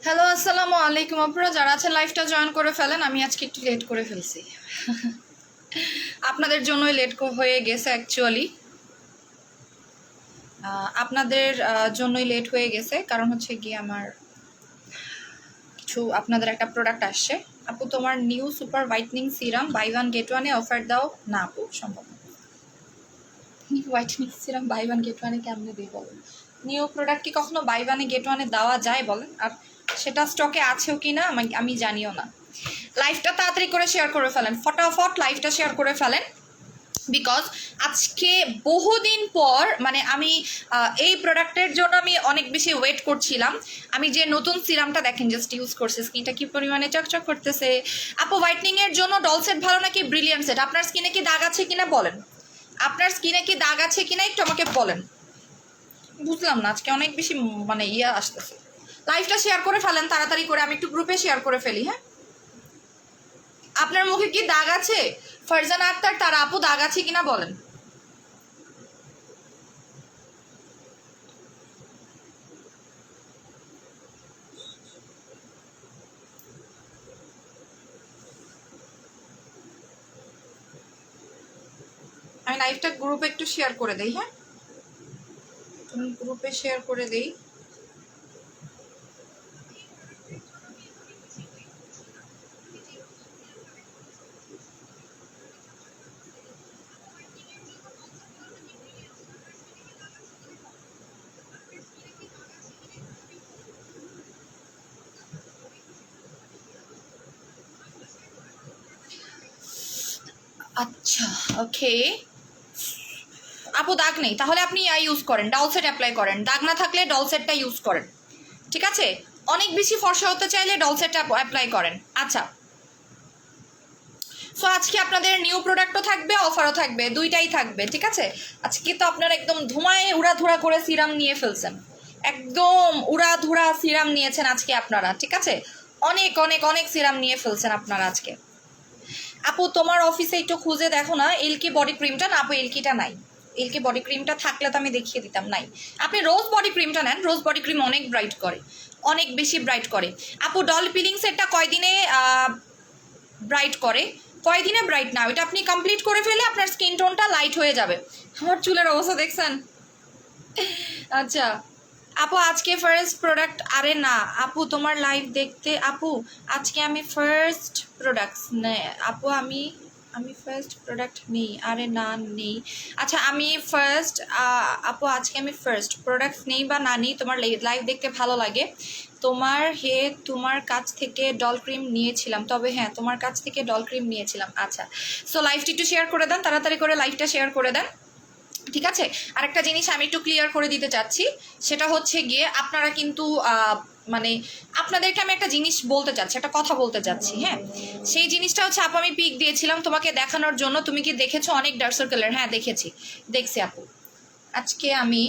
Hello, আসসালামু আলাইকুম। আপনারা যারা আছেন লাইভটা জয়েন করে ফেলেন। আমি আজকে একটু লেট করে ফেলছি, আপনাদের জন্যই লেট হয়ে গেছে অ্যাকচুয়ালি। আপনাদের জন্যই লেট হয়ে গেছে, কারণ হচ্ছে গিয়ে আমার কিছু আপনাদের একটা প্রোডাক্ট আসছে। আপু, তোমার new super whitening serum buy one get ওয়ানে অফার দাও না? আপু সম্ভব না। New whitening serum buy one get ওয়ানে কেমনে দিই বলেন? নিউ প্রোডাক্ট কি কখনো বাই ওয়ানে গেট ওয়ানে দেওয়া যায় বলেন? আর সেটা স্টকে আছেও কি না আমি জানিও না। লাইভটা তাড়াতাড়ি করে শেয়ার করে ফেলেন, ফটাফট লাইভটা শেয়ার করে ফেলেন। বিকজ আজকে বহুদিন পর মানে আমি এই প্রোডাক্টের জন্য আমি অনেক বেশি ওয়েট করছিলাম। আমি যে নতুন সিরামটা দেখেন জাস্ট ইউজ করছে, স্কিনটা কি পরিমাণে চকচক করতেছে। আপু, হোয়াইটনিংয়ের জন্য ডলসেট ভালো নাকি ব্রিলিয়ান্ট সেট? আপনার স্কিনে কি দাগ আছে কিনা বলেন, আপনার স্কিনে কি দাগ আছে কিনা একটু আমাকে বলেন। বুঝলাম না, আজকে অনেক বেশি মানে আসতেছে। লাইভটা শেয়ার করে ফেলেন তাড়াতাড়ি করে, আমি একটু গ্রুপে শেয়ার করে ফেলি। হ্যাঁ, আপনার মুখে কি দাগ আছে? ফারজানা আক্তার, তারা আপু দাগ আছে কিনা বলেন। আমি লাইভটা গ্রুপে একটু শেয়ার করে দেই। হ্যাঁ, গ্রুপে শেয়ার করে দেই। আচ্ছা, ওকে। আপু দাগ নেই, তাহলে আপনি ইউজ করেন, ডলসেট অ্যাপ্লাই করেন। দাগ না থাকলে ডলসেটটা ইউজ করেন, ঠিক আছে? অনেক বেশি ফর্সা হতে চাইলে ডলসেটটা অ্যাপ্লাই করেন। আচ্ছা, সো আজকে আপনাদের নিউ প্রোডাক্টও থাকবে, অফারও থাকবে, দুইটাই থাকবে, ঠিক আছে? আজকে তো আপনারা একদম ধুমায় উড়াধুরা করে সিরাম নিয়ে ফেলছেন, একদম উড়াধুরা সিরাম নিয়েছেন আজকে আপনারা, ঠিক আছে? অনেক অনেক অনেক সিরাম নিয়ে ফেলছেন আপনারা আজকে। আপু, তোমার অফিসে একটু খুঁজে দেখো না এলকি বডি ক্রিমটা। না আপু, এলকিটা নাই। এলকি বডি ক্রিমটা থাকলে তো আমি দেখিয়ে দিতাম, নাই। আপনি রোজ বডি ক্রিমটা নেন, রোজ বডি ক্রিম অনেক ব্রাইট করে, অনেক বেশি ব্রাইট করে। আপু, ডল পিলিং সেটটা কয়দিনে ব্রাইট করে? কয়দিনে ব্রাইট না, ওইটা আপনি কমপ্লিট করে ফেলে আপনার স্কিন টোনটা লাইট হয়ে যাবে। আমার চুলের অবস্থা দেখছেন? আচ্ছা আপু, আজকে ফার্স্ট প্রোডাক্ট। আরে না আপু, তোমার লাইভ দেখতে। আপু, আজকে আমি ফার্স্ট প্রোডাক্টস নেই আপু, আমি আমি ফার্স্ট প্রোডাক্ট নেই। আরে না নেই। আচ্ছা, আমি ফার্স্ট আপু, আজকে আমি ফার্স্ট প্রোডাক্টস নেই বা না নেই, তোমার লাইভ দেখতে ভালো লাগে। তোমার কাছ থেকে ডল ক্রিম নিয়েছিলাম, তবে হ্যাঁ তোমার কাছ থেকে ডল ক্রিম নিয়েছিলাম। আচ্ছা, সো লাইভটা একটু শেয়ার করে দেন, তাড়াতাড়ি করে লাইভটা শেয়ার করে দেন, ঠিক আছে? আরেকটা জিনিস আমি একটু ক্লিয়ার করে দিতে চাচ্ছি, সেটা হচ্ছে গিয়ে আপনারা কিন্তু মানে আপনাদেরকে আমি একটা জিনিস বলতে চাচ্ছি, একটা কথা বলতে চাচ্ছি। হ্যাঁ, সেই জিনিসটা হচ্ছে আপু, আমি পিক দিয়েছিলাম তোমাকে দেখানোর জন্য, তুমি কি দেখেছো অনেক ডার্ক সার্কেলের? হ্যাঁ দেখছি আপু। আজকে আমি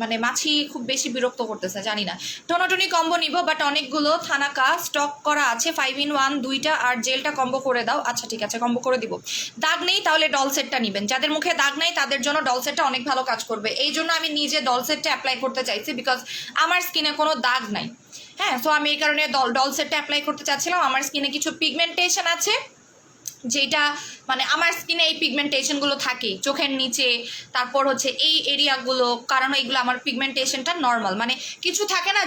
মানে মাছি খুব বেশি বিরক্ত করতেছে, জানি না। টোনাটনি কম্বো নিব, বাট অনেকগুলো থানাকা স্টক করা আছে, 5 in 1 দুইটা, আর জেলটা কম্বো করে দাও। আচ্ছা ঠিক আছে, কম্বো করে দিব। দাগ নেই তাহলে ডল সেটটা নেবেন, যাদের মুখে দাগ নাই তাদের জন্য ডল সেটটা অনেক ভালো কাজ করবে। এই জন্য আমি নিজে ডল সেটটা অ্যাপ্লাই করতে চাইছি, বিকজ আমার স্কিনে কোনো দাগ নাই। হ্যাঁ, সো আমি এই কারণে ডল সেটটা অ্যাপ্লাই করতে চাচ্ছিলাম। আমার স্কিনে কিছু পিগমেন্টেশন আছে, যেটা মানে আমার স্কিনে এই পিগমেন্টেশনগুলো থাকে চোখের নিচে, তারপর হচ্ছে এই এরিয়াগুলো, কারণ এইগুলো আমার পিগমেন্টেশনটা নর্মাল, মানে কিছু থাকে না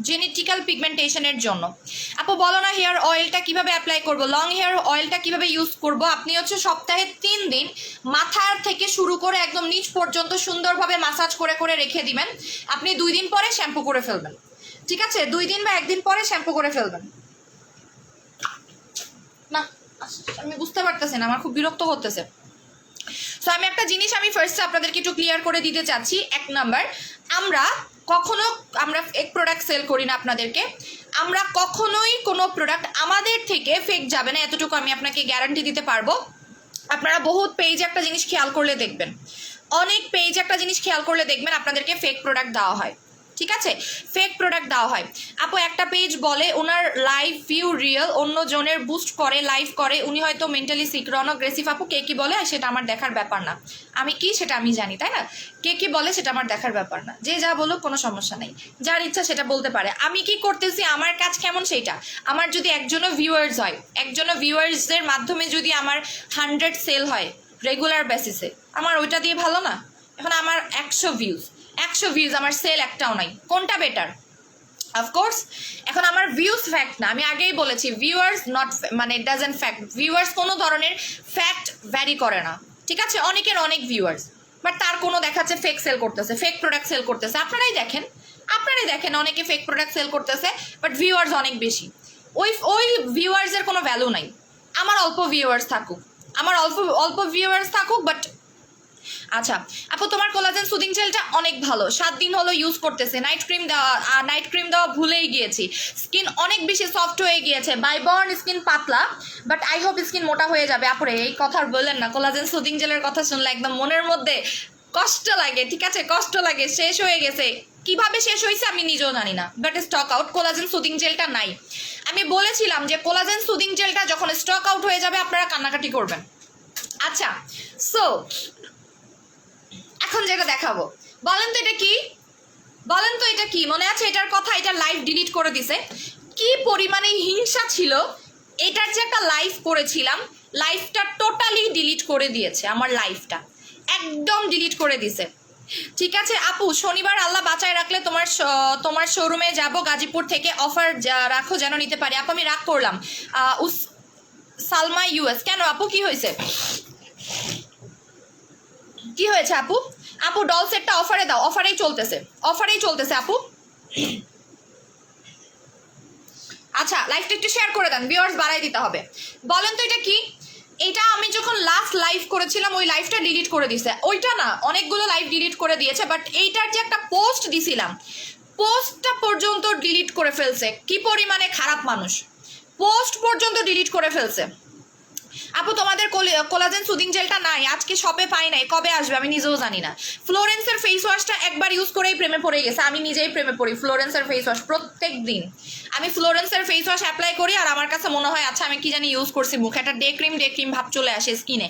জেনেটিক্যাল পিগমেন্টেশনের জন্য। আপু বলো না হেয়ার অয়েলটা কিভাবে অ্যাপ্লাই করব, লং হেয়ার অয়েলটা কিভাবে ইউজ করব? আপনি হচ্ছে সপ্তাহে 3 দিন মাথার থেকে শুরু করে একদম নিচ পর্যন্ত সুন্দরভাবে মাসাজ করে করে রেখে দিবেন। আপনি 2 দিন পরে শ্যাম্পু করে ফেলবেন, ঠিক আছে? 2 দিন বা 1 দিন পরে শ্যাম্পু করে ফেলবেন। না, আমি বুঝতে পারতেছি না, আমার খুব বিরক্ত হতেছে। সো আমি একটা জিনিস আমি ফার্স্টে আপনাদেরকে একটু ক্লিয়ার করে দিতে চাচ্ছি। 1 নাম্বার, আমরা এক প্রোডাক্ট সেল করি না আপনাদেরকে, আমরা কখনোই কোনো প্রোডাক্ট আমাদের থেকে ফেক যাবে না, এতটুকু আমি আপনাকে গ্যারান্টি দিতে পারবো। আপনারা বহুত পেজে একটা জিনিস খেয়াল করলে দেখবেন, অনেক পেজে একটা জিনিস খেয়াল করলে দেখবেন আপনাদেরকে ফেক প্রোডাক্ট দেওয়া হয়। ঠিক আছে, ফেক প্রোডাক্ট দেওয়া হয়। আপু একটা পেজ বলে ওনার লাইভ ভিউ রিয়েল, অন্য জনের বুস্ট করে লাইভ করে, উনি হয়তো মেন্টালি সিক রনগ্রেসিভ। আপু কে কি বলে সেটা আমার দেখার ব্যাপার না, আমি কি সেটা আমি জানি, তাই না? কে কি বলে সেটা আমার দেখার ব্যাপার না, যে যা বলুক কোনো সমস্যা নেই, যার ইচ্ছা সেটা বলতে পারে। আমি কি করতেছি, আমার কাজ কেমন সেইটা। আমার যদি একজনও ভিউয়ার্স হয়, একজনও ভিউয়ার্সদের মাধ্যমে যদি আমার 100 সেল হয় রেগুলার বেসিসে, আমার ওইটা দিয়ে ভালো না? এখন আমার 100 ভিউজ আমার সেল একটাও নাই, কোনটা বেটার? অফকোর্স এখন আমার ভিউজ ফ্যাক্ট না, আমি আগেই বলেছি ভিউয়ার্স নট মানে ডাজেন্ট ফ্যাক্ট, ভিউয়ার্স কোনো ধরনের ফ্যাক্ট ভ্যারি করে না, ঠিক আছে? অনেকের অনেক ভিউয়ার্স, বাট তার কোনো দেখাচ্ছে ফেক সেল করতেছে, ফেক প্রোডাক্ট সেল করতেছে। আপনারাই দেখেন অনেকে ফেক প্রোডাক্ট সেল করতেছে, বাট ভিউয়ার্স অনেক বেশি। ওই ভিউয়ার্সের কোনো ভ্যালু নাই। আমার অল্প ভিউয়ার্স থাকুক, বাট আচ্ছা আপু তোমার কোলাজেন সুদিং জেলটা অনেক ভালো, 7 দিন হলো ইউজ করতেছে, নাইট ক্রিম দেওয়া ভুলেই গিয়েছি, স্কিন অনেক বেশি সফট হয়ে গিয়েছে, বাই বর্ন স্কিন পাতলা, বাট আই হোপ স্কিন মোটা হয়ে যাবে। আপুরে এই কথা বললেন না, কোলাজেন সুদিং জেলের কথা শুনলে একদম মনের মধ্যে কষ্ট লাগে, ঠিক আছে? কষ্ট লাগে, শেষ হয়ে গেছে, কিভাবে শেষ হয়েছে আমি নিজেও জানি না, but stock out, collagen soothing জেলটা নাই। আমি বলেছিলাম যে কোলাজেন সুদিং জেলটা যখন স্টক আউট হয়ে যাবে আপনারা কান্নাকাটি করবেন। আচ্ছা সো এখন যেটা দেখাবো, বলেন তো এটা কি মনে আছে এটার কথা? এটা লাইভ ডিলিট করে দিছে, কি পরিমাণে হিংসা ছিল। এটার যে একটা লাইভ করেছিলাম, লাইভটা টোটালি ডিলিট করে দিয়েছে, আমার লাইভটা একদম ডিলিট করে দিছে। ঠিক আছে আপু, শনিবার আল্লাহ বাঁচায় রাখলে তোমার শোরুমে যাব, গাজীপুর থেকে অফার রাখো যেন নিতে পারি। আপু আমি রাগ করলাম। সালমা ইউএস, কেন আপু কি হয়েছে? আপু ডল সেটটা অফারে দাও, অফারেই চলতেছে আপু। আচ্ছা লাইভটা একটু শেয়ার করে দেন, ভিউয়ার্স বাড়াই দিতে হবে। বলেন তো এটা কি? এটা আমি যখন লাস্ট লাইভ করেছিলাম ওই লাইভটা ডিলিট করে দিয়েছে, ওইটা না অনেকগুলো লাইভ ডিলিট করে দিয়েছে, বাট এইটার যে একটা পোস্ট দিছিলাম পোস্টটা পর্যন্ত ডিলিট করে ফেলছে। কি পরিমাণে খারাপ মানুষ, পোস্ট পর্যন্ত ডিলিট করে ফেলছে। আপু তোমাদের কোলাজেন সুদিং জেলটা নাই, আজকে শপে পাই নাই, কবে আসবে আমি নিজেও জানি না। ফ্লোরেন্সের ফেস ওয়াশটা একবার ইউজ করেই প্রেমে পড়ে গেছে, আমি নিজেই প্রেমে পড়ি ফ্লোরেন্সের ফেস ওয়াশ। প্রত্যেক দিন আমি ফ্লোরেন্সের ফেস ওয়াশ অ্যাপ্লাই করি আর আমার কাছে মনে হয় আচ্ছা আমি কি জানি ইউজ করছি মুখে, একটা ডে ক্রিম ভাব চলে আসে স্কিনে।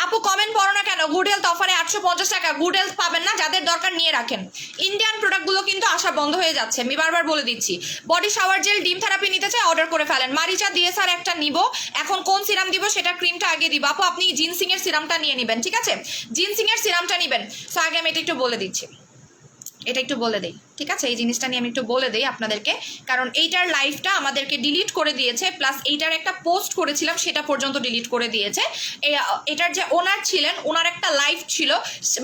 আপু কমেন্ট পড়ো না কেন? গুড হেলথ অফারে 850 টাকা, গুড হেলথ পাবেন না, যাদের দরকার নিয়ে রাখেন। ইন্ডিয়ান প্রোডাক্টগুলো কিন্তু আসা বন্ধ হয়ে যাচ্ছে, আমি বারবার বলে দিচ্ছি। বডি শাওয়ার জেল ডিম থেরাপি নিতে চাই, অর্ডার করে ফেলেন। মারিচা দিয়ে স্যার একটা নিব, এখন কোন সিরাম দিব সেটা ক্রিমটা আগে দিব। আপু আপনি জিনসিং এর সিরামটা নিয়ে নেবেন, ঠিক আছে? জিনসিং এর সিরামটা নেবেন। সো আগে আমি এটা একটু বলে দিচ্ছি, এটা একটু বলে দেই, ঠিক আছে? এই জিনিসটা নিয়ে আমি একটু বলে দেই আপনাদেরকে, কারণ এইটার লাইভটা আমাদেরকে ডিলিট করে দিয়েছে, প্লাস এইটার একটা পোস্ট করেছিলাম সেটা পর্যন্ত ডিলিট করে দিয়েছে। এটার যে ওনার ছিলেন, ওনার একটা লাইভ ছিল,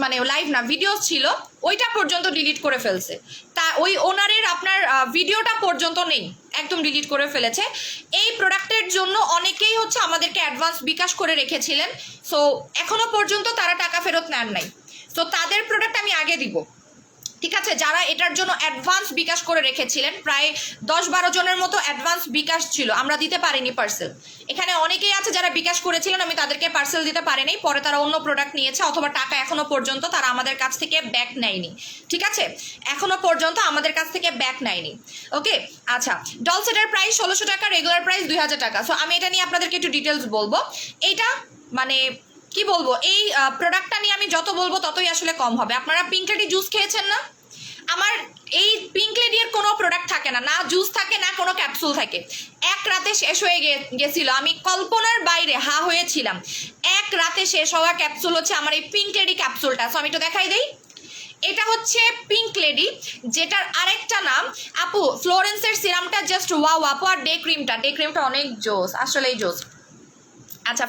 মানে লাইভ না ভিডিও ছিল, ওইটা পর্যন্ত ডিলিট করে ফেলছে। তা ওই ওনারের আপনার ভিডিওটা পর্যন্ত নেই, একদম ডিলিট করে ফেলেছে। এই প্রোডাক্টের জন্য অনেকেই হচ্ছে আমাদেরকে অ্যাডভান্স বিকাশ করে রেখেছিলেন, সো এখনো পর্যন্ত তারা টাকা ফেরত নেন নাই। সো তাদের প্রোডাক্ট আমি আগে দিব, ঠিক আছে? যারা এটার জন্য অ্যাডভান্স বিকাশ করে রেখেছিলেন, প্রায় 10-12 জনের মতো অ্যাডভান্স বিকাশ ছিল, আমরা দিতে পারিনি পার্সেল। এখানে অনেকেই আছে যারা বিকাশ করেছিলেন, আমি তাদেরকে পার্সেল দিতে পারিনি, পরে তারা অন্য প্রোডাক্ট নিয়েছে, অথবা টাকা এখনো পর্যন্ত তারা আমাদের কাছ থেকে ব্যাক নেয়নি, ঠিক আছে? এখনো পর্যন্ত আমাদের কাছ থেকে ব্যাক নেয়নি। ওকে আচ্ছা, ডল সেটের প্রাইস 1600 টাকা, রেগুলার প্রাইস 2000 টাকা। সো আমি এটা নিয়ে আপনাদেরকে একটু ডিটেলস বলবো। এইটা মানে কি বলবো, এই প্রোডাক্টটা নিয়ে আমি যত বলবো ততই আসলে কম হবে। আপনারা পিঙ্ক লেডি জুস খেয়েছেন না? আমার এই পিঙ্ক লেডির কোনো প্রোডাক্ট থাকে না, না জুস থাকে না কোনো ক্যাপসুল থাকে। এক রাতে শেষ হয়ে গেছিল, আমি কল্পনার বাইরে হা হয়েছিলাম। এক রাতে শেষ হওয়া ক্যাপসুল হচ্ছে আমার এই পিঙ্ক লেডি ক্যাপসুলটা। সো আমি একটু দেখাই দিই, এটা হচ্ছে পিঙ্ক লেডি, যেটার আরেকটা নাম আপু ফ্লোরেন্সের সিরামটা জাস্ট ওয়াও আপু, আর ডে ক্রিমটা অনেক জোস, আসলেই জোস। আচ্ছা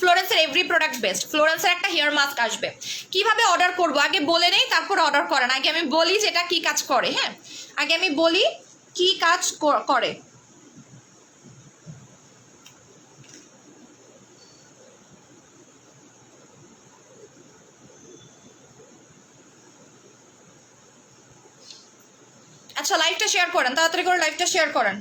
ফ্লোরেন্সের এভরি প্রোডাক্ট বেস্ট। ফ্লোরেন্সের একটা হেয়ার মাস্ক আসবে, কিভাবে অর্ডার করব আগে বলে নেই, তারপর অর্ডার করেন। আগে আমি বলি যেটা কি কাজ করে, হ্যাঁ আগে আমি বলি কি কাজ করে। আচ্ছা লাইভটা শেয়ার করেন, তাড়াতাড়ি করে লাইভটা শেয়ার করেন।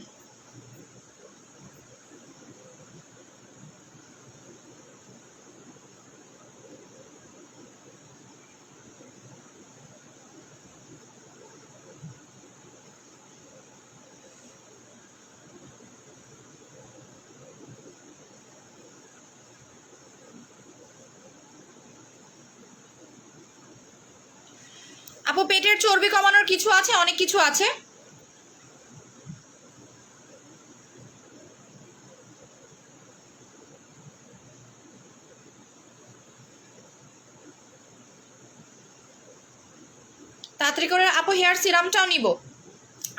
আপু পেটের চর্বি কমানোর কিছু আছে, অনেক কিছু আছে। তাড়াতাড়ি করে আপু হেয়ার সিরামটাও নিব।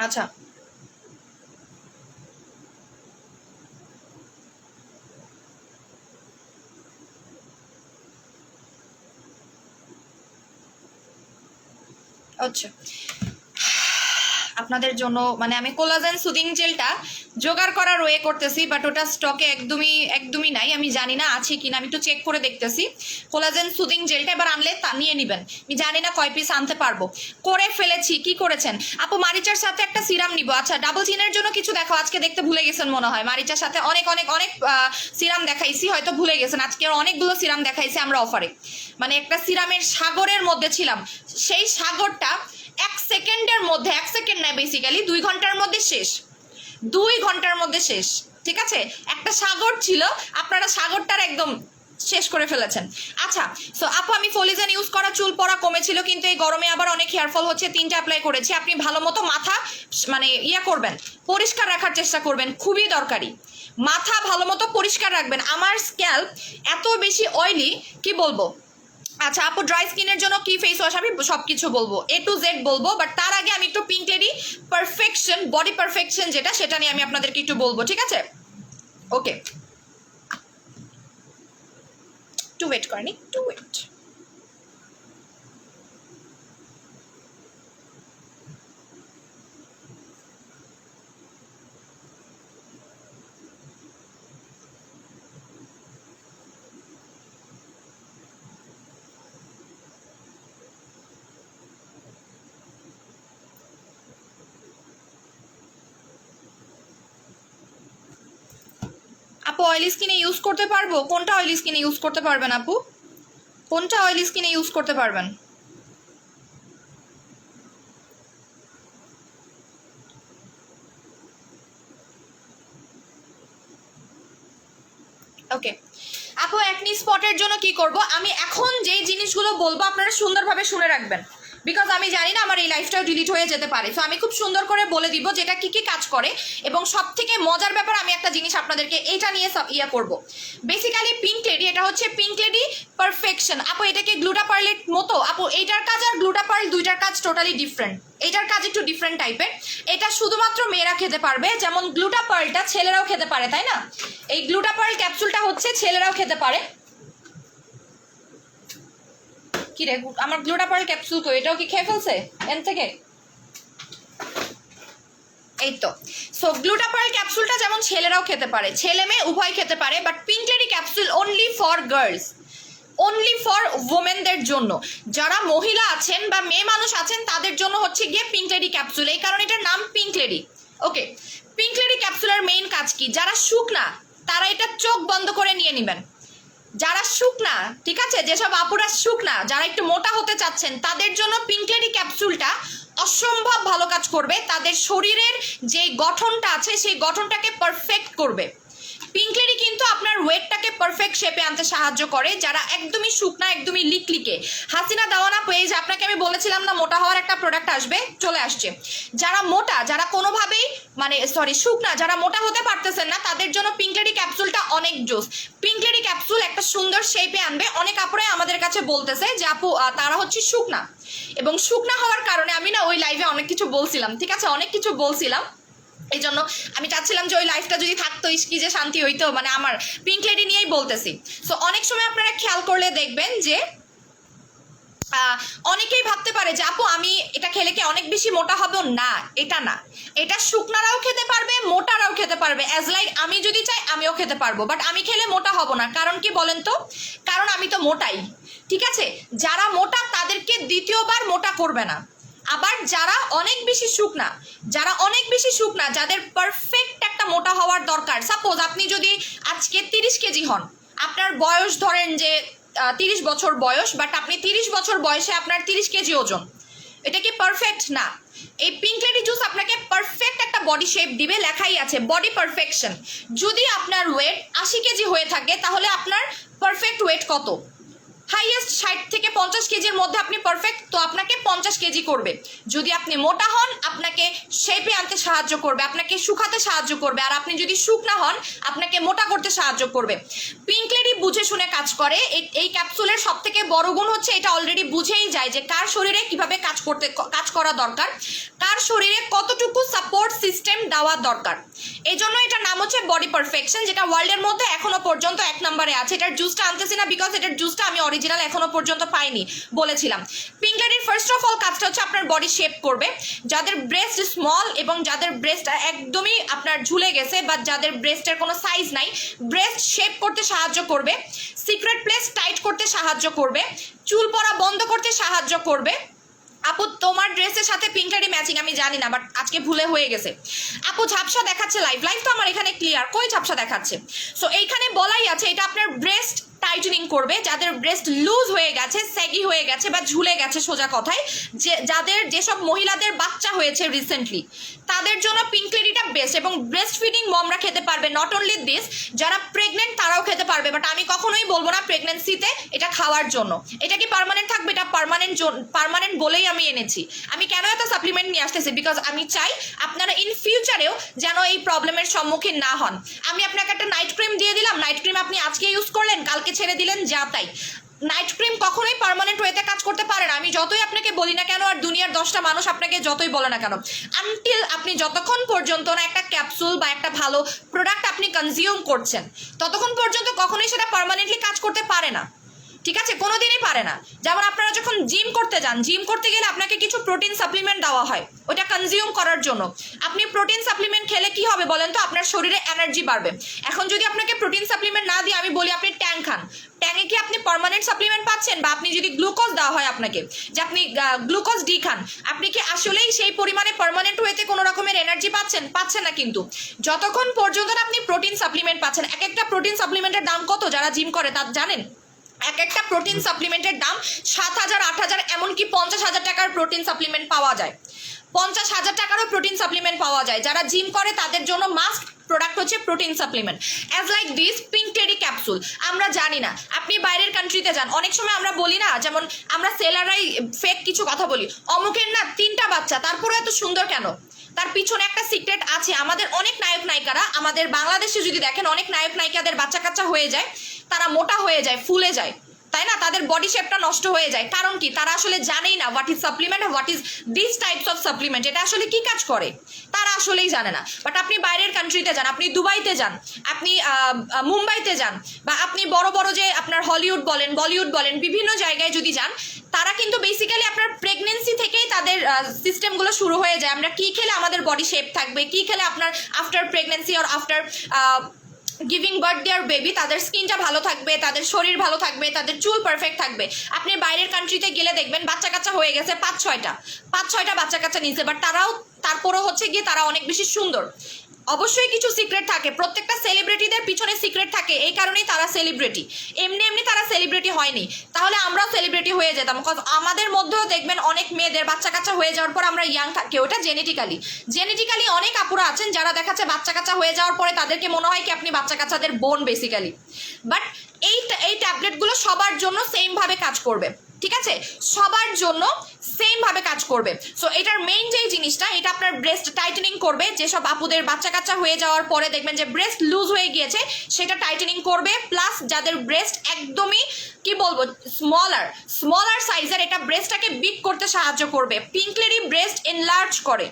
আচ্ছা আচ্ছা, আপনাদের জন্য মানে আমি কোলাজেন সুদিং জেলটা জোগাড় করার ওয়ে করতেছি, বাট ওটা স্টকে একদমই নাই। আমি জানি না আছে কিনা, আমি একটু চেক করে দেখতেছি। কোলাজেন সুদিং জেলটা এবার আনলে তা নিয়ে নেবেন। আমি জানি না কয় পিস আনতে পারবো। করে ফেলেছি। কি করেছেন আপু? মারিচার সাথে একটা সিরাম নিব। আচ্ছা ডাবল চিনের জন্য কিছু দেখো, আজকে দেখতে ভুলে গেছেন মনে হয়। মারিচার সাথে অনেক অনেক অনেক সিরাম দেখাইছি, হয়তো ভুলে গেছেন। আজকে অনেকগুলো সিরাম দেখাইছি আমরা অফারে, মানে একটা সিরামের সাগরের মধ্যে ছিলাম। সেই সাগরটা 1 সেকেন্ডের মধ্যে, 1 সেকেন্ড নয় বেসিক্যালি 2 ঘন্টার মধ্যে শেষ। 2 ঘন্টার মধ্যে শেষ, ঠিক আছে? একটা সাগর ছিল, আপনারা সাগরটার একদম শেষ করে ফেলেছেন। আচ্ছা সো আপু আমি ফলিজেন ইউজ করা, চুল পড়া কমেছিল, কিন্তু এই গরমে আবার অনেক হেয়ারফল হচ্ছে। 3টা অ্যাপ্লাই করেছি। আপনি ভালো মতো মাথা মানে করবেন, পরিষ্কার রাখার চেষ্টা করবেন, খুবই দরকারি। মাথা ভালো মতো পরিষ্কার রাখবেন। আমার স্ক্যাল্প এত বেশি অয়েলি, কি বলবো। আচ্ছা আপু ড্রাই স্কিনের জন্য কি ফেস ওয়াশ? আমি সবকিছু বলবো, A to Z বলবো, বাট তার আগে আমি একটু pink lady perfection body perfection যেটা, সেটা নিয়ে আমি আপনাদেরকে একটু বলবো, ঠিক আছে? ওকে টু ওয়েট করেন, টু ওয়েট। আপু অয়েলি স্কিনে ইউজ করতে পারবো? কোনটা অয়েলি স্কিনে ইউজ করতে পারবেন আপু? কোনটা অয়েলি স্কিনে ইউজ করতে পারবেন? ওকে আপু অ্যাকনি স্পটের জন্য কি করব? আমি এখন যেই জিনিসগুলো বলবো আপনারা সুন্দরভাবে শুনে রাখবেন, বিকজ আমি জানি না আমার এই লাইফটাও ডিলিট হয়ে যেতে পারে। সো আমি খুব সুন্দর করে বলে দিব যেটা কি কি কাজ করে। এবং সব থেকে মজার ব্যাপার, আমি একটা জিনিস আপনাদেরকে এটা নিয়ে করব। বেসিক্যালি পিঙ্ক লেডি, এটা হচ্ছে পিঙ্ক লেডি পারফেকশন। আপু এটা কি গ্লুটা পার্লের মতো? আপু এইটার কাজ আর গ্লুটা পার্ল দুইটার কাজ টোটালি ডিফারেন্ট। এটার কাজ একটু ডিফারেন্ট টাইপের। এটা শুধুমাত্র মেয়েরা খেতে পারবে, যেমন গ্লুটা পার্লটা ছেলেরাও খেতে পারে, তাই না? এই গ্লুটা পার্ল ক্যাপসুলটা হচ্ছে ছেলেরাও খেতে পারে। কি রে আমার গ্লুটা পার্ল ক্যাপসুল কই? এটাও কি খেয়ে ফেলছে এন থেকে? এই তো। সো গ্লুটা পার্ল ক্যাপসুলটা যেমন ছেলেরাও খেতে পারে, ছেলে মেয়ে উভয় খেতে পারে, but pink lady capsule only for girls, only for ওমেনদের জন্য। যারা মহিলা আছেন বা মেয়ে মানুষ আছেন তাদের জন্য হচ্ছে গিয়ে পিঙ্ক লেডি ক্যাপসুল, এই কারণে এটার নাম pink lady. Okay pink lady ক্যাপসুলের মেইন কাজ কি? যারা শুকনা তারা এটা চোখ বন্ধ করে নিয়ে নেবেন। যারা শুকনা, ঠিক আছে, যেসব আপুরা শুকনা, যারা একটু মোটা হতে চাচ্ছেন তাদের জন্য পিঙ্ক লেডি ক্যাপসুলটা অসম্ভব ভালো কাজ করবে। তাদের শরীরের যে গঠনটা আছে সেই গঠনটাকে পারফেক্ট করবে। পিঙ্ক লেডি কিন্তু আপনার ওয়েটটাকে পারফেক্ট শেপে আনতে সাহায্য করে। যারা একদমই শুকনা, একদমই লিকলিকে, হাসিনা দাওয়ানা পেজ, আপনাকে আমি বলেছিলাম না মোটা হওয়ার একটা প্রোডাক্ট আসবে, চলে আসছে। যারা মোটা, যারা কোনোভাবেই মানে শুকনা, যারা মোটা হতে পারতেছেন না, তাদের জন্য পিঙ্ক লেডি ক্যাপসুলটা অনেক জোস। পিঙ্ক লেডি ক্যাপসুল একটা সুন্দর শেপে আনবে। অনেক আপুরাই আমাদের কাছে বলতেছে যে আপু তারা হচ্ছে শুকনা, এবং শুকনা হওয়ার কারণে আমি না ওই লাইভে অনেক কিছু বলছিলাম, ঠিক আছে, অনেক কিছু বলছিলাম। এই জন্য আমি চাচ্ছিলাম যে ওই লাইফটা যদি থাকতো, কি যে শান্তি হইতো। মানে আমার পিঙ্ক লেডি নিয়েই বলতেছি। সো অনেক সময় আপনারা খেয়াল করলে দেখবেন যে অনেকেই ভাবতে পারে যে আপু আমি এটা খেলে কি অনেক বেশি মোটা হব? না, এটা না। এটা শুকনারাও খেতে পারবে, মোটারাও খেতে পারবে। অ্যাজ লাইক আমি যদি চাই আমিও খেতে পারবো, বাট আমি খেলে মোটা হব না। কারণ কি বলেন তো? কারণ আমি তো মোটাই, ঠিক আছে। যারা মোটা তাদেরকে দ্বিতীয়বার মোটা করবে না। আবার যারা অনেক বেশি শুকনা, যাদের পারফেক্ট একটা মোটা হওয়ার দরকার, সাপোজ আপনি যদি আজকে 30 কেজি হন, আপনার বয়স ধরেন যে 30 বছর বয়স, বাট আপনি 30 বছর বয়সে আপনার 30 কেজি ওজন, এটা কি পারফেক্ট? না। এই পিঙ্ক লেডি জুস আপনাকে পারফেক্ট একটা বডি শেপ দিবে, লেখাই আছে বডি পারফেকশন। যদি আপনার ওয়েট 80 কেজি হয়ে থাকে তাহলে আপনার পারফেক্ট ওয়েট কত? হাইয়েস্ট 60 থেকে 50 কেজির মধ্যে আপনি পারফেক্ট, তো আপনাকে 50 কেজি করবে। যদি আপনি মোটা হন আপনাকে শেপে আনতে সাহায্য করবে, আপনাকে শুকাতে সাহায্য করবে, আর আপনি যদি শুকনা হন আপনাকে মোটা করতে সাহায্য করবে। পিঙ্ক লেডি বুঝে শুনে কাজ করে। এই ক্যাপসুলের সব থেকে বড় গুণ হচ্ছে এটা অলরেডি বুঝেই যায় যে কার শরীরে কিভাবে কাজ করা দরকার, কার শরীরে কতটুকু সাপোর্ট সিস্টেম দেওয়া দরকার। এই জন্য এটার নাম হচ্ছে বডি পারফেকশন, যেটা ওয়ার্ল্ডের মধ্যে এখনো পর্যন্ত 1 নম্বরে আছে। এটার জুসটা আনতেছি না বিকজ এটার জুসটা আমি অরিজিনাল এখনো পর্যন্ত পাইনি, বলেছিলাম। পিঙ্ক লেডির ফার্স্ট অফ অল কাজটা হচ্ছে আপনার বডি শেপ করবে। যাদের ব্রেস্ট স্মল এবং যাদের ব্রেস্ট একদমই আপনার ঝুলে গেছে বা যাদের ব্রেস্টের কোনো সাইজ নাই, ব্রেস্ট শেপ করতে সাহায্য করবে, সিক্রেট প্লেস টাইট করতে সাহায্য করবে, চুল পড়া বন্ধ করতে সাহায্য করবে। আপু তোমার ড্রেসের সাথে পিঙ্ক লেডি ম্যাচিং আমি জানি না, বাট আজকে ভুলে হয়ে গেছে। আপু ঝাপসা দেখাচ্ছে লাইভ তো আমার এখানে ক্লিয়ার, কই ঝাপসা দেখাচ্ছে? সো এইখানে বলাই আছে এটা আপনার ব্রেস্ট টাইটেনিং করবে। যাদের ব্রেস্ট লুজ হয়ে গেছে, স্যাগি হয়ে গেছে বা ঝুলে গেছে, সোজা কথায় যেসব মহিলাদের বাচ্চা হয়েছে রিসেন্টলি, তাদের জন্য পিঙ্ক লেডিটা বেস্ট। এবং ব্রেস্ট ফিডিং মমরা খেতে পারবে, নট অনলি দিস, যারা প্রেগনেন্ট তারাও খেতে পারবে। বাট আমি কখনোই বলবো না প্রেগনেন্সিতে এটা খাওয়ার জন্য। এটা কি পার্মানেন্ট থাকবে? এটা পার্মানেন্ট বলেই আমি এনেছি। আমি কেন এত সাপ্লিমেন্ট নিয়ে আসতেছি? বিকজ আমি চাই আপনারা ইন ফিউচারেও যেন এই প্রবলেমের সম্মুখীন না হন। আমি আপনাকে একটা নাইট ক্রিম দিয়ে দিলাম, নাইট ক্রিম আপনি আজকে ইউজ করলেন, কালকে ছেড়ে দিলেন, যা তাই। নাইট ক্রিম কখনোই পার্মানেন্ট ওয়েতে কাজ করতে পারে না, আমি যতই আপনাকে বলি না কেন, আর দুনিয়ার 10টা মানুষ আপনাকে যতই বলে না কেন, আনটিল আপনি যতক্ষণ পর্যন্ত না একটা ক্যাপসুল বা একটা ভালো প্রোডাক্ট আপনি কনজিউম করছেন, ততক্ষণ পর্যন্ত কখনোই সেটা পার্মানেন্টলি কাজ করতে পারে না। ঠিক আছে, কোনোদিনই পারে না। যেমন আপনারা যখন জিম করতে যান, জিম করতে গেলে আপনাকে কিছু প্রোটিন সাপ্লিমেন্ট দেওয়া হয় ওটা কনজিউম করার জন্য। আপনি প্রোটিন সাপ্লিমেন্ট খেলে কি হবে বলেন তো? আপনার শরীরে এনার্জি বাড়বে। এখন যদি আপনাকে প্রোটিন সাপ্লিমেন্ট না দিয়ে আমি বলি আপনি ট্যাং খান, ট্যাঙে কি আপনি পার্মানেন্ট সাপ্লিমেন্ট পাচ্ছেন? বা আপনি যদি গ্লুকোজ দেওয়া হয় আপনাকে যে আপনি গ্লুকোজ ডি খান, আপনি কি আসলেই সেই পরিমাণে পার্মানেন্ট ওয়েতে কোনো রকমের এনার্জি পাচ্ছেন? পাচ্ছেন না। কিন্তু যতক্ষণ পর্যন্ত না আপনি প্রোটিন সাপ্লিমেন্ট পাচ্ছেন, এক একটা প্রোটিন সাপ্লিমেন্টের দাম কত যারা জিম করে তা জানেন? এক একটা প্রোটিন সাপ্লিমেন্টের দাম 7,000, 8,000, এমনকি 50,000 টাকার প্রোটিন সাপ্লিমেন্ট পাওয়া যায়। 50,000 টাকারও প্রোটিন সাপ্লিমেন্ট পাওয়া যায়। যারা জিম করে তাদের জন্য মাস্ট প্রোডাক্ট হচ্ছে protein supplement. As like this pink lady capsule. আমরা জানি না, আপনি বাইরের কান্ট্রিতে যান, অনেক সময় আমরা বলি না, যেমন আমরা সেলাররাই ফেক কিছু কথা বলি, অমুকের না 3টা বাচ্চা, তারপরে এত সুন্দর কেন? তার পিছনে একটা সিক্রেট আছে। আমাদের অনেক নায়ক নায়িকারা, আমাদের বাংলাদেশে যদি দেখেন, অনেক নায়ক নায়িকাদের বাচ্চা কাচ্চা হয়ে যায়, তারা মোটা হয়ে যায়, ফুলে যায়, তাই না? তাদের বডি শেপটা নষ্ট হয়ে যায়। কারণ কি? তারা আসলে জানেই না what is supplement, what is this types of supplement, এটা আসলে কি কাজ করে তারা আসলেই জানে না। বাট আপনি বাইরের কান্ট্রিতে যান, আপনি দুবাইতে যান, আপনি মুম্বাইতে যান, বা আপনি বড় বড় যে আপনার হলিউড বলেন, বলিউড বলেন, বিভিন্ন জায়গায় যদি যান, তারা কিন্তু বেসিক্যালি আপনার প্রেগনেন্সি থেকেই তাদের সিস্টেমগুলো শুরু হয়ে যায়। আমরা কি খেলে আমাদের বডি শেপ থাকবে, কি খেলে আপনার after pregnancy or after giving birth their baby তাদের স্কিনটা ভালো থাকবে, তাদের শরীর ভালো থাকবে, তাদের চুল পারফেক্ট থাকবে। আপনি বাইরের কান্ট্রিতে গেলে দেখবেন বাচ্চা কাচ্চা হয়ে গেছে 5-6টা বাচ্চা কাচ্চা নিচ্ছে, বাট তারপরও হচ্ছে গিয়ে তারা অনেক বেশি সুন্দর। অবশ্যই কিছু সিক্রেট থাকে, প্রত্যেকটা সেলিব্রিটিদের পিছনে সিক্রেট থাকে, এই কারণেই তারা সেলিব্রিটি। এমনি এমনি তারা সেলিব্রিটি হয়নি, তাহলে আমরাও সেলিব্রিটি হয়ে যেতাম। কজ আমাদের মধ্যেও দেখবেন অনেক মেয়েদের বাচ্চা কাচ্চা হয়ে যাওয়ার পর আমরা ইয়াং থাকি, ওটা জেনেটিক্যালি অনেক আপুরা আছেন যারা দেখাচ্ছে বাচ্চা কাচ্চা হয়ে যাওয়ার পরে তাদেরকে মনে হয় কি আপনি বাচ্চা কাচ্চাদের বোন বেসিক্যালি। বাট এই ট্যাবলেটগুলো সবার জন্য সেম ভাবে কাজ করবে, ঠিক আছে? সবার জন্য সেম ভাবে কাজ করবে। সো এটার মেইন যেই জিনিসটা, এটা আপনার ব্রেস্ট টাইটেনিং করবে। যেসব আপুদের বাচ্চা কাচ্চা হয়ে যাওয়ার পরে দেখবেন যে ব্রেস্ট লুজ হয়ে গিয়েছে, সেটা টাইটেনিং করবে। প্লাস যাদের ব্রেস্ট একদমই কি বলবো স্মলার সাইজের, এটা ব্রেস্টটাকে বিগ করতে সাহায্য করবে। পিঙ্ক লেডি ব্রেস্ট এনলার্জ করে।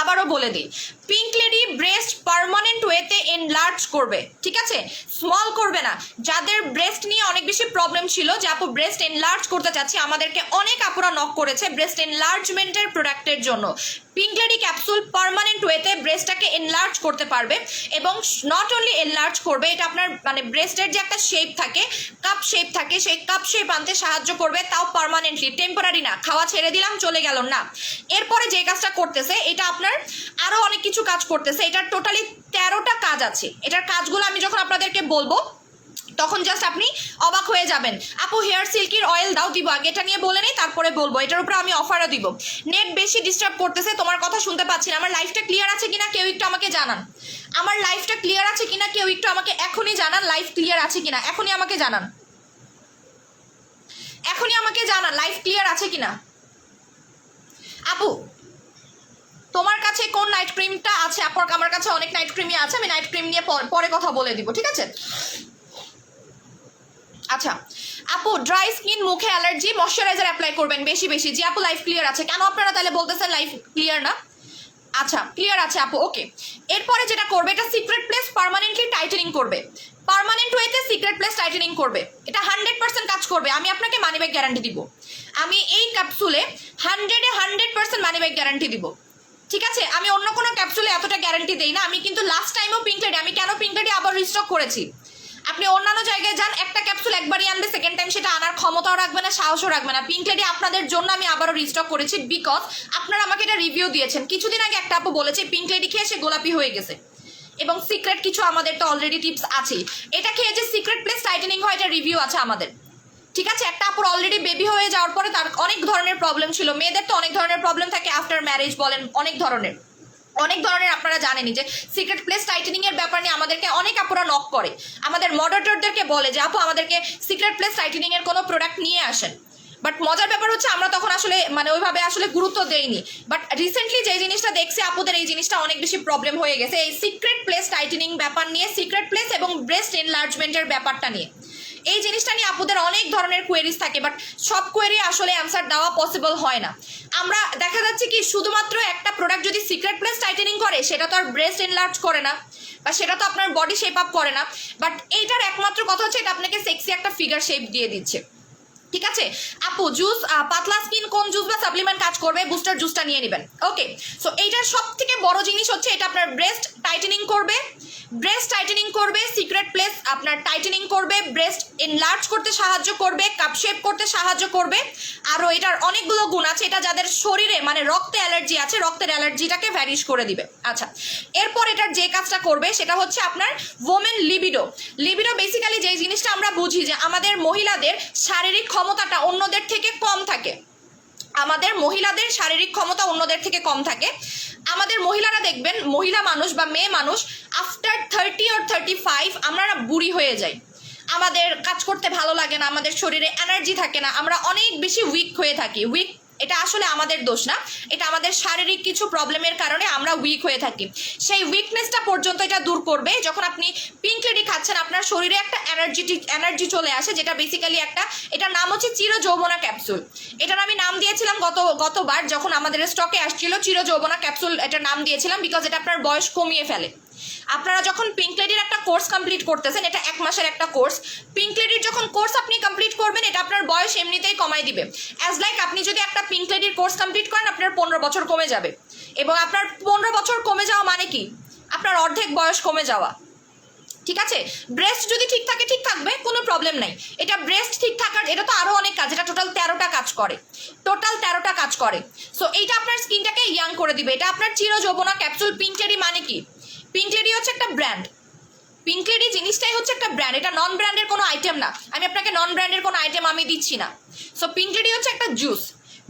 আবারও বলে দিই, পিঙ্ক লেডি ব্রেস্ট পার্মানেন্ট ওয়েতে এনলার্জ করবে, ঠিক আছে? স্মল করবে না। যাদের ব্রেস্ট নিয়ে অনেক বেশি প্রবলেম ছিল যে আপু ব্রেস্ট এনলার্জ করতে চাচ্ছি, আমাদেরকে অনেক আপুরা নক করেছে ব্রেস্ট এনলার্জমেন্টের প্রোডাক্টের জন্য। পিঙ্ক লেডি ক্যাপসুল পার্মানেন্ট ওয়েতে ব্রেস্টটাকে এনলার্জ করতে পারবে, এবং নট অনলি এনলার্জ করবে, এটা আপনার মানে ব্রেস্টের যে একটা শেপ থাকে, কাপ শেপ থাকে, সেই কাপ শেপ আনতে সাহায্য করবে, তাও পার্মানেন্টলি, টেম্পোরারি না, খাওয়া ছেড়ে দিলাম চলে গেল না। এরপরে যে কাজটা করতেছে, এটা আপনার আরো অনেক কিছু কাজ করতেছে। এটার টোটালি 13টা কাজ আছে। এটার কাজগুলো আমি যখন আপনাদেরকে বলবো তখন জাস্ট আপনি অবাক হয়ে যাবেন। আপু হেয়ার সিল্কির অয়েল দাও, দিব আগে এটা নিয়ে বলে নেই, তারপরে বলবো। এটার উপরে আমি অফারও দিব। নেট বেশি ডিস্টার্ব করতেছে, তোমার কথা শুনতে পাচ্ছি না। আমার লাইফটা ক্লিয়ার আছে কিনা কেউ একটু আমাকে জানান। আমার লাইফটা ক্লিয়ার আছে কিনা কেউ একটু আমাকে এখনই জানান। লাইফ ক্লিয়ার আছে কিনা এখনই আমাকে জানান। এখনই আমাকে জানা লাইভ ক্লিয়ার আছে কিনা। আপু তোমার কাছে কোন নাইট ক্রিমটা আছে? আমার কাছে অনেক নাইট ক্রিমই আছে, আমি নাইট ক্রিম নিয়ে পরে কথা বলে দিব, ঠিক আছে? আচ্ছা আপু, ড্রাই স্কিন, মুখে অ্যালার্জি, ময়শ্চারাইজার অ্যাপ্লাই করবেন বেশি বেশি। জি আপু, লাইভ ক্লিয়ার আছে। কেন আপনারা তাহলে বলতেছেন লাইভ ক্লিয়ার না? আচ্ছা ক্লিয়ার আছে আপু, ওকে। এরপরে যেটা করবে, এটা সিক্রেট প্লেস পার্মানেন্টলি টাইটেনিং করবে, পার্মানেন্ট ওয়েতে সিক্রেট প্লেস টাইটেনিং করবে। এটা 100% কাজ করবে, আমি আপনাকে মানি ব্যাক গ্যারান্টি দিব। আমি এই ক্যাপসুলে 100% মানি ব্যাক গ্যারান্টি দিব, ঠিক আছে? আমি অন্য কোনো ক্যাপসুলে এতটা গ্যারান্টি দেই না। আমি কিন্তু লাস্ট টাইমও পিঙ্ক লেডি, আমি কেন পিঙ্ক লেডি আবার রিস্টক করেছি, আপনি অন্যান্য জায়গায় যান, একটা ক্যাপসুল একবারই আনবে, সেকেন্ড টাইম সেটা আনার ক্ষমতাও রাখবে না, সাহসও রাখবে না। পিঙ্ক লেডি আপনাদের জন্য আমি আবারও রিস্টক করেছি, বিকজ আপনারা আমাকে এটা রিভিউ দিয়েছেন। কিছুদিন আগে একটা আপু বলেছে পিঙ্ক লেডি খেয়ে সে গোলাপি হয়ে গেছে, এবং সিক্রেট কিছু আমাদের তো অলরেডি টিপস আছে। এটা খেয়ে যে সিক্রেট প্লেস টাইটেনিং হয়, এটা রিভিউ আছে আমাদের, ঠিক আছে? একটা আপুর অলরেডি বেবি হয়ে যাওয়ার পরে তার অনেক ধরনের প্রবলেম ছিল, মেয়েদের তো অনেক ধরনের প্রবলেম থাকে আফটার ম্যারেজ বলেন, অনেক ধরনের আপনারা জানেনই যে সিক্রেট প্লেস টাইটেনিং এর ব্যাপার নিয়ে আমাদেরকে অনেক আপুরা নক করে, আমাদের মডারেটরদেরকে বলে যে আপু আমাদেরকে সিক্রেট প্লেস টাইটেনিং এর কোনো প্রোডাক্ট নিয়ে আসেন। বাট মজার ব্যাপার হচ্ছে আমরা তখন আসলে মানে ওইভাবে আসলে গুরুত্ব দেইনি। বাট রিসেন্টলি যে জিনিসটা দেখছি আপুদের এই জিনিসটা অনেক বেশি প্রবলেম হয়ে গেছে, এই সিক্রেট প্লেস টাইটেনিং ব্যাপার নিয়ে, সিক্রেট প্লেস এবং ব্রেস্ট এনলার্জমেন্টের ব্যাপারটা নিয়ে। এই জিনিসটা নিয়ে আপুদের অনেক ধরনের কোয়েরিজ থাকে, বাট সব কোয়েরি আসলে অ্যান্সার দেওয়া পসিবল হয় না। আমরা দেখা যাচ্ছে কি শুধুমাত্র একটা প্রোডাক্ট যদি সিক্রেট প্লেস টাইটেনিং করে, সেটা তো আর ব্রেস্ট এনলার্জ করে না, বা সেটা তো আপনার বডি শেপ আপ করে না। বাট এইটার একমাত্র কথা হচ্ছে এটা আপনাকে সেক্সি একটা ফিগার শেপ দিয়ে দিচ্ছে, ঠিক আছে? আপু জুস, পাতলা স্কিন কোন জুস বা সাপ্লিমেন্ট কাজ করবে? বুস্টার জুসটা নিয়ে নেবেন, ওকে। সো এইটার সব থেকে বড় জিনিস হচ্ছে এটা আপনার ব্রেস্ট টাইটেনিং করবে, সিক্রেট প্লেস আপনার টাইটেনিং করবে, ব্রেস্ট এনলার্জ করতে সাহায্য করবে, কাপ শেপ করতে সাহায্য করবে। আরও এটার অনেকগুলো গুণ আছে, এটা যাদের শরীরে মানে রক্তে অ্যালার্জি আছে, রক্তের অ্যালার্জিটাকে ভ্যানিশ করে দিবে। আচ্ছা, এরপর এটার যে কাজটা করবে সেটা হচ্ছে আপনার ওমেন লিবিডো বেসিক্যালি যে জিনিসটা আমরা বুঝি যে আমাদের মহিলাদের শারীরিক ক্ষমতাটা অন্যদের থেকে কম থাকে, আমাদের মহিলাদের শারীরিক ক্ষমতা অন্যদের থেকে কম থাকে। আমাদের মহিলারা দেখবেন, মহিলা মানুষ বা মেয়ে মানুষ আফটার 30 or 35 আমরা না বুড়ি হয়ে যাই, আমাদের কাজ করতে ভালো লাগে না, আমাদের শরীরে এনার্জি থাকে না, আমরা অনেক বেশি উইক হয়ে থাকি। এটা আসলে আমাদের দোষ না, এটা আমাদের শারীরিক কিছু প্রবলেমের কারণে আমরা উইক হয়ে থাকি। সেই উইকনেসটা পর্যন্ত এটা দূর করবে যখন আপনি পিঙ্ক লেডি খাচ্ছেন, আপনার শরীরে একটা এনার্জি চলে আসে, যেটা বেসিক্যালি একটা, এটার নাম হচ্ছে চির যৌবনা ক্যাপসুল। এটার আমি নাম দিয়েছিলাম গতবার যখন আমাদের স্টকে আসছিল, চির যৌবনা ক্যাপসুল এটার নাম দিয়েছিলাম, বিকজ এটা আপনার বয়স কমিয়ে ফেলে। আপনারা যখন পিঙ্ক লেডির একটা কোর্স কমপ্লিট করতেছেন, এটা 1 মাসের একটা কোর্স, পিঙ্ক লেডির যখন কোর্স আপনি কমপ্লিট করবেন, এটা আপনার বয়স এমনিতেই কমাই দিবে। অ্যাজ লাইক আপনি যদি একটা পিঙ্ক লেডির কোর্স কমপ্লিট করেন, আপনার 15 বছর কমে যাবে, এবং আপনার 15 বছর কমে যাওয়া মানে কি? আপনার অর্ধেক বয়স কমে যাওয়া, ঠিক আছে? ব্রেস্ট যদি ঠিক থাকে, ঠিক থাকবে, কোনো প্রবলেম নাই। এটা ব্রেস্ট ঠিক থাকার, এটা তো আরো অনেক কাজ, এটা টোটাল 13টা কাজ করে। সো এইটা আপনার স্কিনটাকে ইয়াং করে দিবে। এটা আপনার চির যৌবনা ক্যাপসুল। পিঙ্ক লেডি মানে কি? পিঙ্ক লেডি হচ্ছে একটা ব্র্যান্ড, পিঙ্ক লেডি জিনিসটাই হচ্ছে একটা ব্র্যান্ড, এটা নন ব্র্যান্ডের কোনো আইটেম না। আমি আপনাকে নন ব্র্যান্ডের কোনো আইটেম আমি দিচ্ছি না। সো পিঙ্ক লেডি হচ্ছে একটা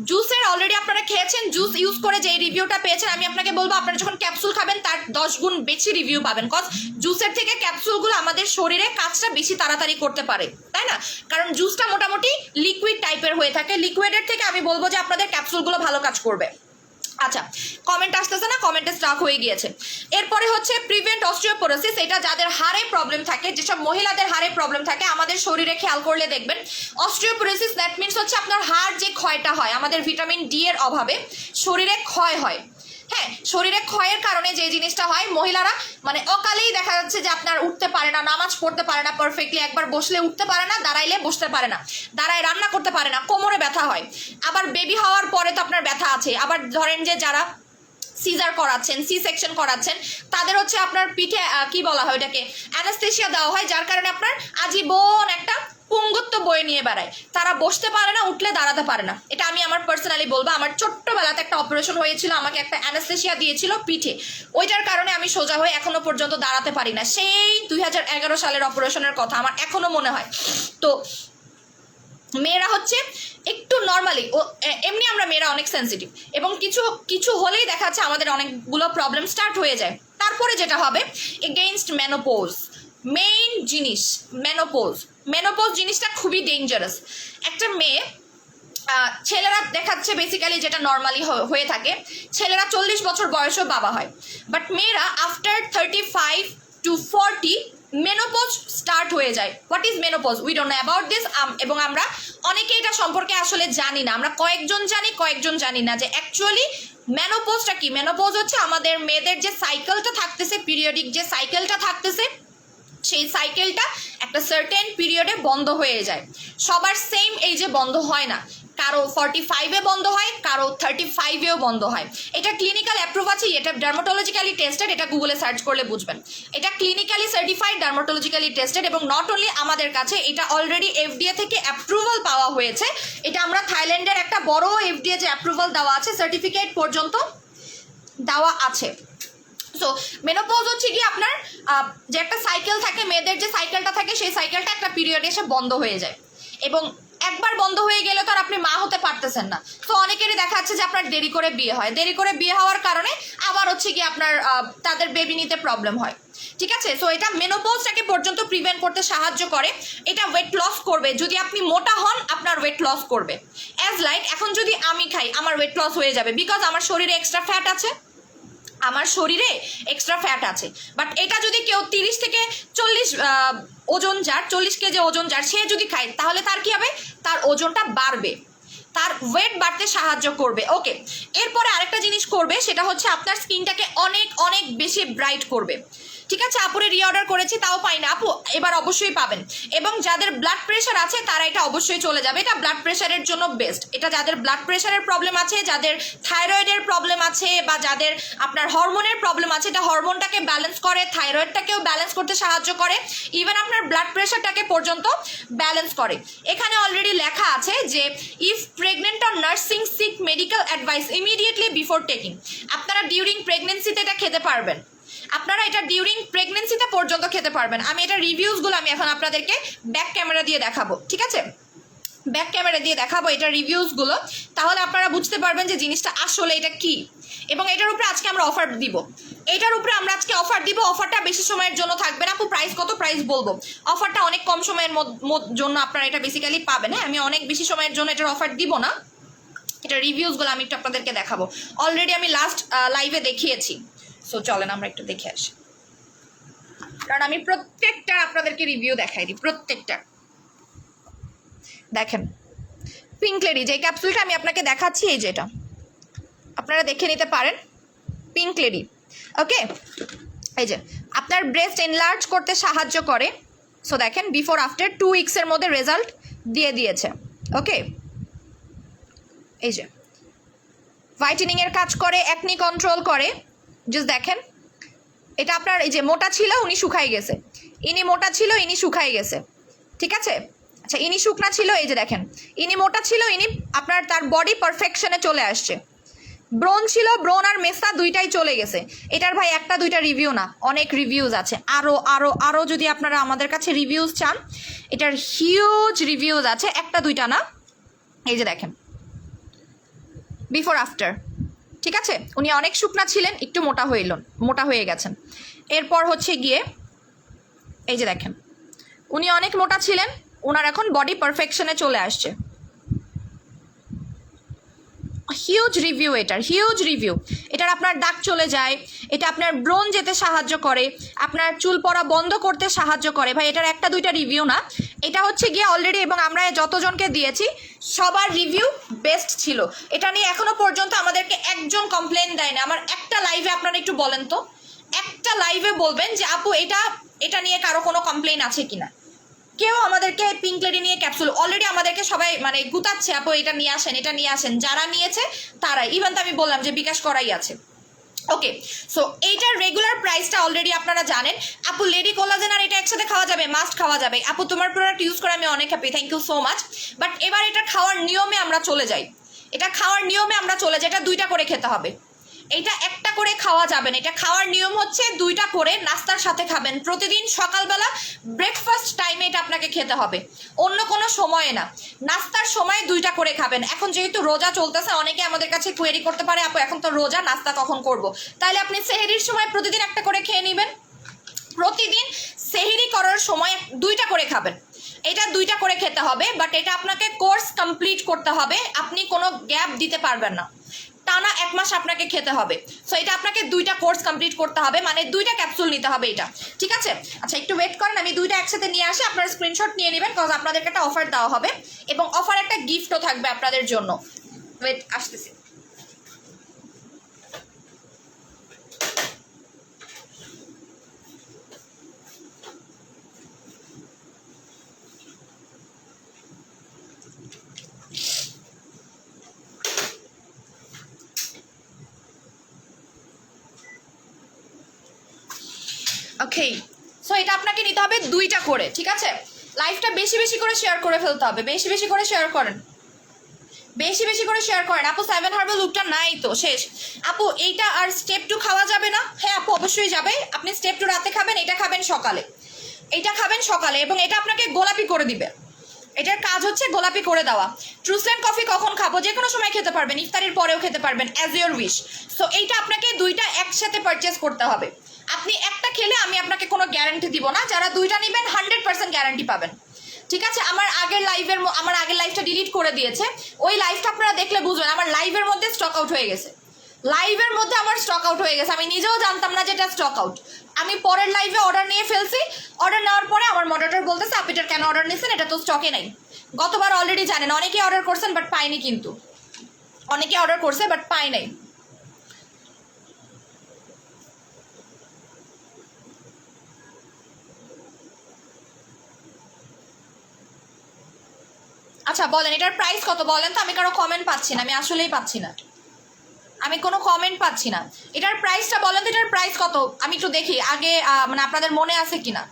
জুসের অলরেডি আপনারা খেয়েছেন, জুস ইউজ করে যে রিভিউটা পেয়েছেন, আমি আপনাকে বলবো আপনারা যখন ক্যাপসুল খাবেন তার 10 গুণ বেশি রিভিউ পাবেন, কজ জুসের থেকে ক্যাপসুলগুলো আমাদের শরীরে কাজটা বেশি তাড়াতাড়ি করতে পারে, তাই না? কারণ জুসটা মোটামুটি লিকুইড টাইপের হয়ে থাকে, লিকুইডের থেকে আমি বলবো যে আপনাদের ক্যাপসুলগুলো ভালো কাজ করবে। আচ্ছা, কমেন্ট আসতেছে না, কমেন্টে স্টাক হয়ে গিয়েছে। এরপরে হচ্ছে প্রিভেন্ট অস্টিওপোরোসিস। এটা যাদের হাড়ে প্রবলেম থাকে, যেসব মহিলাদের হাড়ে প্রবলেম থাকে, আমাদের শরীরে খেয়াল করলে দেখবেন অস্টিওপোরোসিস দ্যাট মিনস হচ্ছে আপনার হাড় যে ক্ষয়টা হয়, আমাদের ভিটামিন ডি এর অভাবে শরীরে ক্ষয় হয়। হ্যাঁ, শরীরে ক্ষয়ের কারণে যে জিনিসটা হয়, মহিলারা মানে অকালেই দেখা যাচ্ছে যে আপনার উঠতে পারে না, নামাজ পড়তে পারে না পারফেক্টলি, একবার বসলে উঠতে পারে না, দাঁড়াইলে বসতে পারে না, দাঁড়ায় রান্না করতে পারে না, কোমরে ব্যথা হয়। আবার বেবি হওয়ার পরে তো আপনার ব্যথা আছে। আবার ধরেন যে যারা সিজার করাচ্ছেন, সি সেকশন করাচ্ছেন, তাদের হচ্ছে আপনার পিঠে কি বলা হয়, ওটাকে অ্যানাস্থেশিয়া দেওয়া হয়, যার কারণে আপনার আজীবন একটা পুঙ্গত্ব বয়ে নিয়ে বেড়ায়, তারা বসতে পারে না, উঠলে দাঁড়াতে পারে না। এটা আমি আমার পার্সোনালি বলবো, আমার ছোট্টবেলাতে একটা অপারেশন হয়েছিল, আমাকে একটা অ্যানাস্থেশিয়া দিয়েছিল পিঠে, ওইটার কারণে আমি সোজা হয়ে এখনো পর্যন্ত দাঁড়াতে পারি না। সেই 2011 সালের অপারেশনের কথা আমার এখনো মনে হয়। তো মেয়েরা হচ্ছে একটু নর্মালি, এমনি আমরা মেয়েরা অনেক সেন্সিটিভ, এবং কিছু হলেই দেখা যাচ্ছে আমাদের অনেকগুলো প্রবলেম স্টার্ট হয়ে যায়। তারপরে যেটা হবে, এগেইনস্ট মেনোপজ, মেইন জিনিস মেনোপজ। মেনোপজ জিনিসটা খুবই ডেঞ্জারাস। একটা মেয়ে, ছেলেরা দেখাচ্ছে বেসিক্যালি যেটা নর্মালি হয়ে থাকে, ছেলেরা 40 বছর বয়সেও বাবা হয়, বাট মেয়েরা আফটার 35 to 40 মেনোপজ স্টার্ট হয়ে যায়। What is menopause? We don't know about this. এবং আমরা অনেকে এটা সম্পর্কে আসলে জানি না। আমরা কয়েকজন জানি না যে অ্যাকচুয়ালি মেনোপজটা কি। মেনোপজ হচ্ছে আমাদের মেয়েদের যে সাইকেলটা থাকতেছে, পিরিয়ডিক যে সাইকেলটা থাকতেছে, সেই সাইকেলটা একটা সার্টেন পিরিয়ডে বন্ধ হয়ে যায়। সবার সেম এইজে বন্ধ হয় না, কারো 45-এ বন্ধ হয়, কারো 35-এও বন্ধ হয়। এটা ক্লিনিক্যাল অ্যাপ্রুভ আছে, এটা ডার্মাটোলজিক্যালি টেস্টেড, এটা গুগলে সার্চ করলে বুঝবেন। এটা ক্লিনিক্যালি সার্টিফাইড, ডার্মাটোলজিক্যালি টেস্টেড, এবং নট অনলি আমাদের কাছে, এটা অলরেডি এফডিএ থেকে অ্যাপ্রুভাল পাওয়া হয়েছে। এটা আমরা থাইল্যান্ডের একটা বড় এফডিএ যে অ্যাপ্রুভাল দেওয়া আছে, সার্টিফিকেট পর্যন্ত দেওয়া আছে। সো মেনোপজ হচ্ছে কি আপনার যে একটা সাইকেল থাকে, মেয়েদের যে সাইকেলটা থাকে, সেই সাইকেলটা একটা পিরিয়ডে এসে বন্ধ হয়ে যায়, এবং একবার বন্ধ হয়ে গেলে তো আর আপনি মা হতে পারতেছেন না। তো অনেকেরই দেখা যাচ্ছে যে আপনার দেরি করে বিয়ে হয়, দেরি করে বিয়ে হওয়ার কারণে আবার হচ্ছে কি আপনার তাদের বেবি নিতে প্রবলেম হয়। ঠিক আছে, সো এটা মেনোপজটাকে পর্যন্ত প্রিভেন্ট করতে সাহায্য করে। এটা ওয়েট লস করবে। যদি আপনি মোটা হন, আপনার ওয়েট লস করবে। অ্যাজ লাইক এখন যদি আমি খাই, আমার ওয়েট লস হয়ে যাবে, বিকজ আমার শরীরে এক্সট্রা ফ্যাট আছে, বাট এটা যদি কেউ 30 থেকে 40 ওজন যার, 40 কেজি ওজন যার, সে যদি খায়, তাহলে তার কি হবে? তার ওজনটা বাড়বে, তার ওয়েট বাড়তে সাহায্য করবে। ওকে, এরপরে আরেকটা জিনিস করবে, সেটা হচ্ছে আপনার স্কিনটাকে অনেক অনেক বেশি ব্রাইট করবে। ঠিক আছে, আপুরে রিঅর্ডার করেছি, তাও পাই না। আপু এবার অবশ্যই পাবেন। এবং যাদের ব্লাড প্রেশার আছে তারা এটা অবশ্যই চলে যাবে। এটা ব্লাড প্রেশারের জন্য বেস্ট। এটা যাদের ব্লাড প্রেশারের প্রবলেম আছে, যাদের থাইরয়েডের প্রবলেম আছে, বা যাদের আপনার হরমোনের প্রবলেম আছে, এটা হরমোনটাকে ব্যালেন্স করে, থাইরয়েডটাকেও ব্যালেন্স করতে সাহায্য করে, ইভেন আপনার ব্লাড প্রেশারটাকে পর্যন্ত ব্যালেন্স করে। এখানে অলরেডি লেখা আছে যে if pregnant or nursing sick medical advice immediately before taking. আপনারা ডিউরিং প্রেগনেন্সিতে এটা খেতে পারবেন, আপনারা এটা ডিউরিং প্রেগনেন্সিতে পর্যন্ত খেতে পারবেন। আমি এটা রিভিউসগুলো আমি এখন আপনাদেরকে ব্যাক ক্যামেরা দিয়ে দেখাবো। ঠিক আছে, ব্যাক ক্যামেরা দিয়ে দেখাবো এটা রিভিউসগুলো, তাহলে আপনারা বুঝতে পারবেন যে জিনিসটা আসলে এটা কি। এবং এটার উপরে আজকে আমরা অফার দিব, এটার উপরে আমরা আজকে অফার দিব। অফারটা বেশি সময়ের জন্য থাকবে না। আপু প্রাইস কত? প্রাইস বলবো। অফারটা অনেক কম সময়ের জন্য আপনারা এটা বেসিক্যালি পাবেন। হ্যাঁ, আমি অনেক বেশি সময়ের জন্য এটার অফার দিব না। এটা রিভিউসগুলো আমি একটু আপনাদেরকে দেখাবো। অলরেডি আমি লাস্ট লাইভে দেখিয়েছি। সো চলেন আমরা একটু দেখে আসি, কারণ আমি প্রত্যেকটা আপনাদেরকে রিভিউ দেখাই দিই, প্রত্যেকটা। দেখেন পিঙ্ক লেডি যে ক্যাপসুলটা আমি আপনাকে দেখাচ্ছি, এই যেটা আপনারা দেখে নিতে পারেন, পিঙ্ক লেডি। ওকে, এই যে আপনার ব্রেস্ট এনলার্জ করতে সাহায্য করে। সো দেখেন বিফোর আফটার 2 উইক্সের মধ্যে রেজাল্ট দিয়ে দিয়েছে। ওকে, এই যে হোয়াইটেনিংয়ের কাজ করে, অ্যাকনি কন্ট্রোল করে। জাস্ট দেখেন, এটা আপনার এই যে মোটা ছিল, উনি শুকাই গেছে, ইনি মোটা ছিল, ইনি শুকাই গেছে। ঠিক আছে, আচ্ছা ইনি শুকনা ছিল, এই যে দেখেন ইনি মোটা ছিল, ইনি আপনার তার বডি পারফেকশনে চলে আসছে। ব্রোন ছিল, ব্রোন আর মেসা দুইটাই চলে গেছে। এটার ভাই একটা দুইটা রিভিউ না, অনেক রিভিউজ আছে। আরও আরও আরও যদি আপনারা আমাদের কাছে রিভিউজ চান, এটার হিউজ রিভিউজ আছে, একটা দুইটা না। এই যে দেখেন বিফোর আফটার। ঠিক আছে, উনি অনেক শুকনা ছিলেন, একটু মোটা হয়ে গেছেন। এরপর হচ্ছে গিয়ে এই যে দেখেন উনি অনেক মোটা ছিলেন, ওনার এখন বডি পারফেকশনে চলে আসছে। হিউজ রিভিউ, এটার হিউজ রিভিউ। এটার আপনার দাগ চলে যায়, এটা আপনার ব্রণ যেতে সাহায্য করে, আপনার চুল পড়া বন্ধ করতে সাহায্য করে। ভাই এটার একটা দুইটা রিভিউ না, এটা হচ্ছে গিয়ে অলরেডি, এবং আমরা যতজনকে দিয়েছি সবার রিভিউ বেস্ট ছিল। এটা নিয়ে এখনো পর্যন্ত আমাদেরকে একজন কমপ্লেন দেয় না। আমার একটা লাইভে আপনারা একটু বলেন তো, একটা লাইভে বলবেন যে আপু এটা নিয়ে কারো কোনো কমপ্লেন আছে কিনা। কেউ আমাদেরকে পিঙ্ক লেডি নিয়ে ক্যাপসুল অলরেডি আমাদেরকে সবাই মানে গুতাচ্ছে, আপু এটা নিয়ে আসেন। যারা নিয়েছে তারাই, ইভেন তো আমি বললাম যে বিকাশ করাই আছে। ওকে, সো এইটার রেগুলার প্রাইসটা অলরেডি আপনারা জানেন। আপু লেডি কোলাজেন আর এটা একসাথে খাওয়া যাবে, মাস্ট খাওয়া যাবে। আপু তোমার প্রোডাক্ট ইউজ করে আমি অনেক happy, thank you so much. But এবার এটা খাওয়ার নিয়মে আমরা চলে যাই, এটা 2টা করে খেতে হবে। এটা একটা করে খাওয়া যাবে না, এটা খাওয়ার নিয়ম হচ্ছে 2টা করে নাস্তার সাথে খাবেন প্রতিদিন সকালবেলা ব্রেকফাস্ট টাইমে। এটা আপনাকে খেতে হবে, অন্য কোনো সময়ে না। নাস্তার সময় 2টা করে খাবেন। এখন যেহেতু রোজা চলতেছে, অনেকে আমাদের কাছে কোয়েরি করতে পারে আপু এখন তো রোজা, নাস্তা কখন করব? তাহলে আপনি সেহরির সময় প্রতিদিন একটা করে খেয়ে নেবেন। প্রতিদিন সেহরি করার সময় 2টা করে খাবেন। এটা 2টা করে খেতে হবে, বাট এটা আপনাকে কোর্স কমপ্লিট করতে হবে, আপনি কোনো গ্যাপ দিতে পারবেন না, টানা 1 মাস আপনাকে খেতে হবে। সো এটা আপনাকে 2টা কোর্স কমপ্লিট করতে হবে, মানে 2টা ক্যাপসুল নিতে হবে এটা, ঠিক আছে? আচ্ছা একটু ওয়েট করেন, আমি 2টা একসাথে নিয়ে আসি, আপনারা স্ক্রিনশট নিয়ে নেবেন, বিকজ আপনাদেরকে একটা অফার দেওয়া হবে এবং অফার একটা গিফটও থাকবে আপনাদের জন্য। ওয়েট, আসতেছি। ওকে, সো এটা আপনাকে নিতে হবে 2টা করে, ঠিক আছে? লাইফটা বেশি বেশি করে শেয়ার করে ফেলতে হবে, বেশি বেশি করে শেয়ার করেন, বেশি বেশি করে শেয়ার করেন। আপু 7 হার্বাল লুকটা নাই তো, শেষ। আপু এইটা আর স্টেপ 2 খাওয়া যাবে না? হ্যাঁ আপু অবশ্যই যাবে, আপনি স্টেপ 2 রাতে খাবেন, এটা খাবেন সকালে, এটা খাবেন সকালে, এবং এটা আপনাকে গোলাপি করে দিবে। এটার কাজ হচ্ছে গোলাপি করে দেওয়া। ট্রুসল্যান্ড কফি কখন খাবো? যে কোনো সময় খেতে পারবেন, ইফতারির পরেও খেতে পারবেন, অ্যাজ ইউর উইশ। সো এইটা আপনাকে 2টা একসাথে পারচেস করতে হবে। আপনি একটা খেলে আমি আপনাকে কোনো গ্যারান্টি দিব না, যারা 2টা নেবেন 100% গ্যারান্টি পাবেন, ঠিক আছে? আমার আগের লাইভটা ডিলিট করে দিয়েছে, ওই লাইভটা আপনারা দেখলে বুঝবেন আমার লাইভের মধ্যে স্টক আউট হয়ে গেছে, লাইভের মধ্যে আমার স্টক আউট হয়ে গেছে, আমি নিজেও জানতাম না যে এটা স্টক আউট। আমি পরের লাইভে অর্ডার নিয়ে ফেলছি, অর্ডার নেওয়ার পরে আমার মডারেটর বলতেছে আপনি এটা কেন অর্ডার নিয়েছেন, এটা তো স্টকে নাই। গতবার অলরেডি জানেন অনেকেই অর্ডার করছেন বাট পাইনি, কিন্তু অনেকে অর্ডার করছে বাট পাই নাই। আচ্ছা বলেন এটার প্রাইস কত বলেন তো, আমি কারো কমেন্ট পাচ্ছি না, আমি আসলেই পাচ্ছি না, আমি কোনো কমেন্ট পাচ্ছি না। এটার প্রাইসটা বলেন তো, এটার প্রাইস কত আমি একটু দেখি আগে, মানে আপনাদের মনে আছে কিনা।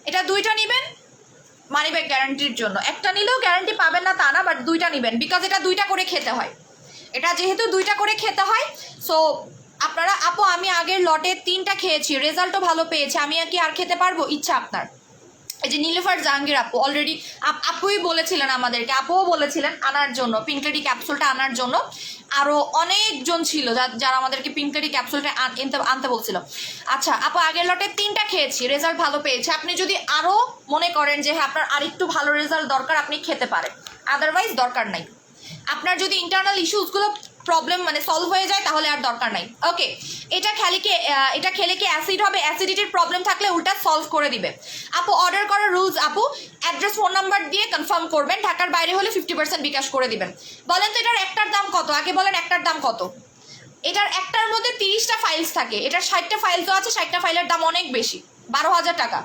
এটা 2টা নেবেন মানি ব্যাক গ্যারান্টির জন্য, একটা নিলেও গ্যারান্টি পাবেন না তা না, বাট 2টা নেবেন, বিকজ এটা 2টা করে খেতে হয়, এটা যেহেতু 2টা করে খেতে হয়। সো আপনারা, আপু আমি আগের লটে 3টা খেয়েছি, রেজাল্টও ভালো পেয়েছে, আমি কি আর খেতে পারবো? ইচ্ছা আপনার। এই যে নীলুফার জাহাঙ্গীর আপু অলরেডি আপুই বলেছিলেন আমাদেরকে, আপুও বলেছিলেন আনার জন্য, পিঙ্কলেডি ক্যাপসুলটা আনার জন্য। আরও অনেকজন ছিল যারা আমাদেরকে পিঙ্কলেডি ক্যাপসুলটা আনতে বলছিল। আচ্ছা আপু আগের লটে 3টা খেয়েছি, রেজাল্ট ভালো পেয়েছে, আপনি যদি আরও মনে করেন যে হ্যাঁ আপনার আরেকটু ভালো রেজাল্ট দরকার, আপনি খেতে পারেন, আদারওয়াইজ দরকার নাই। আপনার যদি ইন্টারনাল ইস্যুসগুলো প্রবলেম মানে সলভ হয়ে যায় তাহলে আর দরকার নাই। ওকে, এটা খেলে কি অ্যাসিড হবে? অ্যাসিডিটির প্রবলেম থাকলে উল্টা সলভ করে দিবে। আপু অর্ডার করার রুলস, আপু অ্যাড্রেস ফোন নাম্বার দিয়ে কনফার্ম করবেন, ঢাকার বাইরে হলে 50% বিকাশ করে দিবেন। বলেন তো এটার একটার দাম কত, আগে বলেন একটার দাম কত? এটার একটার মধ্যে 30টা ফাইলস থাকে, এটার 60টা ফাইলসও আছে, 60টা ফাইলের দাম অনেক বেশি, 12,000 টাকা।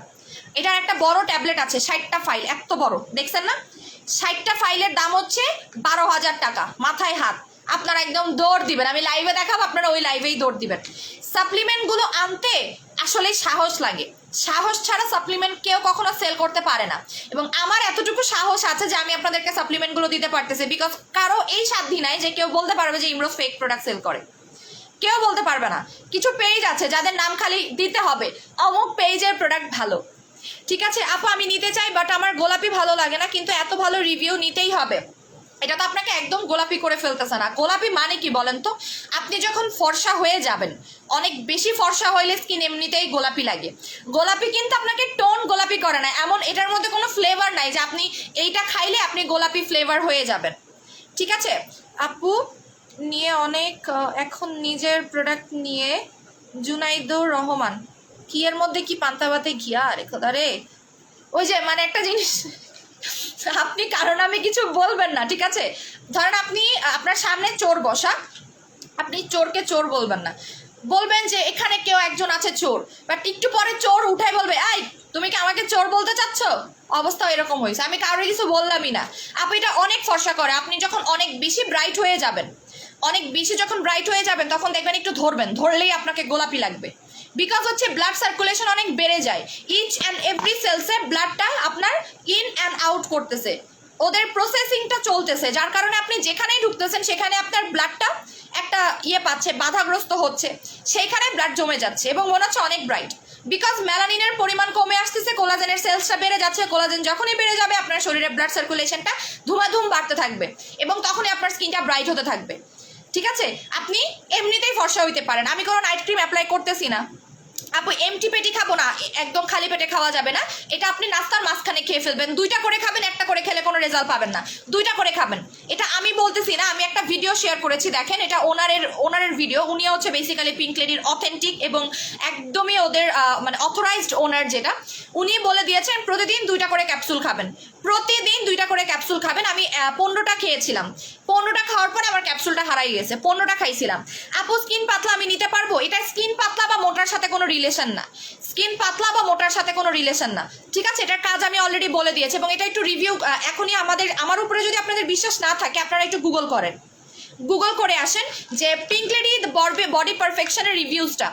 এটার একটা বড় ট্যাবলেট আছে, 60টা ফাইল, এত বড় দেখছেন না, 60টা ফাইলের দাম হচ্ছে 12,000 টাকা, মাথায় হাত। আপনারা একদম দৌড় দিবেন, আমি লাইভে দেখাবো, আপনারা ওই লাইভেই দৌড় দিবেন। সাপ্লিমেন্টগুলো আনতে আসলে সাহস লাগে, সাহস ছাড়া সাপ্লিমেন্ট কেউ কখনো সেল করতে পারে না, এবং আমার এতটুকু সাহস আছে যে আমি আপনাদেরকে সাপ্লিমেন্টগুলো দিতে পারতেছি, বিকজ কারো এই সাধ্য নাই যে কেউ বলতে পারবে যে ইমরোজ ফেক প্রোডাক্ট সেল করে, কেউ বলতে পারবে না। কিছু পেজ আছে যাদের নাম খালি দিতে হবে অমুক পেজের প্রোডাক্ট ভালো, ঠিক আছে? আপু আমি নিতে চাই বাট আমার গোলাপি ভালো লাগে না, কিন্তু এত ভালো রিভিউ নিতেই হবে। এটা তো আপনাকে একদম গোলাপি করে ফেলতেছে না। গোলাপি মানে কি বলেন তো? আপনি যখন ফর্সা হয়ে যাবেন, অনেক বেশি ফর্সা হইলে স্কিন এমনিতেই গোলাপি লাগে। গোলাপি কিন্তু আপনাকে টোন গোলাপি করে না, এমন এটার মধ্যে কোনো ফ্লেভার নাই যে আপনি এইটা খাইলে আপনি গোলাপি ফ্লেভার হয়ে যাবেন, ঠিক আছে? আপু নিয়ে অনেক, এখন নিজের প্রোডাক্ট নিয়ে জুনাইদুর রহমান, কি এর মধ্যে কি পান্তাবাতে ঘিয়া রে খোদা রে। ওই যে মানে একটা জিনিস, আপনি কারণ আমি কিছু বলবেন না, ঠিক আছে? ধরেন আপনি আপনার সামনে চোর বসা, আপনি চোরকে চোর বলবেন না, বলবেন যে এখানে কেউ একজন আছে চোর, বাট একটু পরে চোর উঠাই বলবে আই তুমি কি আমাকে চোর বলতে চাচ্ছ? অবস্থা এরকম হয়েছে, আমি কারোর কিছু বললামই না। আপনি এটা অনেক ফর্সা করে, আপনি যখন অনেক বেশি ব্রাইট হয়ে যাবেন, অনেক বেশি যখন ব্রাইট হয়ে যাবেন তখন দেখবেন একটু ধরবেন, ধরলেই আপনাকে গোলাপি লাগবে, বিকজ হচ্ছে ব্লাড সার্কুলেশন অনেক বেড়ে যায়, ইচ অ্যান্ড এভরি সেলসে ব্লাডটা আপনার ইন অ্যান্ড আউট করতেছে, ওদের প্রসেসিংটা চলতেছে, যার কারণে আপনি যেখানেই ঢুকতেছেন সেখানে আপনার ব্লাডটা একটা পাচ্ছে, বাধাগ্রস্ত হচ্ছে, সেইখানে ব্লাড জমে যাচ্ছে এবং মনে হচ্ছে অনেক ব্রাইট, বিকজ মেলানিনের পরিমাণ কমে আসতেছে, কোলাজেনের সেলসটা বেড়ে যাচ্ছে, কোলাজেন যখনই বেড়ে যাবে আপনার শরীরে ব্লাড সার্কুলেশনটা ধুমাধুম বাড়তে থাকবে এবং তখনই আপনার স্কিনটা ব্রাইট হতে থাকবে। ঠিক আছে, আপনি এমনিতেই ফর্সা হইতে পারেন, আমি কোনো নাইট ক্রিম অ্যাপ্লাই করতেছি না। আপু এমটি পেটি খাবো না, একদম খালি পেটে খাওয়া যাবে না, এটা আপনি নাস্তার মাঝখানে খেয়ে ফেলবেন, 2টা করে খাবেন, একটা করে খেলে কোনো রেজাল্ট পাবেন না, 2টা করে খাবেন। এটা আমি বলতেছি না, আমি একটা ভিডিও শেয়ার করেছি, দেখেন এটা ওনারের ভিডিও, উনি হচ্ছে বেসিক্যালি পিঙ্ক লেডির অথেন্টিক এবং একদমই ওদের মানে অথরাইজড ওনার, যেটা উনি বলে দিয়েছেন প্রতিদিন 2টা করে ক্যাপসুল খাবেন, প্রতিদিন 2টা করে ক্যাপসুল খাবেন। আমি 15টা খেয়েছিলাম, 15টা খাওয়ার পর আমার ক্যাপসুলটা হারাই গেছে, 15টা খাইছিলাম। আপু স্কিন পাতলা আমি নিতে পারবো? এটা স্কিন পাতলা বা মোটার সাথে কোনো রিলেশন না, স্কিন পাতলা বা মোটার সাথে কোনো রিলেশন না। ঠিক আছে, এটার কাজ আমি অলরেডি বলে দিয়েছি এবং এটা একটু রিভিউ এখনই আমার উপরে যদি আপনাদের বিশ্বাস না থাকে আপনারা একটু গুগল করেন, গুগল করে আসেন যে পিঙ্ক লেডি বডি পারফেকশনের রিভিউজটা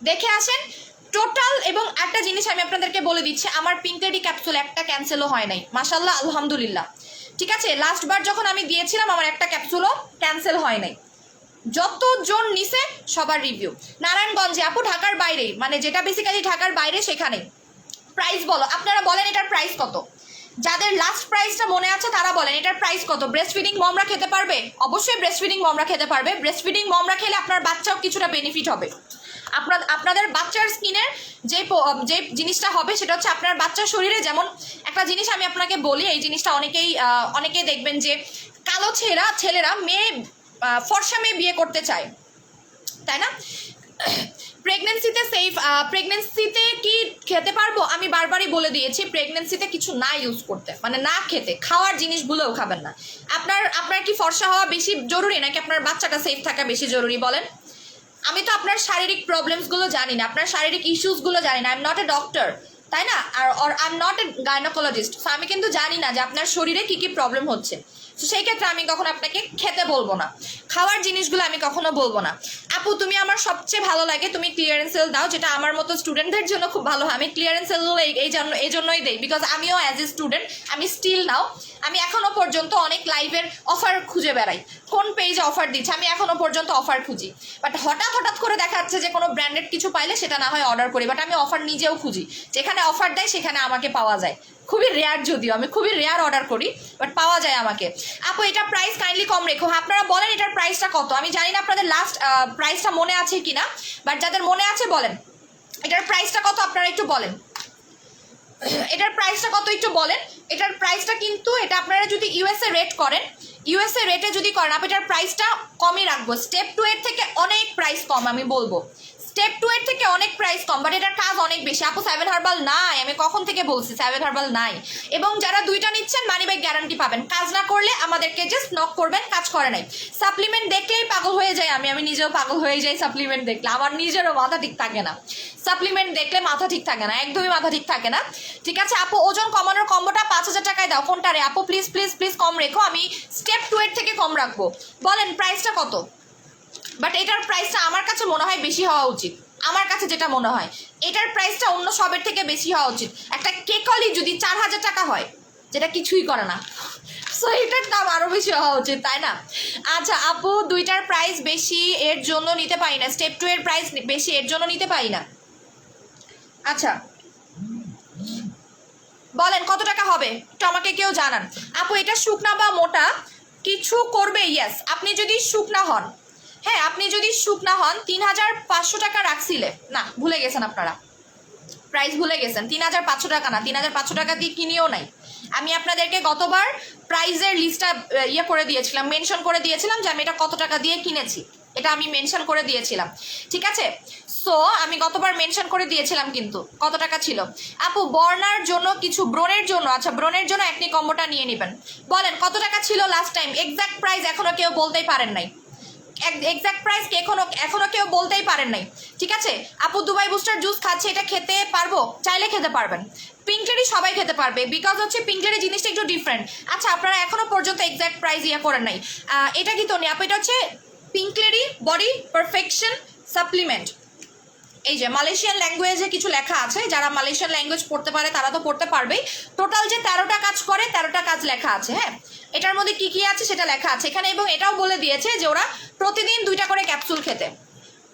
দেখে আসেন টোটাল। এবং একটা জিনিস আমি আপনাদেরকে বলে দিচ্ছি, আমার পিঙ্ক লেডি ক্যাপসুল একটা ক্যান্সেলও হয় নাই, মাশাল্লাহ আলহামদুলিল্লাহ। ঠিক আছে, লাস্ট বার যখন আমি দিয়েছিলাম আমার একটা ক্যাপসুলও ক্যান্সেল হয় নাই, যতজন নিছে সবার রিভিউ। নারায়ণগঞ্জে আপু, ঢাকার বাইরে, মানে যেটা বেসিক্যালি ঢাকার বাইরে সেখানে। প্রাইস বলো, আপনারা বলেন এটার প্রাইস কত, যাদের লাস্ট প্রাইসটা মনে আছে তারা বলেন এটার প্রাইস কত। ব্রেস্ট ফিডিং মমরা খেতে পারবে? অবশ্যই ব্রেস্ট ফিডিং মমরা খেতে পারবে। ব্রেস্ট ফিডিং মমরা খেলে আপনার বাচ্চাও কিছুটা বেনিফিট হবে। আপনাদের বাচ্চার স্কিনের যে জিনিসটা হবে সেটা হচ্ছে আপনার বাচ্চার শরীরে, যেমন একটা জিনিস আমি আপনাকে বলি, এই জিনিসটা অনেকেই দেখবেন যে কালো ছেলেরা ফর্সা মেয়ে বিয়ে করতে চায়, তাই না? প্রেগনেন্সিতে কি খেতে পারবো? আমি বারবারই বলে দিয়েছি প্রেগনেন্সিতে কিছু না ইউজ করতে, মানে না খেতে, খাওয়ার জিনিসগুলোও খাবেন না। আপনার কি ফর্সা হওয়া বেশি জরুরি নাকি আপনার বাচ্চাটা সেফ থাকা বেশি জরুরি বলেন? আমি তো আপনার শারীরিক প্রবলেমসগুলো জানি না, আপনার শারীরিক ইস্যুসগুলো জানি না, I am not a doctor, তাই না? আর I am not a gynaecologist, so আমি কিন্তু জানি না যে আপনার শরীরে কি কি প্রবলেম হচ্ছে। তো সেই ক্ষেত্রে আমি কখনো আপনাকে খেতে বলবো না, খাওয়ার জিনিসগুলো আমি কখনো বলবো না। আপু তুমি আমার সবচেয়ে ভালো লাগে তুমি ক্লিয়ারেন্স সেল দাও, যেটা আমার মতো স্টুডেন্টদের জন্য খুব ভালো হয়। আমি ক্লিয়ারেন্স সেলগুলো এই জন্যই দেই, বিকজ আমিও অ্যাজ এ স্টুডেন্ট, আমি স্টিল নাও, আমি এখনো পর্যন্ত অনেক লাইভের অফার খুঁজে বেড়াই, কোন পেজে অফার দিচ্ছে আমি এখনো পর্যন্ত অফার খুঁজি। বাট হঠাৎ করে দেখা যাচ্ছে যে কোনো ব্র্যান্ডেড কিছু পাইলে সেটা না হয় অর্ডার করি, বাট আমি অফার নিজেও খুঁজি, যেখানে অফার দেয় সেখানে আমাকে পাওয়া যায়। খুবই রেয়ার, যদিও আমি খুবই রেয়ার অর্ডার করি, বাট পাওয়া যায় আমাকে। আপু এটার প্রাইস কাইন্ডলি কম রেখো। আপনারা বলেন এটার প্রাইসটা কত? আমি জানি না আপনাদের লাস্ট প্রাইসটা মনে আছে কিনা, বাট যাদের মনে আছে বলেন এটার প্রাইসটা কত, আপনারা একটু বলেন এটার প্রাইসটা কত একটু বলেন। এটার প্রাইসটা কিন্তু এটা আপনারা যদি ইউএসএ রেট করেন, ইউএসএ রেটে যদি করেন, আপনি এটার প্রাইসটা কমই রাখবো। স্টেপ 2 এর থেকে অনেক প্রাইস কম, আমি বলবো স্টেপ 2 এর থেকে অনেক প্রাইস কম, বাট এটার কাজ অনেক বেশি। আপু 7 হার্বাল নাই, আমি কখন থেকে বলছি 7 হার্বাল নাই। এবং যারা 2টা নিচ্ছেন মানি ব্যাক গ্যারান্টি পাবেন, কাজ না করলে আমাদেরকে জাস্ট নক করবেন, কাজ করে নাই। সাপ্লিমেন্ট দেখলেই পাগল হয়ে যায়, আমি নিজেও পাগল হয়ে যাই সাপ্লিমেন্ট দেখলে, আমার নিজেরও মাথা ঠিক থাকে না, সাপ্লিমেন্ট দেখলে মাথা ঠিক থাকে না, একদমই মাথা ঠিক থাকে না। ঠিক আছে আপু, ওজন কমানোর কম্বোটা 5000 টাকায় দাও, কোনটা রে আপু? প্লিজ প্লিজ প্লিজ কম রেখো, আমি স্টেপ 2 এর থেকে কম রাখবো। বলেন প্রাইসটা কত? বাট এটার প্রাইসটা আমার কাছে মনে হয় বেশি হওয়া উচিত, আমার কাছে যেটা মনে হয় এটার প্রাইসটা অন্য সবের থেকে বেশি হওয়া উচিত। একটা কেকলি যদি 4000 টাকা হয়, যেটা কিছুই করে না, সো এটার দাম আরো বেশি হওয়া উচিত, তাই না? আচ্ছা আপু 2টার প্রাইস বেশি এর জন্য নিতে পারি না, স্টেপ 2 এর প্রাইস বেশি এর জন্য নিতে পারি না। আচ্ছা বলেন কত টাকা হবে একটু আমাকে কেউ জানান। আপু এটা শুকনা বা মোটা কিছু করবে? ইয়েস, আপনি যদি শুকনা হন, হ্যাঁ আপনি যদি শুকনা হন 3500 টাকা রাখছিলে, না ভুলে গেছেন আপনারা, প্রাইস ভুলে গেছেন, 3500 টাকা না, 3500 টাকা দিয়ে কিনিও নাই। আমি আপনাদেরকে গতবার প্রাইজের লিস্টটা করে দিয়েছিলাম, মেনশন করে দিয়েছিলাম যে আমি এটা কত টাকা দিয়ে কিনেছি, এটা আমি মেনশন করে দিয়েছিলাম। ঠিক আছে, সো আমি গতবার মেনশন করে দিয়েছিলাম কিন্তু কত টাকা ছিল। আপু বর্ণার জন্য কিছু, ব্রণের জন্য, আচ্ছা ব্রণের জন্য একনি কম্বোটা নিয়ে নেবেন। বলেন কত টাকা ছিল লাস্ট টাইম? এক্সাক্ট প্রাইস এখনো কেউ বলতেই পারেন নাই, এক্সাক্ট প্রাইস এখনো কেউ বলতেই পারেন নাই। ঠিক আছে আপু, দুবাই বুস্টার জুস খাচ্ছে, এটা খেতে পারবো? চাইলে খেতে পারবেন, পিঙ্ক লেডি সবাই খেতে পারবে, বিকজ হচ্ছে পিঙ্ক লেডি জিনিসটা একটু ডিফারেন্ট। আচ্ছা আপনারা এখনো পর্যন্ত এক্সাক্ট প্রাইস করেন নাই, এটা কি তো নেই আপু? এটা হচ্ছে pink lady body perfection supplement. এই যে মালয়েশিয়ান ল্যাঙ্গুয়েজে কিছু লেখা আছে, যারা মালয়েশিয়ান ল্যাঙ্গুয়েজ পড়তে পারে তারা তো পড়তে পারবেই। টোটাল যে 13টা কাজ করে, 13টা কাজ লেখা আছে, হ্যাঁ এটার মধ্যে কি কি আছে সেটা লেখা আছে এখানে। এবং এটাও বলে দিয়েছে যে ওরা প্রতিদিন 2টা করে ক্যাপসুল খেতে,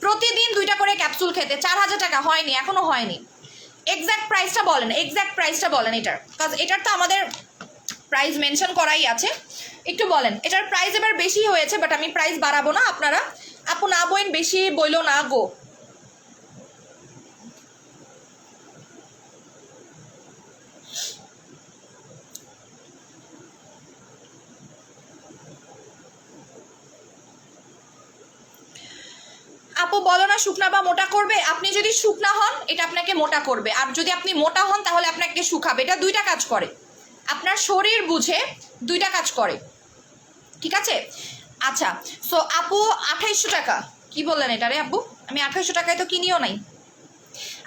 প্রতিদিন 2টা করে ক্যাপসুল খেতে। 4000 টাকা হয়নি, এখনো হয়নি, এক্স্যাক্ট প্রাইসটা বলেন, এক্স্যাক্ট প্রাইসটা বলেন এটার, কারণ এটার তো আমাদের প্রাইস মেনশন করাই আছে। একটু বলেন এটার প্রাইস এবার বেশি হয়েছে, বাট আমি প্রাইস বাড়াবো না, আপনারা আপু না বইন বেশি বইলো না গো। আপু বলো না শুকনা বা মোটা করবে, আপনি যদি শুকনা হন এটা আপনাকে মোটা করবে, আর যদি আপনি মোটা হন তাহলে আপনাকে শুকাবে। এটা দুইটা কাজ করে, আপনার শরীর বুঝে দুইটা কাজ করে, ঠিক আছে। আচ্ছা, সো আপু 2800 টাকা কি বললেন এটা রে আপু? আমি 2800 টাকায় তো কিনিও নাই।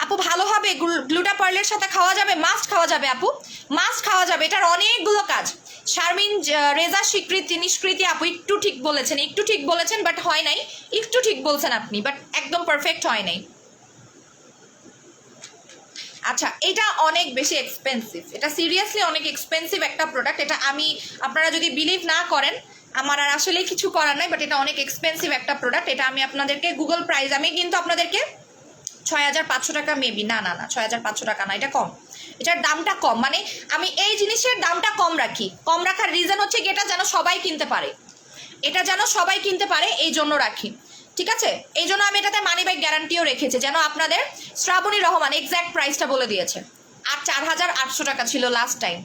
আপু ভালো হবে গ্লুটা পার্লের সাথে খাওয়া যাবে? মাস্ট খাওয়া যাবে আপু, মাস্ট খাওয়া যাবে। এটার অনেকগুলো কাজ। শারমিন রেজা স্বীকৃতি নিষ্কৃতি আপু একটু ঠিক বলেছেন, একটু ঠিক বলেছেন, বাট হয় নাই। একটু ঠিক বলছেন আপনি, বাট একদম পারফেক্ট হয় নাই। আচ্ছা, এটা অনেক বেশি এক্সপেন্সিভ, এটা সিরিয়াসলি অনেক এক্সপেন্সিভ একটা প্রোডাক্ট। এটা আমি, আপনারা যদি বিলিভ না করেন আমার আর আসলে কিছু করার নাই, বাট এটা অনেক এক্সপেন্সিভ একটা প্রোডাক্ট। এটা আমি আপনাদেরকে গুগল প্রাইস, আমি কিন্তু আপনাদেরকে 6500 টাকা মেবি, না না না 6500 টাকা না, এটা কম, এটার দামটা কম। মানে আমি এই জিনিসের দামটা কম রাখি, কম রাখার রিজন হচ্ছে কি এটা যেন সবাই কিনতে পারে, এটা যেন সবাই কিনতে পারে এই জন্য রাখি, ঠিক আছে। এই জন্য আমি এটাতে মানি ব্যাক গ্যারান্টিও রেখেছি, যেন আপনাদের শ্রাবণী রহমান এক্স্যাক্ট প্রাইসটা বলে দিয়েছে। আর 4800 টাকা ছিল লাস্ট টাইম,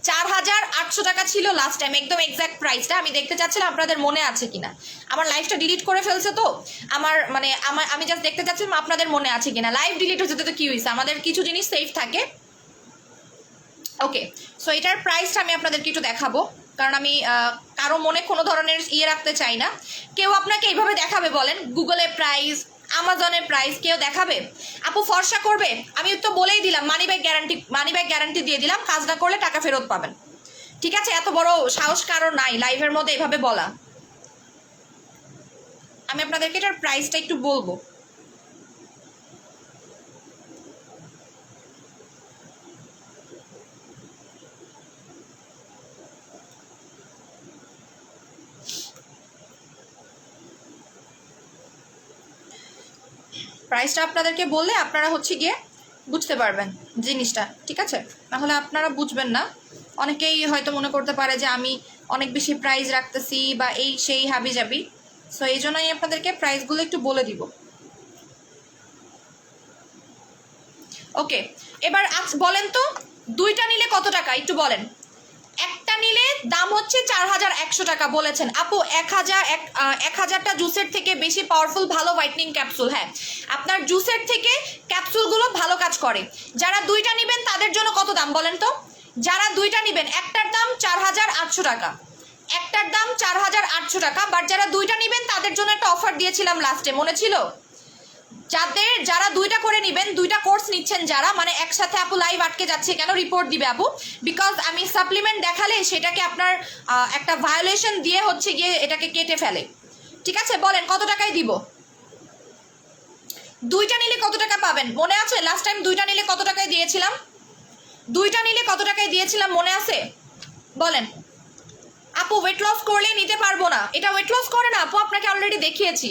4800 টাকা ছিল লাস্ট টাইম, একদম এক্স্যাক্ট প্রাইসটা। আমি দেখতে চাচ্ছিলাম আপনাদের মনে আছে কিনা, আমার লাইভটা ডিলিট করে ফেলছে তো আমার, মানে আমি জাস্ট দেখতে চাচ্ছিলাম আপনাদের মনে আছে কিনা। লাইভ ডিলিট হচ্ছে তো কি হয়েছে, আমাদের কিছু জিনিস সেফ থাকে। ওকে, সো এটার প্রাইসটা আমি আপনাদেরকে একটু দেখাবো, কারণ আমি কারো মনে কোনো ধরনের ইয়ে রাখতে চাই না। কেউ আপনাকে এইভাবে দেখাবে বলেন, গুগলে প্রাইস, আমাজনের প্রাইস কেউ দেখাবে? আপু ফর্সা করবে, আমি তো বলেই দিলাম মানি ব্যাক গ্যারান্টি দিয়ে দিলাম, কাজ না করলে টাকা ফেরত পাবেন, ঠিক আছে। এত বড় সাহস কারো নাই লাইভের মধ্যে এভাবে বলা। আমি আপনাদেরকে এটার প্রাইসটা একটু বলবো। প্রাইসটা আপনাদেরকে বললে আপনারা হচ্ছে গিয়ে বুঝতে পারবেন জিনিসটা, ঠিক আছে। নাহলে আপনারা বুঝবেন না, অনেকেই হয়তো মনে করতে পারে যে আমি অনেক বেশি প্রাইস রাখতেছি বা এই সেই হাবি যাবি। সো এই জন্য আমি আপনাদেরকে প্রাইসগুলো একটু বলে দিব। ওকে, এবার বলেন তো দুইটা নিলে কত টাকা একটু বলেন। একটা নিলে দাম হচ্ছে 4100 টাকা বলেছেন আপু। 1000টা জুসের থেকে বেশি পাওয়ারফুল ভালো হোয়াইটনিং ক্যাপসুল। হ্যাঁ, আপনার জুসের থেকে ক্যাপসুলগুলো ভালো কাজ করে। যারা দুইটা নেবেন তাদের জন্য কত দাম বলেন তো? যারা দুইটা নেবেন একটার দাম 4800 টাকা, একটার দাম 4800 টাকা, বাট যারা দুইটা নেবেন তাদের জন্য একটা অফার দিয়েছিলাম লাস্টে, মনে ছিল? যারা দুইটা করে নেবেন, দুইটা কোর্স নিচ্ছেন যারা, মানে একসাথে আপু লাইভ আটকে যাচ্ছে কেন, রিপোর্ট দিবে আপু, বিকজ আমি সাপ্লিমেন্ট দেখালে সেটাকে আপনার একটা ভায়োলেশন দিয়ে হচ্ছে গিয়ে এটাকে কেটে ফেলে, ঠিক আছে। বলেন কত টাকায় দিব? দুইটা নিলে কত টাকা পাবেন মনে আছে? লাস্ট টাইম দুইটা নিলে কত টাকায় দিয়েছিলাম? দুইটা নিলে কত টাকায় দিয়েছিলাম মনে আছে? বলেন। আপু ওয়েট লস করলে নিতে পারবো না, এটা ওয়েট লস করে না আপু, আপনাকে অলরেডি দেখিয়েছি।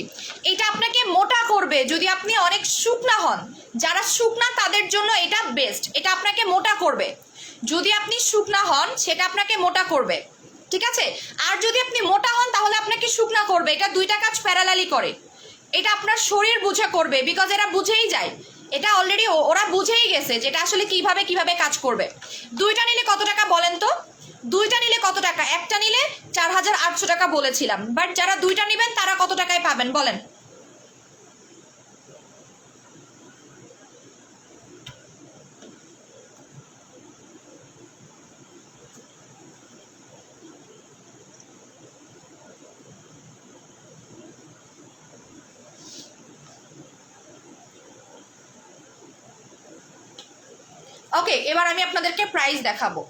এটা আপনাকে মোটা করবে যদি আপনি অনেক শুকনা হন। যারা শুকনা তাদের জন্য এটা বেস্ট, এটা আপনাকে মোটা করবে। যদি আপনি শুকনা হন সেটা আপনাকে মোটা করবে, ঠিক আছে। আর যদি আপনি মোটা হন তাহলে আপনাকে শুকনা করবে। এটা দুইটা কাজ প্যারালালি করে, এটা আপনার শরীর বুঝে করবে, বিকজ এরা বুঝেই যায়, এটা অলরেডি ওরা বুঝেই গেছে যেটা আসলে কিভাবে কিভাবে কাজ করবে। দুইটা নিলে কত টাকা বলেন তো? দুইটা নিলে কত টাকা? একটা নিলে 4800 টাকা বলেছিলাম, বাট যারা দুইটা নেবেন তারা কত টাকায় পাবেন বলেন? ওকে, এবার আমি আপনাদেরকে প্রাইস দেখাবো।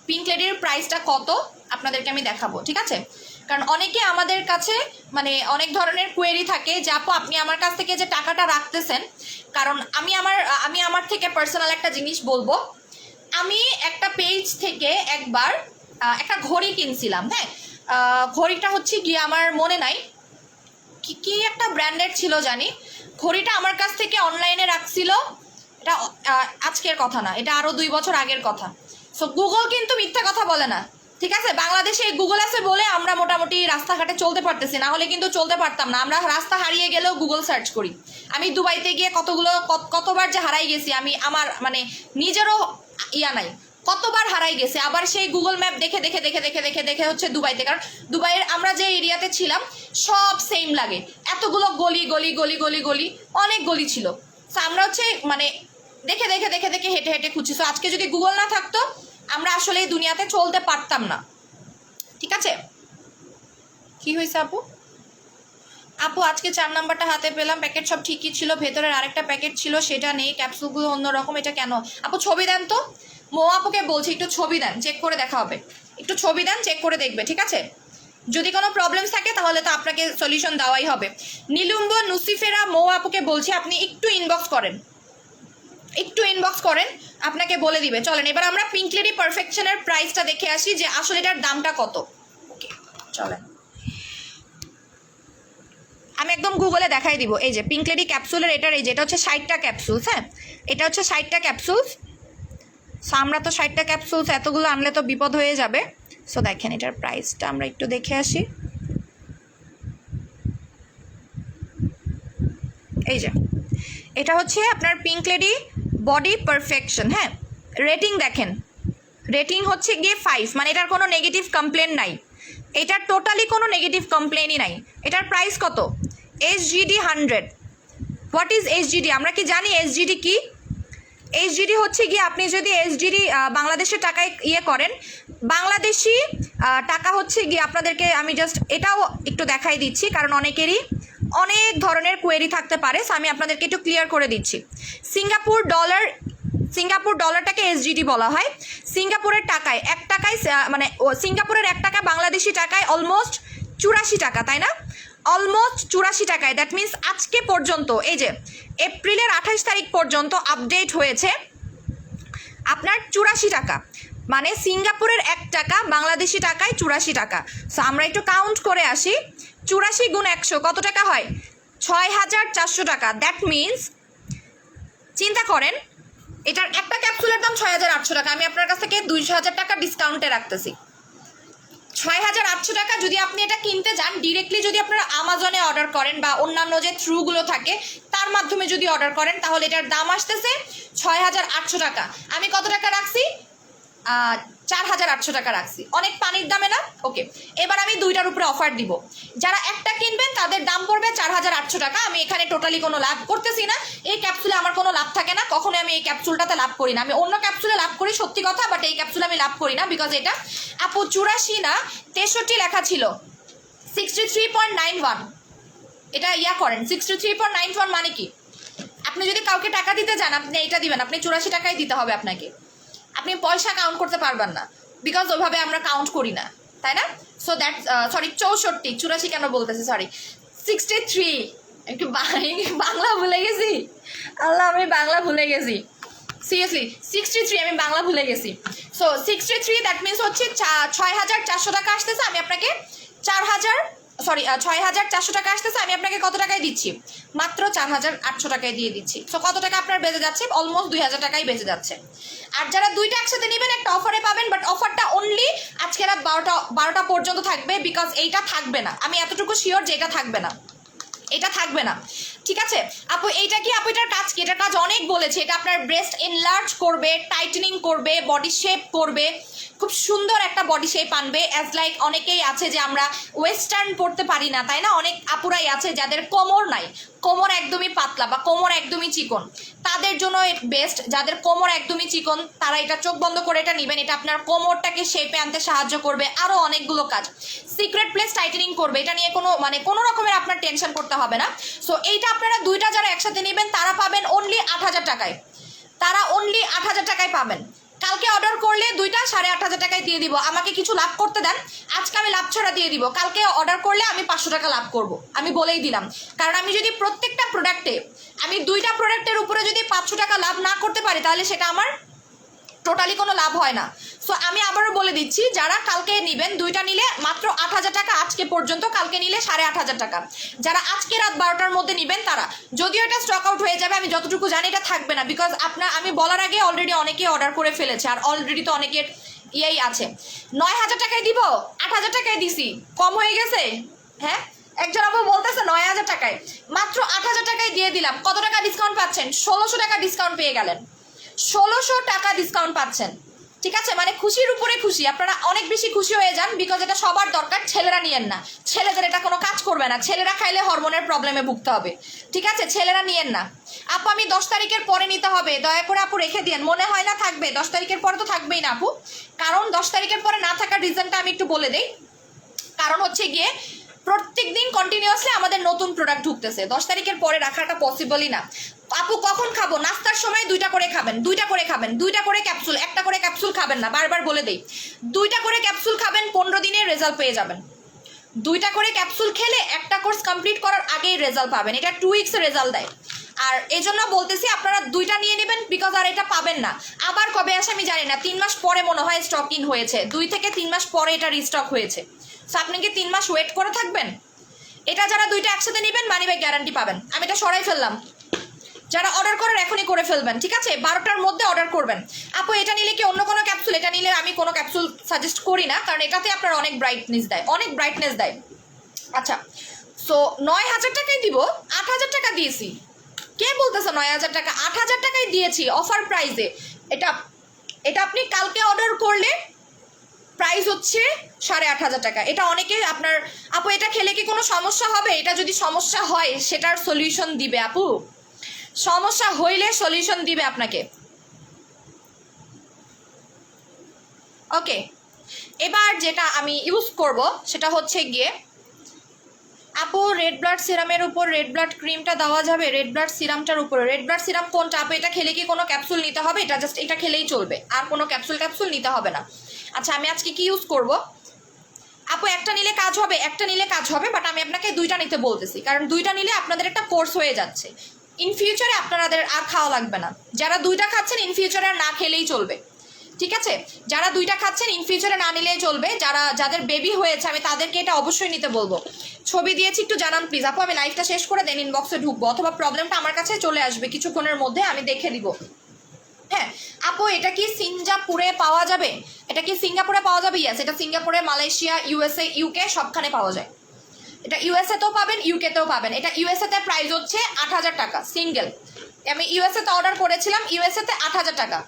পিঙ্ক লেডির প্রাইসটা কত আপনাদেরকে আমি দেখাবো, ঠিক আছে। কারণ অনেকে আমাদের কাছে মানে অনেক ধরনের কোয়েরি থাকে যে আপু আপনি আমার কাছ থেকে যে টাকাটা রাখতেছেন, কারণ আমি আমার থেকে পার্সোনাল একটা জিনিস বলবো। আমি একটা পেজ থেকে একবার একটা ঘড়ি কিনছিলাম। হ্যাঁ, ঘড়িটা হচ্ছে গিয়ে আমার মনে নাই কি একটা ব্র্যান্ডের ছিল জানি। ঘড়িটা আমার কাছ থেকে অনলাইনে রাখছিল এটা আজকের কথা না, এটা আরও 2 বছর আগের কথা। সো গুগল কিন্তু মিথ্যা কথা বলে না, ঠিক আছে? বাংলাদেশে গুগল আছে বলে আমরা মোটামুটি রাস্তাঘাটে চলতে পারতেছি, না হলে কিন্তু চলতে পারতাম না। আমরা রাস্তা হারিয়ে গেলেও গুগল সার্চ করি। আমি দুবাইতে গিয়ে কতবার যে হারাই গেছি, আমি আমার মানে নিজেরও নাই, কতবার হারাই গেছে। আবার সেই গুগল ম্যাপ দেখে দেখে দেখে দেখে দেখে দেখে হচ্ছে দুবাইতে, কারণ দুবাইয়ের আমরা যে এরিয়াতে ছিলাম সব সেম লাগে, এতগুলো গলি গলি গলি গলি গলি অনেক গলি ছিল। সো আমরা হচ্ছে মানে দেখে দেখে দেখে দেখে হেঁটে হেঁটে খুঁজছি। সো আজকে যদি গুগল না থাকতো আমরা আসলে এই দুনিয়াতে চলতে পারতাম না, ঠিক আছে? কি হয়েছে আপু? আপু আজকে 4 নাম্বারটা হাতে পেলাম, প্যাকেট সব ঠিকই ছিল, ভেতরের আরেকটা প্যাকেট ছিল সেটা নেই, ক্যাপসুলগুলো অন্যরকম, এটা কেন? আপু ছবি দেন তো, মো আপুকে বলছি একটু ছবি দেন, চেক করে দেখা হবে। একটু ছবি দেন, চেক করে দেখবে, ঠিক আছে? যদি কোনো প্রবলেমস থাকে তাহলে তো আপনাকে সলিউশন দেওয়াই হবে। নীলুম্ব নুসিফেরা মো আপুকে বলছি আপনি একটু ইনবক্স করেন, একটু ইনবক্স করেন, আপনাকে বলে দিবে। চলেন এবার আমরা পিঙ্ক লেডি পারফেকশনের প্রাইসটা দেখে আসি যে আসলে এটার দামটা কত। ওকে চলেন, আমি একদম গুগলে দেখাই দিব। এই যে পিঙ্ক লেডি ক্যাপসুলের এটার এই যে এটা হচ্ছে 60টা ক্যাপসুলস, হ্যাঁ এটা হচ্ছে 60টা ক্যাপসুলস। সো আমরা তো 60টা ক্যাপসুলস এতগুলো আনলে তো বিপদ হয়ে যাবে। সো দেখেন এটার প্রাইসটা আমরা একটু দেখে আসি। এই যে এটা হচ্ছে আপনার পিঙ্ক লেডি বডি পারফেকশন, হ্যাঁ রেটিং দেখেন, রেটিং হচ্ছে গিয়ে 5, মানে এটার কোনো নেগেটিভ কমপ্লেন নাই, এটার টোটালি কোনো নেগেটিভ কমপ্লেনই নাই। এটার প্রাইস কত? SGD 100। What is SGD? আমরা কি জানি SGD কি? SGD হচ্ছে গিয়ে আপনি যদি SGD বাংলাদেশের টাকায় করেন, বাংলাদেশি টাকা হচ্ছে গিয়ে আপনাদেরকে আমি জাস্ট এটাও একটু দেখাই দিচ্ছি, কারণ অনেকেরই অনেক ধরনের কোয়েরি থাকতে পারে। সো আমি আপনাদেরকে একটু ক্লিয়ার করে দিচ্ছি। সিঙ্গাপুর ডলারটাকে SGD বলা হয়। সিঙ্গাপুরের টাকায় 1 টাকায় মানে সিঙ্গাপুরের 1 টাকা বাংলাদেশি টাকায় অলমোস্ট 84 টাকা, তাই না? অলমোস্ট 84 টাকায়। দ্যাট মিনস আজকে পর্যন্ত এই যে এপ্রিলের 28 তারিখ পর্যন্ত আপডেট হয়েছে আপনার 84 টাকা, মানে সিঙ্গাপুরের 1 টাকা বাংলাদেশি টাকায় 84 টাকা। সো আমরা একটু কাউন্ট করে আসি, 84 গুণ 100 কত টাকা হয়? 6400 টাকা। দ্যাট মিনস চিন্তা করেন এটার একটা ক্যাপসুলের দাম 6800 টাকা, আমি আপনার কাছ থেকে 2000 টাকা ডিসকাউন্টে রাখতেছি। 6800 টাকা যদি আপনি এটা কিনতে যান ডিরেক্টলি, যদি আপনারা আমাজনে অর্ডার করেন বা অন্যান্য যে থ্রুগুলো থাকে তার মাধ্যমে যদি অর্ডার করেন তাহলে এটার দাম আসতেছে 6800 টাকা। আমি কত টাকা রাখছি? 4800 টাকা রাখছি, অনেক পানির দামে না? ওকে, এবার আমি দুইটার উপরে অফার দিব। যারা একটা কিনবেন তাদের দাম পড়বে 4800 টাকা। আমি এখানে টোটালি কোনো লাভ করতেছি না, এই ক্যাপসুলে আমার কোনো লাভ থাকে না, কখনো আমি এই ক্যাপসুলটাতে লাভ করি না। আমি অন্য ক্যাপসুলে লাভ করি সত্যি কথা, বাট এই ক্যাপসুলে আমি লাভ করি না, বিকজ এটা আপু 84 না 63 লেখা ছিল, 63.91। এটা করেন 63.91 মানে কি? আপনি যদি কাউকে টাকা দিতে যান আপনি এটা দিবেন, আপনি 84 টাকাই দিতে হবে আপনাকে, আপনি পয়সা কাউন্ট করতে পারবেন না, বিকজ ওইভাবে আমরা কাউন্ট করি না, তাই না? সো দ্যাট সরি 64, 84 কেন বলতেছি, সরি 63। একটু বাংলা ভুলে গেছি, আল্লাহ আমি বাংলা ভুলে গেছি, সিরিয়াসলি 63 আমি বাংলা ভুলে গেছি। সো 63 দ্যাট মিনস হচ্ছে 6400 টাকা আসতেছে, আমি আপনাকে 6400 টাকা আসতেছে, আমি আপনাকে কত টাকায় দিচ্ছি? মাত্র 4800 টাকায় দিয়ে দিচ্ছি। সো কত টাকা আপনার বেঁচে যাচ্ছে? অলমোস্ট 2000 টাকাই বেঁচে যাচ্ছে। আর যারা দুইটা একসাথে নেবেন একটা অফারে পাবেন, বাট অফারটা অনলি আজকে রাত 12টা পর্যন্ত থাকবে, বিকজ এইটা থাকবে না, আমি এতটুকু শিওর যে এটা থাকবে না, এটা থাকবে না, ঠিক আছে? আপু এইটা কি? আপু এটার কাজ কি? এটার কাজ অনেক বলেছে, এটা আপনার ব্রেস্ট এনলার্জ করবে, টাইটেনিং করবে, বডি শেপ করবে, খুব সুন্দর একটা বডি শেপ আনবে। অ্যাজ লাইক অনেকেই আছে যে আমরা ওয়েস্টার্ন পড়তে পারি না, তাই না? অনেক আপুরাই আছে যাদের কোমর নাই, কোমর একদমই পাতলা বা কোমর একদমই চিকন, তাদের জন্য বেস্ট। যাদের কোমর একদমই চিকন তারা এটা চোখ বন্ধ করে এটা নেবেন, এটা আপনার কোমরটাকে শেপে আনতে সাহায্য করবে, আরও অনেকগুলো কাজ। সিক্রেট প্লেস টাইটেনিং করবে, এটা নিয়ে কোনো রকমের আপনার টেনশন করতে হবে না। সো এইটা আপনারা দুইটা যারা একসাথে নেবেন তারা পাবেন অনলি 8000 টাকায়, তারা অনলি 8000 টাকায় পাবেন। কালকে অর্ডার করলে দুইটা 8500 টাকায় দিয়ে দিব, আমাকে কিছু লাভ করতে দেন, আজকে আমি লাভ ছাড়া দিয়ে দিব। কালকে অর্ডার করলে আমি 500 টাকা লাভ করব, আমি বলেই দিলাম। কারণ আমি যদি প্রত্যেকটা প্রোডাক্টে আমি দুইটা প্রোডাক্টের উপরে যদি 500 টাকা লাভ না করতে পারি তাহলে সেটা আমার টোটালি কোনো লাভ হয় না। সো আমি আবারও বলে দিচ্ছি, যারা কালকে নেবেন, দুইটা নিলে মাত্র 8,000 টাকা আজকে পর্যন্ত, কালকে নিলে 8,500 টাকা। যারা আজকে রাত 12টার মধ্যে নেবেন তারা, যদিও এটা স্টক আউট হয়ে যাবে, আমি যতটুকু জানি এটা থাকবে না, বিকজ আমি বলার আগে অলরেডি অনেকেই অর্ডার করে ফেলেছে, আর অলরেডি তো অনেকের ইয়েই আছে। 9,000 টাকায় দিব, 8,000 টাকায় দিছি, কম হয়ে গেছে? হ্যাঁ, একজন আপু বলতেছে 9,000 টাকায়, মাত্র 8,000 টাকায় দিয়ে দিলাম। কত টাকা ডিসকাউন্ট পাচ্ছেন? 1,600 টাকা ডিসকাউন্ট পেয়ে গেলেন, 1,600 টাকা ডিসকাউন্ট পাচ্ছেন। ঠিক আছে, মানে খুশির উপরে খুশি, আপনারা অনেক বেশি খুশি হয়ে যান, বিকজ এটা সবার দরকার। ছেলেরা নিয়েন না, ছেলেদের এটা কোনো কাজ করবে না, ছেলেরা খাইলে হরমোনের প্রবলেমে ভুগতে হবে। ঠিক আছে, ছেলেরা নিয়েন না। আপু আমি 10 তারিখের পরে নিতে হবে, দয়া করে আপু রেখে দিন। মনে হয় না থাকবে, 10 তারিখের পরে তো থাকবেই না আপু। কারণ 10 তারিখের পরে না থাকার রিজনটা আমি একটু বলে দিই। কারণ হচ্ছে গিয়ে প্রত্যেক দিন কন্টিনিউয়াসলি আমাদের নতুন প্রোডাক্ট ঢুকতেছে, 10 তারিখের পরে রাখাটা পসিবলই না। আপু কখন খাবো? নাস্তার সময় 2টা করে খাবেন, 2টা করে খাবেন, 2টা করে ক্যাপসুল, একটা করে ক্যাপসুল খাবেন না, বারবার বলে দেই। 2টা করে ক্যাপসুল খাবেন, 15 দিনের রেজাল্ট পেয়ে যাবেন। 2টা করে ক্যাপসুল খেলে একটা কোর্স কমপ্লিট করার আগেই রেজাল্ট পাবেন, এটা 2 উইক্সে রেজাল্ট দেয়। আর এই জন্য বলতেছি আপনারা 2টা নিয়ে নেবেন, বিকজ আর এটা পাবেন না। আবার কবে আসে আমি জানি না, 3 মাস পরে মনে হয় স্টক ইন হয়েছে, 2 থেকে 3 মাস পরে এটা রিস্টক হয়েছে। সো আপনি কি 3 মাস ওয়েট করে থাকবেন? এটা যারা 2টা একসাথে নেবেন মানি ব্যাক গ্যারান্টি পাবেন। আমি এটা সরাই ফেললাম, যারা অর্ডার করার এখনই করে ফেলবেন। ঠিক আছে, 12টার মধ্যে অর্ডার করবেন। আপু এটা নিলে কি অন্য কোনো ক্যাপসুল? এটা নিলে আমি কোনো ক্যাপসুল সাজেস্ট করি না, কারণ এটাতে আপনার অনেক ব্রাইটনেস দেয়, অনেক ব্রাইটনেস দেয়। আচ্ছা, সো 9,000 টাকায় দিব, 8,000 টাকা দিয়েছি। কে বলতেছে 9,000 টাকা? 8,000 টাকায় দিয়েছি অফার প্রাইসে। এটা এটা আপনি কালকে অর্ডার করলে প্রাইস হচ্ছে 8,500 টাকা। এটা অনেকে আপনার, আপু এটা খেলে কি কোনো সমস্যা হবে? এটা যদি সমস্যা হয় সেটার সলিউশন দিবে আপু, সমস্যা হইলে সলিউশন দিবে আপনাকে। ওকে, এবার যেটা আমি ইউজ করব সেটা হচ্ছে গিয়ে, আপু রেড ব্লাড সিরামের উপর রেড ব্লাড ক্রিমটা দেওয়া যাবে? রেড ব্লাড সিরামটার উপরে রেড ব্লাড সিরাম কোনটা আপু? এটা খেলে কি কোনো ক্যাপসুল নিতে হবে? এটা জাস্ট এটা খেলেই চলবে, আর কোনো ক্যাপসুল নিতে হবে না। আচ্ছা, আমি আজকে কি ইউজ করব? আপু একটা নিলে কাজ হবে, একটা নিলে কাজ হবে, বাট আমি আপনাকে 2টা নিতে বলতেছি, কারণ 2টা নিলে আপনাদের একটা কোর্স হয়ে যাচ্ছে। ইন ফিউচারে আপনাদের আর খাওয়া লাগবে না। যারা 2টা খাচ্ছেন ইন ফিউচারে আর না খেলেই চলবে। ঠিক আছে, যারা 2টা খাচ্ছেন ইন ফিউচারে না নিলেই চলবে। যাদের বেবি হয়েছে আমি তাদেরকে এটা অবশ্যই নিতে বলবো। ছবি দিয়েছি, একটু জানান প্লিজ আপু। আমি লাইভটা শেষ করে দেন ইনবক্সে ঢুকবো, অথবা প্রবলেমটা আমার কাছে চলে আসবে কিছুক্ষণের মধ্যে, আমি দেখে দিব। হ্যাঁ আপু, এটা কি সিঙ্গাপুরে পাওয়া যাবে? এটা কি সিঙ্গাপুরে পাওয়া যাবে? ইয়েস, এটা সিঙ্গাপুরে, মালয়েশিয়া, ইউএসএ, ইউকে সবখানে পাওয়া যায়। এটা ইউএসএ তেও পাবেন, ইউকে তেও পাবেন। এটা ইউএসএ তে প্রাইস হচ্ছে 8,000 টাকা সিঙ্গেল। আমি ইউএসএ তে অর্ডার করেছিলাম, ইউএসএ তে 8,000 টাকা।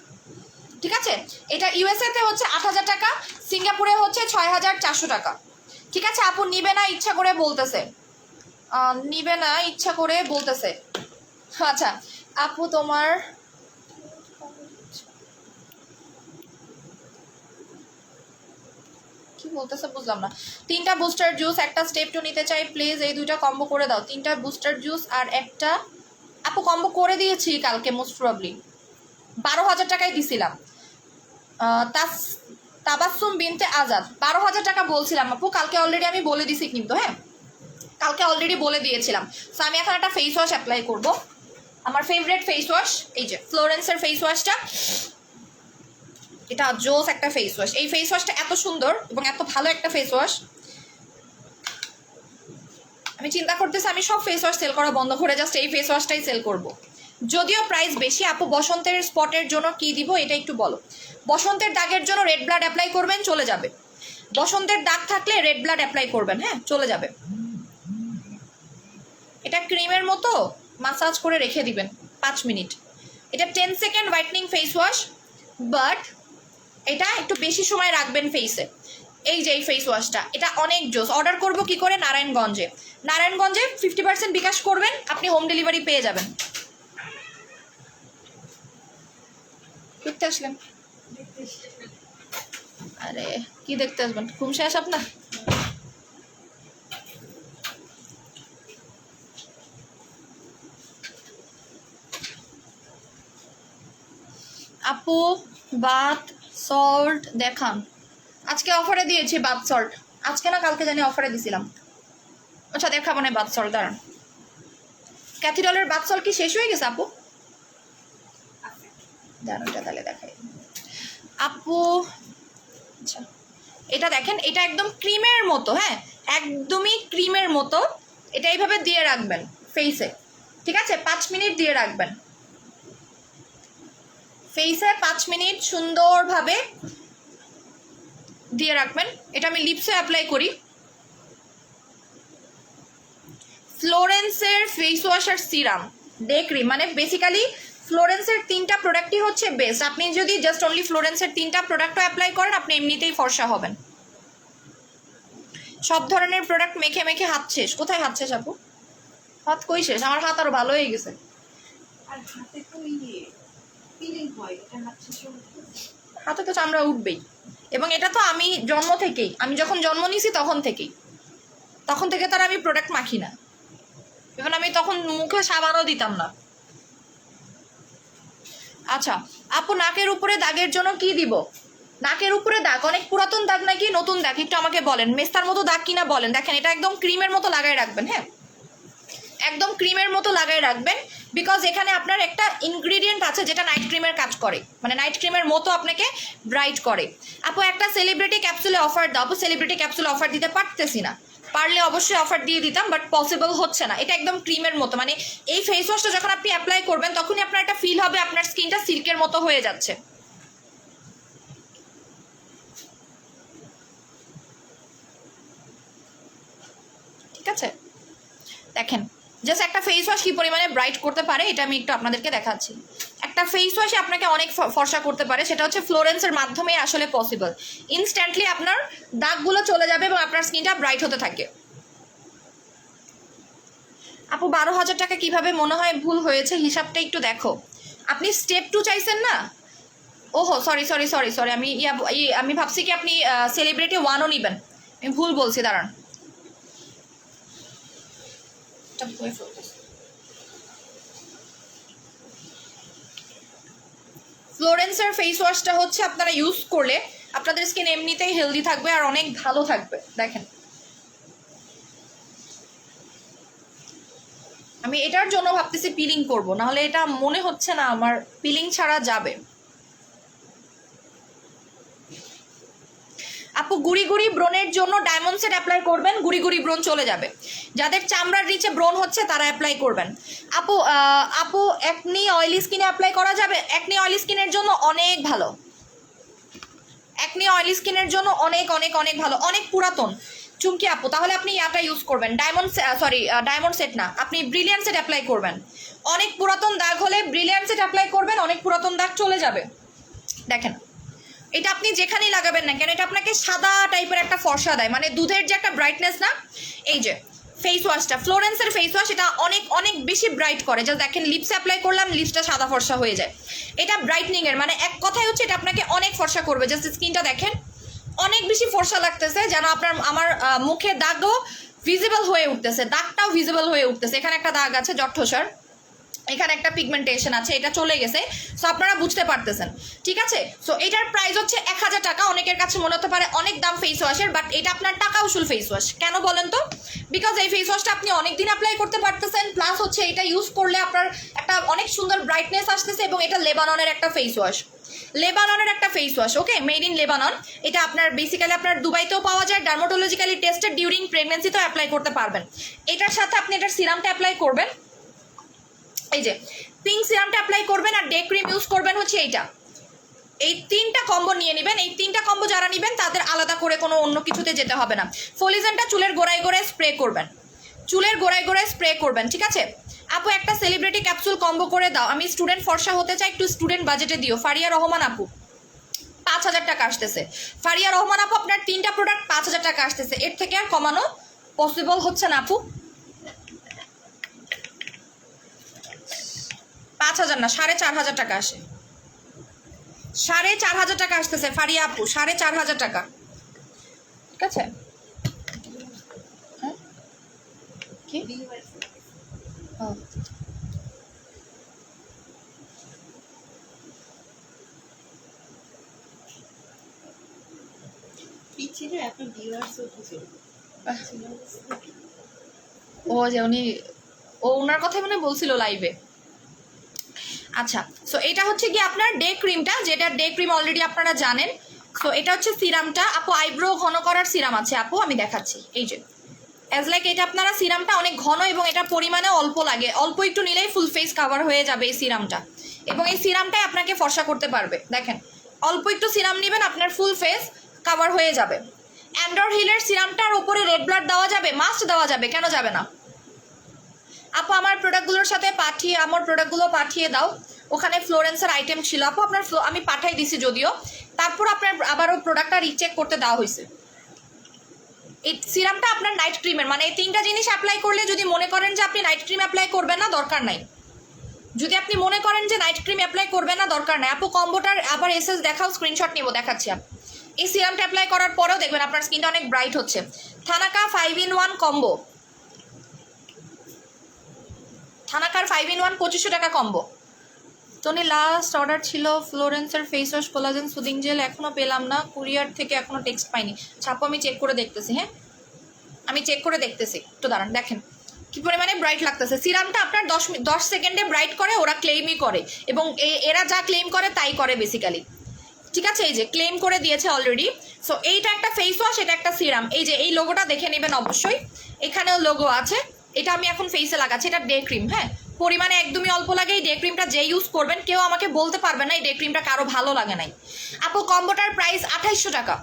ঠিক আছে, এটা ইউএসএ তে হচ্ছে 8,000 টাকা, সিঙ্গাপুরে হচ্ছে 6,400 টাকা। ঠিক আছে আপু, নিবে না ইচ্ছা করে বলতেছে, নিবে না ইচ্ছা করে বলতেছে। আচ্ছা আপু, তোমার কি বলতেছে বুঝলাম না। 3টা বুস্টার জুস, একটা স্টেপ 2 নিতে চাই প্লিজ, এই 2টা কম্বো করে দাও। 3টা বুস্টার জুস আর একটা, আপু কম্বো করে দিয়েছি কালকে মোস্ট প্রবলি, 12,000 টাকায় দিছিলাম। তাবাসসুম বিনতে আজাদ 12,000 টাকা বলছিলাম আপু, কালকে অলরেডি আমি বলে দিছি কিন্তু। হ্যাঁ, কালকে অলরেডি বলে দিয়েছিলাম। সো আমি এখন একটা ফেস ওয়াশ অ্যাপ্লাই করব, আমার ফেভারিট ফেস ওয়াশ, এই যে ফ্লোরেন্সের ফেস ওয়াশটা। এটা জোস একটা ফেস ওয়াশ। এই ফেস ওয়াশটা এত সুন্দর এবং এত ভালো একটা ফেস ওয়াশ, আমি চিন্তা করতেছি আমি সব ফেস ওয়াশ সেল করা বন্ধ করে জাস্ট এই ফেস ওয়াশটাই সেল করব। যদিও প্রাইস বেশি। আপু বসন্তের স্পটের জন্য কি দিব এটা একটু বলো। বসন্তের দাগের জন্য রেড ব্লাড অ্যাপ্লাই করবেন, চলে যাবে। বসন্তের দাগ থাকলে রেড ব্লাড অ্যাপ্লাই করবেন, হ্যাঁ চলে যাবে। এটা ক্রিমের মতো মাসাজ করে রেখে দিবেন 5 মিনিট। এটা 10 second whitening face wash, but এটা একটু বেশি সময় রাখবেন ফেসে। এই যে এই ফেস ওয়াশটা, এটা অনেক জোস। অর্ডার করব কি করে? নারায়ণগঞ্জে 50% বিকাশ করবেন, আপনি হোম ডেলিভারি পেয়ে যাবেন। দেখতে আসলেন? আরে কি দেখতে আসবেন, ঘুম শেষ আপনার? আপু বাথ সল্ট দেখান। আজকে অফারে দিয়েছি বাথ সল্ট, আজকে না কালকে জানি অফারে দিছিলাম। আচ্ছা দেখাবো না বাথ সল্ট, দাঁড়ান। ক্যাথিডলের বাথ সল্ট কি শেষ হয়ে গেছে আপু? দাঁড়ান, এটা তাহলে দেখাই। আপু আচ্ছা, এটা দেখেন, এটা একদম ক্রিমের মতো, হ্যাঁ একদমই ক্রিমের মতো। এটা এইভাবে দিয়ে রাখবেন ফেসে, ঠিক আছে? 5 মিনিট দিয়ে রাখবেন ফেসে, 5 মিনিট সুন্দরভাবে দিয়ে রাখবেন। এটা আমি লিপসে অ্যাপ্লাই করি। ফ্লোরেন্সের ফেস ওয়াশ আর সিরাম ডে ক্রিম, মানে বেসিক্যালি ফ্লোরেন্সের 3টা প্রোডাক্টই হচ্ছে বেস্ট। আপনি যদি জাস্ট অনলি ফ্লোরেন্সের 3টা প্রোডাক্টও অ্যাপ্লাই করেন, আপনি এমনিতেই ফর্সা হবেন। সব ধরনের প্রোডাক্ট মেখে মেখে হাত শেষ। কোথায় হাত শেষ আপু? হাত কই শেষ? আমার হাত আরো ভালো হয়ে গেছে। আর হাতে তো ফিলিং হয়, এটা হাত শেষ হবে। হাতে তো চামড়া উঠবেই, এবং এটা তো আমি জন্ম থেকেই, আমি যখন জন্ম নিয়েছি তখন থেকে তার আমি প্রোডাক্ট মাখি না। এখন আমি তখন মুখে সাবানও দিতাম না। আচ্ছা আপু, নাকের উপরে দাগের জন্য কি দিব? নাকের উপরে দাগ অনেক পুরাতন দাগ নাকি নতুন দাগ, একটু আমাকে বলেন। মেস্তার মতো দাগ কিনা বলেন। দেখেন এটা একদম ক্রিমের মতো লাগাই রাখবেন, হ্যাঁ একদম ক্রিমের মতো লাগাই রাখবেন, বিকজ এখানে আপনার একটা ইনগ্রিডিয়েন্ট আছে যেটা নাইট ক্রিমের কাজ করে, মানে নাইট ক্রিমের মতো আপনাকে ব্রাইট করে। আপু একটা সেলিব্রিটি ক্যাপসুলে অফার দাও। আপু সেলিব্রিটি ক্যাপসুলে অফার দিতে পারতেছি না, পারলে অবশ্যই অফার দিয়ে দিতাম, বাট পসিবল হচ্ছে না। এটা একদম ক্রিমের মতো, মানে এই ফেস ওয়াশটা যখন আপনি অ্যাপ্লাই করবেন তখনই আপনার একটা ফিল হবে আপনার স্কিনটা সিল্কের মতো হয়ে যাচ্ছে। ঠিক আছে, দেখেন জাস্ট একটা ফেস ওয়াশ কি পরিমাণে ব্রাইট করতে পারে এটা আমি একটু আপনাদেরকে দেখাচ্ছি। একটা ফেস ওয়াশে আপনাকে অনেক ফর্সা করতে পারে, সেটা হচ্ছে ফ্লোরেন্সের মাধ্যমে আসলে পসিবল। ইনস্ট্যান্টলি আপনার দাগগুলো চলে যাবে এবং আপনার স্কিনটা ব্রাইট হতে থাকে। আপু 12,000 টাকা কিভাবে মনে হয় ভুল হয়েছে, হিসাবটা একটু দেখো। আপনি স্টেপ 2 চাইছেন না? ওহো সরি সরি সরি সরি, আমি ভাবছি কি আপনি সেলিব্রিটি 1ও নেবেন। আমি ভুল বলছি, দাঁড়ান। ফ্লোরেন্সের ফেস ওয়াশটা হচ্ছে আপনারা ইউজ করলে আপনাদের স্কিন এমনিতেই হেলদি থাকবে আর অনেক ভালো থাকবে। দেখেন আমি এটার জন্য ভাবতেছি পিলিং করব, নাহলে এটা মনে হচ্ছে না আমার পিলিং ছাড়া যাবে। আপু গুড়ি গুড়ি ব্রণের জন্য ডায়মন্ড সেট অ্যাপ্লাই করবেন, গুড়ি গুড়ি ব্রণ চলে যাবে। যাদের চামড়ার নিচে ব্রণ হচ্ছে তারা অ্যাপ্লাই করবেন। আপু আপু একনি অয়েলি স্কিনে অ্যাপ্লাই করা যাবে? একনি অয়েলি স্কিনের জন্য অনেক ভালো, একনি অয়েলি স্কিনের জন্য অনেক অনেক অনেক ভালো, অনেক পুরাতন। চুমকি আপু তাহলে আপনি ইয়াটা ইউজ করবেন, ডায়মন্ড সেট না, আপনি ব্রিলিয়ান্ট সেট অ্যাপ্লাই করবেন। অনেক পুরাতন দাগ হলে ব্রিলিয়ান্ট সেট অ্যাপ্লাই করবেন, অনেক পুরাতন দাগ চলে যাবে। দেখেন এটা আপনি যেখানেই লাগাবেন না কেন, এটা আপনাকে সাদা টাইপের একটা ফর্সা দেয়, মানে দুধের যে একটা ব্রাইটনেস না। এই যে ফেস ওয়াশটা, ফ্লোরেন্সের ফেস ওয়াশ, এটা অনেক অনেক বেশি ব্রাইট করে। যা দেখেন লিপসে অ্যাপ্লাই করলাম, লিপসটা সাদা ফর্সা হয়ে যায়। এটা ব্রাইটনিং এর, মানে এক কথায় হচ্ছে এটা আপনাকে অনেক ফর্সা করবে। জাস্ট স্কিনটা দেখেন অনেক বেশি ফর্সা লাগতেছে, যেন আমার মুখে দাগও ভিজিবল হয়ে উঠতেছে, দাগটাও ভিজিবল হয়ে উঠতেছে। এখানে একটা দাগ আছে জট্ঠসার, এখানে একটা পিগমেন্টেশন আছে, এটা চলে গেছে। সো আপনারা বুঝতে পারতেছেন, ঠিক আছে? সো এটার প্রাইস হচ্ছে 1000 টাকা। অনেকের কাছে মনে হতে পারে অনেক দাম ফেস ওয়াশের, বাট এটা আপনার টাকা উসুল ফেস ওয়াশ। কেন বলেন তো? বিকজ এই ফেস ওয়াশটা আপনি অনেকদিন অ্যাপ্লাই করতে পারতেছেন, প্লাস হচ্ছে এটা ইউজ করলে আপনার একটা অনেক সুন্দর ব্রাইটনেস আসতেছে, এবং এটা লেবাননের একটা ফেস ওয়াশ, লেবাননের একটা face wash, okay, made in Lebanon. এটা আপনার বেসিক্যালি আপনার দুবাইতেও পাওয়া যায়, ডার্মাটোলজিক্যালি টেস্টেড, ডিউরিং প্রেগনেন্সিতেও অ্যাপ্লাই করতে পারবেন। এটার সাথে আপনি এটার সিরামটা অ্যাপ্লাই করবেন, এই যে পিঙ্ক সিরামটা অ্যাপ্লাই করবেন, আর ডে ক্রিম ইউজ করবেন হচ্ছে এইটা। এই 3টা কম্বো নিয়ে নেবেন। এই 3টা কম্বো যারা নেবেন তাদের আলাদা করে কোনো অন্য কিছুতে যেতে হবে না। ফলিজেনটা চুলের গোড়ায় গোড়ায় স্প্রে করবেন, চুলের গোড়ায় গোড়ায় স্প্রে করবেন, ঠিক আছে? আপু একটা সেলিব্রিটি ক্যাপসুল কম্বো করে দাও, আমি স্টুডেন্ট ফর্সা হতে চাই, একটু স্টুডেন্ট বাজেটে দিও। ফারিয়া রহমান আপু 5000 টাকা আসতেছে। ফারিয়া রহমান আপু আপনার 3টা প্রোডাক্ট 5000 টাকা আসতেছে, এর থেকে আর কমানো পসিবল হচ্ছে না আপু। 5000 না, 4500 টাকা আসে, 4500 টাকা আসতেছে ফারিয়া আপু, 4500 টাকা, ঠিক আছে? কি ও যে উনি ওনার কথাই মনে বলছিল লাইভে। আচ্ছা, সো এটা হচ্ছে কি আপনার ডে ক্রিমটা, যেটা ডে ক্রিম অলরেডি আপনারা জানেন। সো এটা হচ্ছে সিরামটা। আপু আইব্রো ঘন করার সিরাম আছে আপু, আমি দেখাচ্ছি। এই যে অ্যাজ লাইক এটা আপনারা সিরামটা অনেক ঘন এবং এটা পরিমাণে অল্প লাগে, অল্প একটু নিলেই ফুল ফেস কাভার হয়ে যাবে এই সিরামটা। এবং এই সিরামটাই আপনাকে ফর্সা করতে পারবে। দেখেন, অল্প একটু সিরাম নেবেন, আপনার ফুল ফেস কাভার হয়ে যাবে। অ্যান্ড্রয়েড হিলের সিরামটার উপরে রেড ব্লাড দেওয়া যাবে, মাস্ট দেওয়া যাবে, কেন যাবে না? আপু আমার প্রোডাক্টগুলোর সাথে আমার প্রোডাক্টগুলো পাঠিয়ে দাও। ওখানে ফ্লোরেন্সের আইটেম ছিল আপু, আপনার আমি পাঠাই দিছি যদিও, তারপর আপনার আবারও প্রোডাক্টটা রিচেক করতে দেওয়া হয়েছে। এই সিরামটা আপনার নাইট ক্রিমের, মানে এই তিনটা জিনিস অ্যাপ্লাই করলে যদি মনে করেন যে আপনি নাইট ক্রিম অ্যাপ্লাই করবেন না, দরকার নাই। যদি আপনি মনে করেন যে নাইট ক্রিম অ্যাপ্লাই করবেন না, দরকার নাই। আপু কম্বোটার আবার এসএস দেখাও, স্ক্রিনশট নিব, দেখাচ্ছি। এই সিরামটা অ্যাপ্লাই করার পরেও দেখবেন আপনার স্কিনটা অনেক ব্রাইট হচ্ছে। থানাকা 5-in-1 কম্বো, থানাকার 5-in-1 2500 টাকা কম্বো। তোনি লাস্ট অর্ডার ছিল ফ্লোরেন্সের face wash collagen soothing gel, এখনও পেলাম না, কুরিয়ার থেকে এখনও টেক্সট পাইনি। ছাপো আমি চেক করে দেখতেছি। হ্যাঁ, আমি চেক করে দেখতেছি, একটু দাঁড়ান। দেখেন কি পরিমাণে ব্রাইট লাগতেছে। সিরামটা আপনার 10 সেকেন্ডে ব্রাইট করে, ওরা ক্লেমই করে, এবং এরা যা ক্লেম করে তাই করে বেসিক্যালি। ঠিক আছে, এই যে ক্লেম করে দিয়েছে অলরেডি। সো এইটা একটা ফেস ওয়াশ, এটা একটা সিরাম। এই যে এই লোগোটা দেখে নেবেন অবশ্যই, এখানেও লোগো আছে। এটা আমি এখন ফেসে লাগাচ্ছি, এটা ডে ক্রিম। হ্যাঁ, পরিমাণে একদমই অল্প লাগে। এই ডে ক্রিমটা যে ইউজ করবেন কেউ আমাকে বলতে পারবে না এই ডে ক্রিমটা কারো ভালো লাগে নাই। আপু কম্বোটার প্রাইস 2800 টাকা,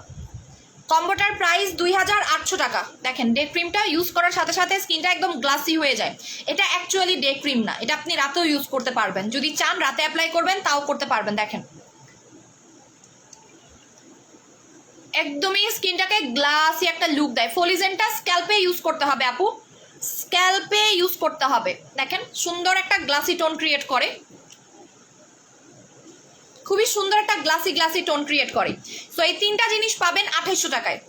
কম্বোটার প্রাইস 2800 টাকা। দেখেন ডে ক্রিমটা ইউজ করার সাথে সাথে স্কিনটা একদম গ্লাসি হয়ে যায়। এটা অ্যাকচুয়ালি ডে ক্রিম না, এটা আপনি রাতেও ইউজ করতে পারবেন, যদি চান রাতে অ্যাপ্লাই করবেন তাও করতে পারবেন। দেখেন একদমই স্কিনটাকে গ্লাসি একটা লুক দেয়। ফলিজেনটা স্ক্যাল্পে ইউজ করতে হবে আপু, স্ক্যাল্পে ইউজ করতে হবে। দেখেন সুন্দর একটা গ্লাসি টোন ক্রিয়েট করে, খুবই সুন্দর একটা গ্লাসি টোন ক্রিয়েট করে। সো এই তিনটা জিনিস পাবেন 2800 টাকায়।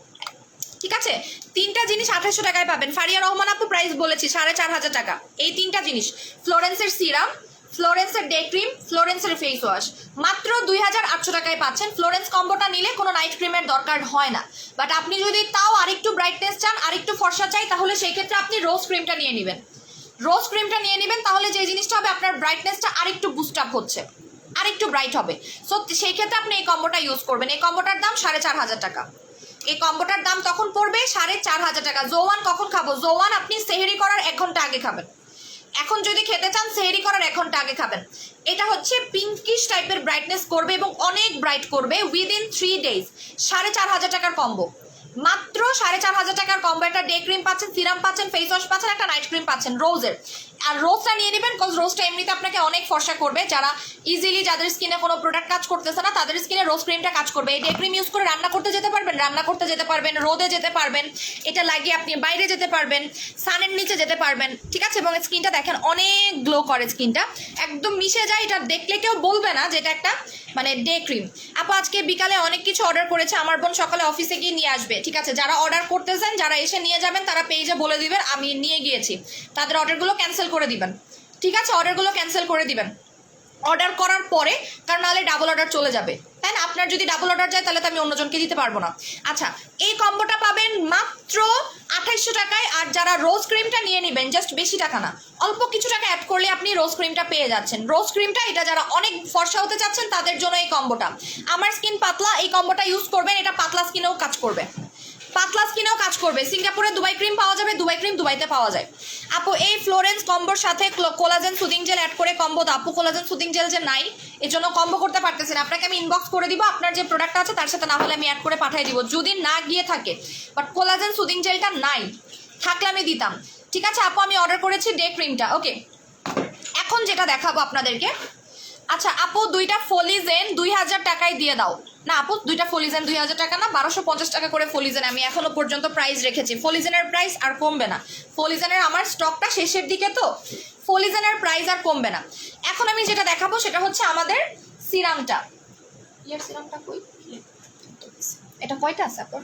ঠিক আছে, তিনটা জিনিস 2800 টাকায় পাবেন। ফারিয়া রহমান আপু প্রাইস বলেছি 4500 টাকা। এই তিনটা জিনিস, ফ্লোরেন্সের সিরাম, ফ্লোরেন্সের ডে ক্রিম, ফ্লোরেন্সের ফেস ওয়াশ, মাত্র 2800 টাকায় পাচ্ছেন। ফ্লোরেন্স কম্বোটা নিলে কোনো নাইট ক্রিমের দরকার হয় না। বাট আপনি যদি তাও আরেকটু ব্রাইটনেস চান, আরেকটু ফর্সা চাই, তাহলে সেই ক্ষেত্রে আপনি রোজ ক্রিমটা নিয়ে নেবেন। রোজ ক্রিমটা নিয়ে নেবেন, তাহলে যে জিনিসটা হবে আপনার ব্রাইটনেসটা আরেকটু বুস্ট আপ হচ্ছে, আরেকটু ব্রাইট হবে। সো সেই ক্ষেত্রে আপনি এই কম্বোটা ইউজ করবেন। এই কম্বোটার দাম 4500 টাকা। এই কম্বোটার দাম তখন পড়বে 4500 টাকা। জোয়ান কখন খাবো? জোয়ান আপনি সেহরি করার 1 ঘন্টা আগে খাবেন। এখন যদি খেতে চান সেহরি করার 1 ঘন্টা আগে খাবেন। এটা হচ্ছে পিঙ্কিশ টাইপের ব্রাইটনেস করবে এবং অনেক ব্রাইট করবে উইদিন 3 ডেজ। 4500 টাকার কম্বো, মাত্র 4500 টাকার কম্বো। একটা ডে ক্রিম পাচ্ছেন, সিরাম পাচ্ছেন, ফেস ওয়াশ পাচ্ছেন, একটা নাইট ক্রিম পাচ্ছেন রোজের। আর রোজটা নিয়ে নেবেন, বিকজ রোজটা এমনিতে আপনাকে অনেক ফর্সা করবে। যারা ইজিলি, যাদের স্কিনে কোনো প্রোডাক্ট কাজ করতেছে না, তাদের স্কিনে রোজ ক্রিমটা কাজ করবে। এই ডে ক্রিম ইউজ করে রান্না করতে যেতে পারবেন, রোদে যেতে পারবেন, এটা লাগিয়ে আপনি বাইরে যেতে পারবেন, সানের নিচে যেতে পারবেন। ঠিক আছে, এবং স্কিনটা দেখেন অনেক গ্লো করে, স্কিনটা একদম মিশে যায়। এটা দেখলে কেউ বলবে না যে এটা একটা মানে ডে ক্রিম। আপু আজকে বিকালে অনেক কিছু অর্ডার করেছে, আমার বোন সকালে অফিসে গিয়ে নিয়ে আসবে। ঠিক আছে, যারা অর্ডার করতেছেন, যারা এসে নিয়ে যাবেন, তারা পেজে বলে দিবেন আমি নিয়ে গিয়েছি, তাদের অর্ডারগুলো ক্যান্সেল করে দিবেন। ঠিক আছে, অর্ডারগুলো ক্যান্সেল করে দিবেন অর্ডার করার পরে, কারণ নাহলে ডাবল অর্ডার চলে যাবে। তাই না? আপনার যদি ডাবল অর্ডার যায় তাহলে তো আমি অন্যজনকে দিতে পারবো না। আচ্ছা, এই কম্বোটা পাবেন মাত্র 2800 টাকায়। আর যারা রোজ ক্রিমটা নিয়ে নেবেন, জাস্ট বেশি টাকা না, অল্প কিছু টাকা অ্যাড করলে আপনি রোজ ক্রিমটা পেয়ে যাচ্ছেন। রোজ ক্রিমটা এটা যারা অনেক ফর্সা হতে চাচ্ছেন তাদের জন্য এই কম্বোটা। আমার স্কিন পাতলা, এই কম্বোটা ইউজ করবেন, এটা পাতলা স্কিনেও কাজ করবে, পাতলা স্কিনেও কাজ করবে। সিঙ্গাপুরে দুবাই ক্রিম পাওয়া যাবে, দুবাই ক্রিম দুবাইতে পাওয়া যায়। আপু এই ফ্লোরেন্স কম্বোর সাথে কোলাজেন সুদিং জেল অ্যাড করে কম্বো দাও। আপু কোলাজেন সুদিং জেল যে নাই, এর জন্য কম্বো করতে পারতেছেন। আপনাকে আমি ইনবক্স করে দিব, আপনার যে প্রোডাক্ট আছে তার সাথে, না হলে আমি অ্যাড করে পাঠিয়ে দিব যদি না গিয়ে থাকে। বাট কোলাজেন সুদিং জেলটা নাই, থাকলে আমি দিতাম। ঠিক আছে আপু, আমি অর্ডার করেছি ডে ক্রিমটা। ওকে, এখন যেটা দেখাবো আপনাদেরকে, আচ্ছা আপু দুইটা ফলিজেন 2000 টাকায় দিয়ে দাও। না আপু, দুইটা ফলিজেন 2000 টাকা না, 1250 টাকা করে ফলিজেন আমি এখনো পর্যন্ত প্রাইস রেখেছি। ফলিজেনের প্রাইস আর কমবে না। ফলিজেনের আমার স্টকটা শেষের দিকে, তো ফলিজেনের প্রাইস আর কমবে না। এখন আমি যেটা দেখাবো সেটা হচ্ছে আমাদের সিরামটা। সিরামটা কই? এটা কয়টা আছে আপু?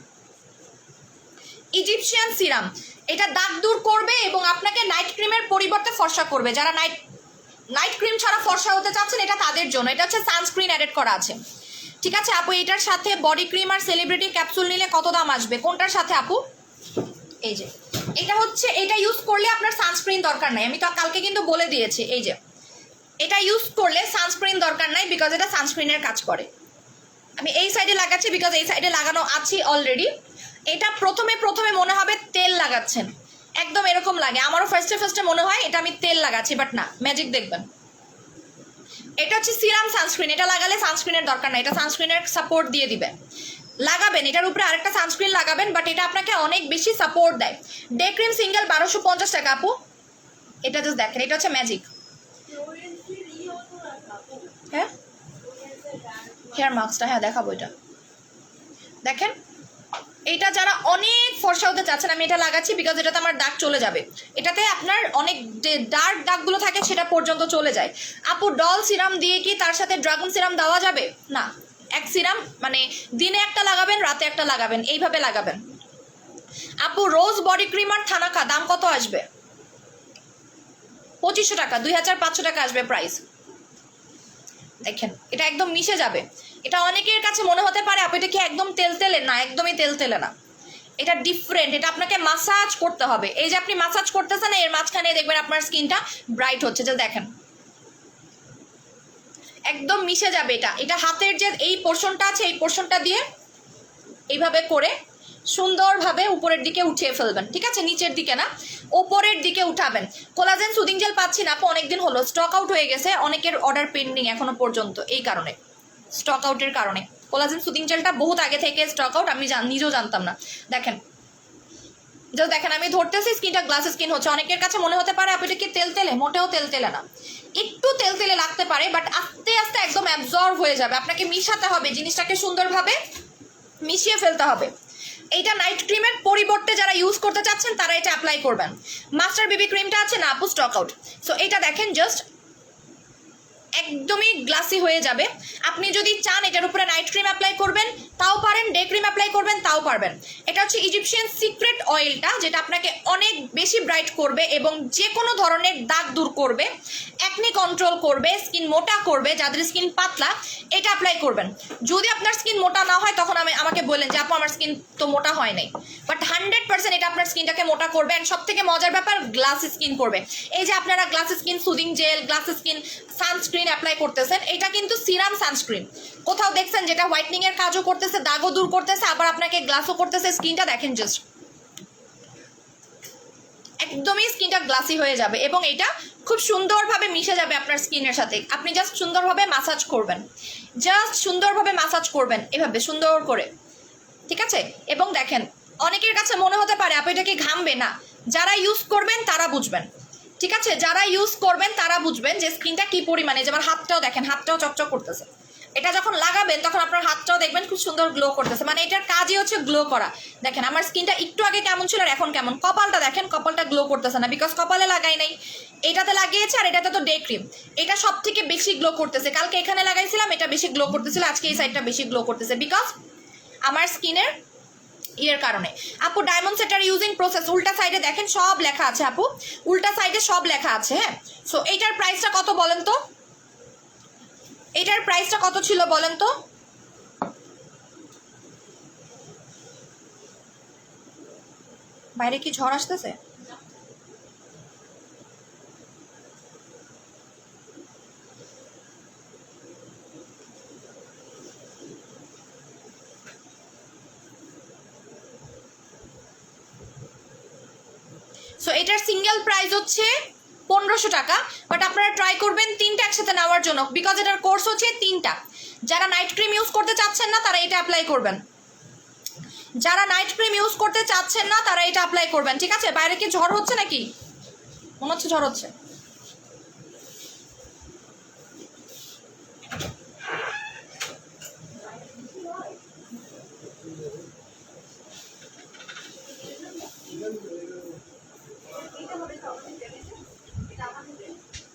Egyptian serum. এটা দাগ দূর করবে এবং আপনাকে নাইট ক্রিমের পরিবর্তে ফর্সা করবে। যারা নাইট ক্রিম ছাড়া ফর্সা হতে চাচ্ছেন, এটা তাদের জন্য। এটা হচ্ছে সানস্ক্রিন অ্যাডেড করা আছে। ঠিক আছে আপু, এটার সাথে বডি ক্রিম আর সেলিব্রিটি ক্যাপসুল নিলে কত দাম আসবে? কোনটার সাথে আপু? এই যে এটা হচ্ছে, এটা ইউজ করলে আপনার সানস্ক্রিন দরকার নাই। আমি তো কালকে কিন্তু বলে দিয়েছি। এই যে এটা ইউজ করলে সানস্ক্রিন দরকার নাই, বিকজ এটা সানস্ক্রিনের কাজ করে। আমি এই সাইডে লাগাচ্ছি বিকজ এই সাইডে লাগানো আছে অলরেডি। এটা প্রথমে মনে হবে তেল লাগাচ্ছেন, একদম এরকম লাগে। আমারও ফার্স্টে মনে হয় এটা আমি তেল লাগাচ্ছি, বাট না, ম্যাজিক দেখবেন। এটা হচ্ছে সিরাম সানস্ক্রিন, এটা লাগালে সানস্ক্রিনের দরকার নাই, এটা সানস্ক্রিনের সাপোর্ট দিয়ে দিবে। লাগাবেন এটার উপরে আরেকটা সানস্ক্রিন লাগাবেন, বাট এটা আপনাকে অনেক বেশি সাপোর্ট দেয়। ডে ক্রিম সিঙ্গেল 1250 টাকা আপু। এটা জাস্ট দেখেন, এটা হচ্ছে ম্যাজিক। হ্যাঁ হেয়ার মাস্কটা, হ্যাঁ দেখাবো। এটা দেখেন, এটা যারা অনেক ফর্সা হতে চাচ্ছেন, আমি এটা লাগাচ্ছি বিকজ এটাতে আমার দাগ চলে যাবে। এটাতে আপনার অনেক ডার্ক দাগগুলো থাকে সেটা পর্যন্ত চলে যায়। আপু ডল সিরাম দিয়ে কি তার সাথে ড্রাগন সিরাম দেওয়া যাবে? না, এক সিরাম মানে দিনে একটা লাগাবেন, রাতে একটা লাগাবেন, এইভাবে লাগাবেন। আপু রোজ বডি ক্রিম আর থানাকা দাম কত আসবে? 2500 টাকা, 2500 টাকা আসবে প্রাইস। দেখেন এটা একদম মিশে যাবে। এটা অনেকের কাছে মনে হতে পারে আপু এটা কি একদম তেলতেলে? না, একদমই তেলতেলে না, এটা ডিফারেন্ট। এটা আপনাকে মাসাজ করতে হবে। এই যে আপনি মাসাজ করতেছেন, এর মাঝখানে দেখবেন আপনার স্কিনটা ব্রাইট হচ্ছে, যে দেখেন একদম মিশে যাবে। এটা হাতের যে এই পোর্শনটা আছে, এই পোর্শনটা দিয়ে এইভাবে করে সুন্দরভাবে উপরের দিকে উঠিয়ে ফেলবেন, ঠিক আছে? নিচের দিকে না, ওপরের দিকে উঠাবেন। কোলাজেন সুদিং জেল পাচ্ছি না আপু, অনেকদিন হলো, স্টক আউট হয়ে গেছে, অনেকের অর্ডার পেন্ডিং এখনো পর্যন্ত, এই কারণে, স্টক আউটের কারণে। কোলাজেন সুদিং জেলটা বহুত আগে থেকে স্টক আউট, আমি নিজেও জানতাম না। দেখেন জাস্ট দেখেন, আমি ধরতেছি, স্কিনটা গ্লাস স্কিন হচ্ছে। অনেকের কাছে মনে হতে পারে আপনি এটা কি তেলতেলে? মোটেও তেলতেলে না, একটু তেলতেলে লাগতে পারে, বাট আস্তে আস্তে একদম অ্যাবজর্ব হয়ে যাবে। আপনাকে মিশাতে হবে, জিনিসটাকে সুন্দরভাবে মিশিয়ে ফেলতে হবে। এইটা নাইট ক্রিমের পরিবর্তে যারা ইউজ করতে চাচ্ছেন তারা এটা অ্যাপ্লাই করবেন। মাস্টার বেবি ক্রিমটা আছে না আপু, স্টক আউট। সো এটা দেখেন জাস্ট একদমই গ্লাসি হয়ে যাবে। আপনি যদি চান এটার উপরে নাইট ক্রিম অ্যাপ্লাই করবেন তাও পারেন, ডে ক্রিম অ্যাপ্লাই করবেন তাও পারবেন। এটা হচ্ছে ইজিপশিয়ান সিক্রেট অয়েলটা, যেটা আপনাকে অনেক বেশি ব্রাইট করবে এবং যে কোনো ধরনের দাগ দূর করবে, অ্যাকনি কন্ট্রোল করবে, স্কিন মোটা করবে। যাদের স্কিন পাতলা এটা অ্যাপ্লাই করবেন। যদি আপনার স্কিন মোটা না হয় তখন আমাকে বলেন যে আপু আমার স্কিন তো মোটা হয় নাই, বাট 100% এটা আপনার স্কিনটাকে মোটা করবে। অ্যান্ড সব থেকে মজার ব্যাপার, গ্লাস স্কিন করবে। এই যে আপনারা glass skin soothing jail, glass skin sunscreen apply করতেছেন, এটা কিন্তু সিরাম সানস্ক্রিন। কোথাও দেখছেন যেটা হোয়াইটনিং এর কাজও করতেছে, দাগও দূর করতেছে, আবার আপনাকে গ্লাসও করতেছে। স্কিনটা দেখেন জাস্ট একদমই স্কিনটা গ্লাসি হয়ে যাবে এবং এটা খুব সুন্দরভাবে মিশে যাবে আপনার স্কিনের সাথে। আপনি জাস্ট সুন্দরভাবে মাসাজ করবেন, জাস্ট সুন্দরভাবে মাসাজ করবেন এভাবে সুন্দর করে, ঠিক আছে? এবং দেখেন অনেকের কাছে মনে হতে পারে আপনি এটা কি ঘামবে? না, যারা ইউজ করবেন তারা বুঝবেন, ঠিক আছে? যারা ইউজ করবেন তারা বুঝবেন যে স্কিনটা কি পরিমাণে। যেমন হাতটাও দেখেন, হাতটাও চকচক করতেছে। এটা যখন লাগাবেন তখন আপনার হাতটাও দেখবেন খুব সুন্দর গ্লো করতেছে, মানে এটার কাজই হচ্ছে গ্লো করা। দেখেন আমার স্কিনটা একটু আগে কেমন ছিল আর এখন কেমন। কপালটা দেখেন, কপালটা গ্লো করতেছে না, বিকজ কপালে লাগাই নাই, এটাতে লাগিয়েছে। আর এটাতে তো ডে ক্রিম, এটা সব থেকে বেশি গ্লো করতেছে। কালকে এখানে লাগাইছিলাম, এটা বেশি গ্লো করতেছিল, আজকে এই সাইডটা বেশি গ্লো করতেছে, বিকজ আমার স্কিনের ইয়ের কারণে। আপু ডায়মন্ড সেটার ইউজিং প্রসেস উল্টা সাইডে দেখেন সব লেখা আছে আপু, উল্টা সাইডে সব লেখা আছে। হ্যাঁ, সো এইটার প্রাইসটা কত বলেন তো? এটার প্রাইসটা কত ছিল বলেন তো? বাইরে কি ঝড় আসতেছে? সো এটার সিঙ্গেল প্রাইস হচ্ছে 1500 টাকা, বাট আপনারা ট্রাই করবেন তিনটা একসাথে নেওয়ার জন্য, বিকজ এটার কোর্স হচ্ছে তিনটা। যারা নাইট ক্রিম ইউজ করতে চাচ্ছেন না তারা এটা অ্যাপ্লাই করবেন, যারা নাইট ক্রিম ইউজ করতে চাচ্ছেন না তারা এটা অ্যাপ্লাই করবেন, ঠিক আছে? বাইরে কি ঝড় হচ্ছে নাকি? মনে হচ্ছে ঝড় হচ্ছে।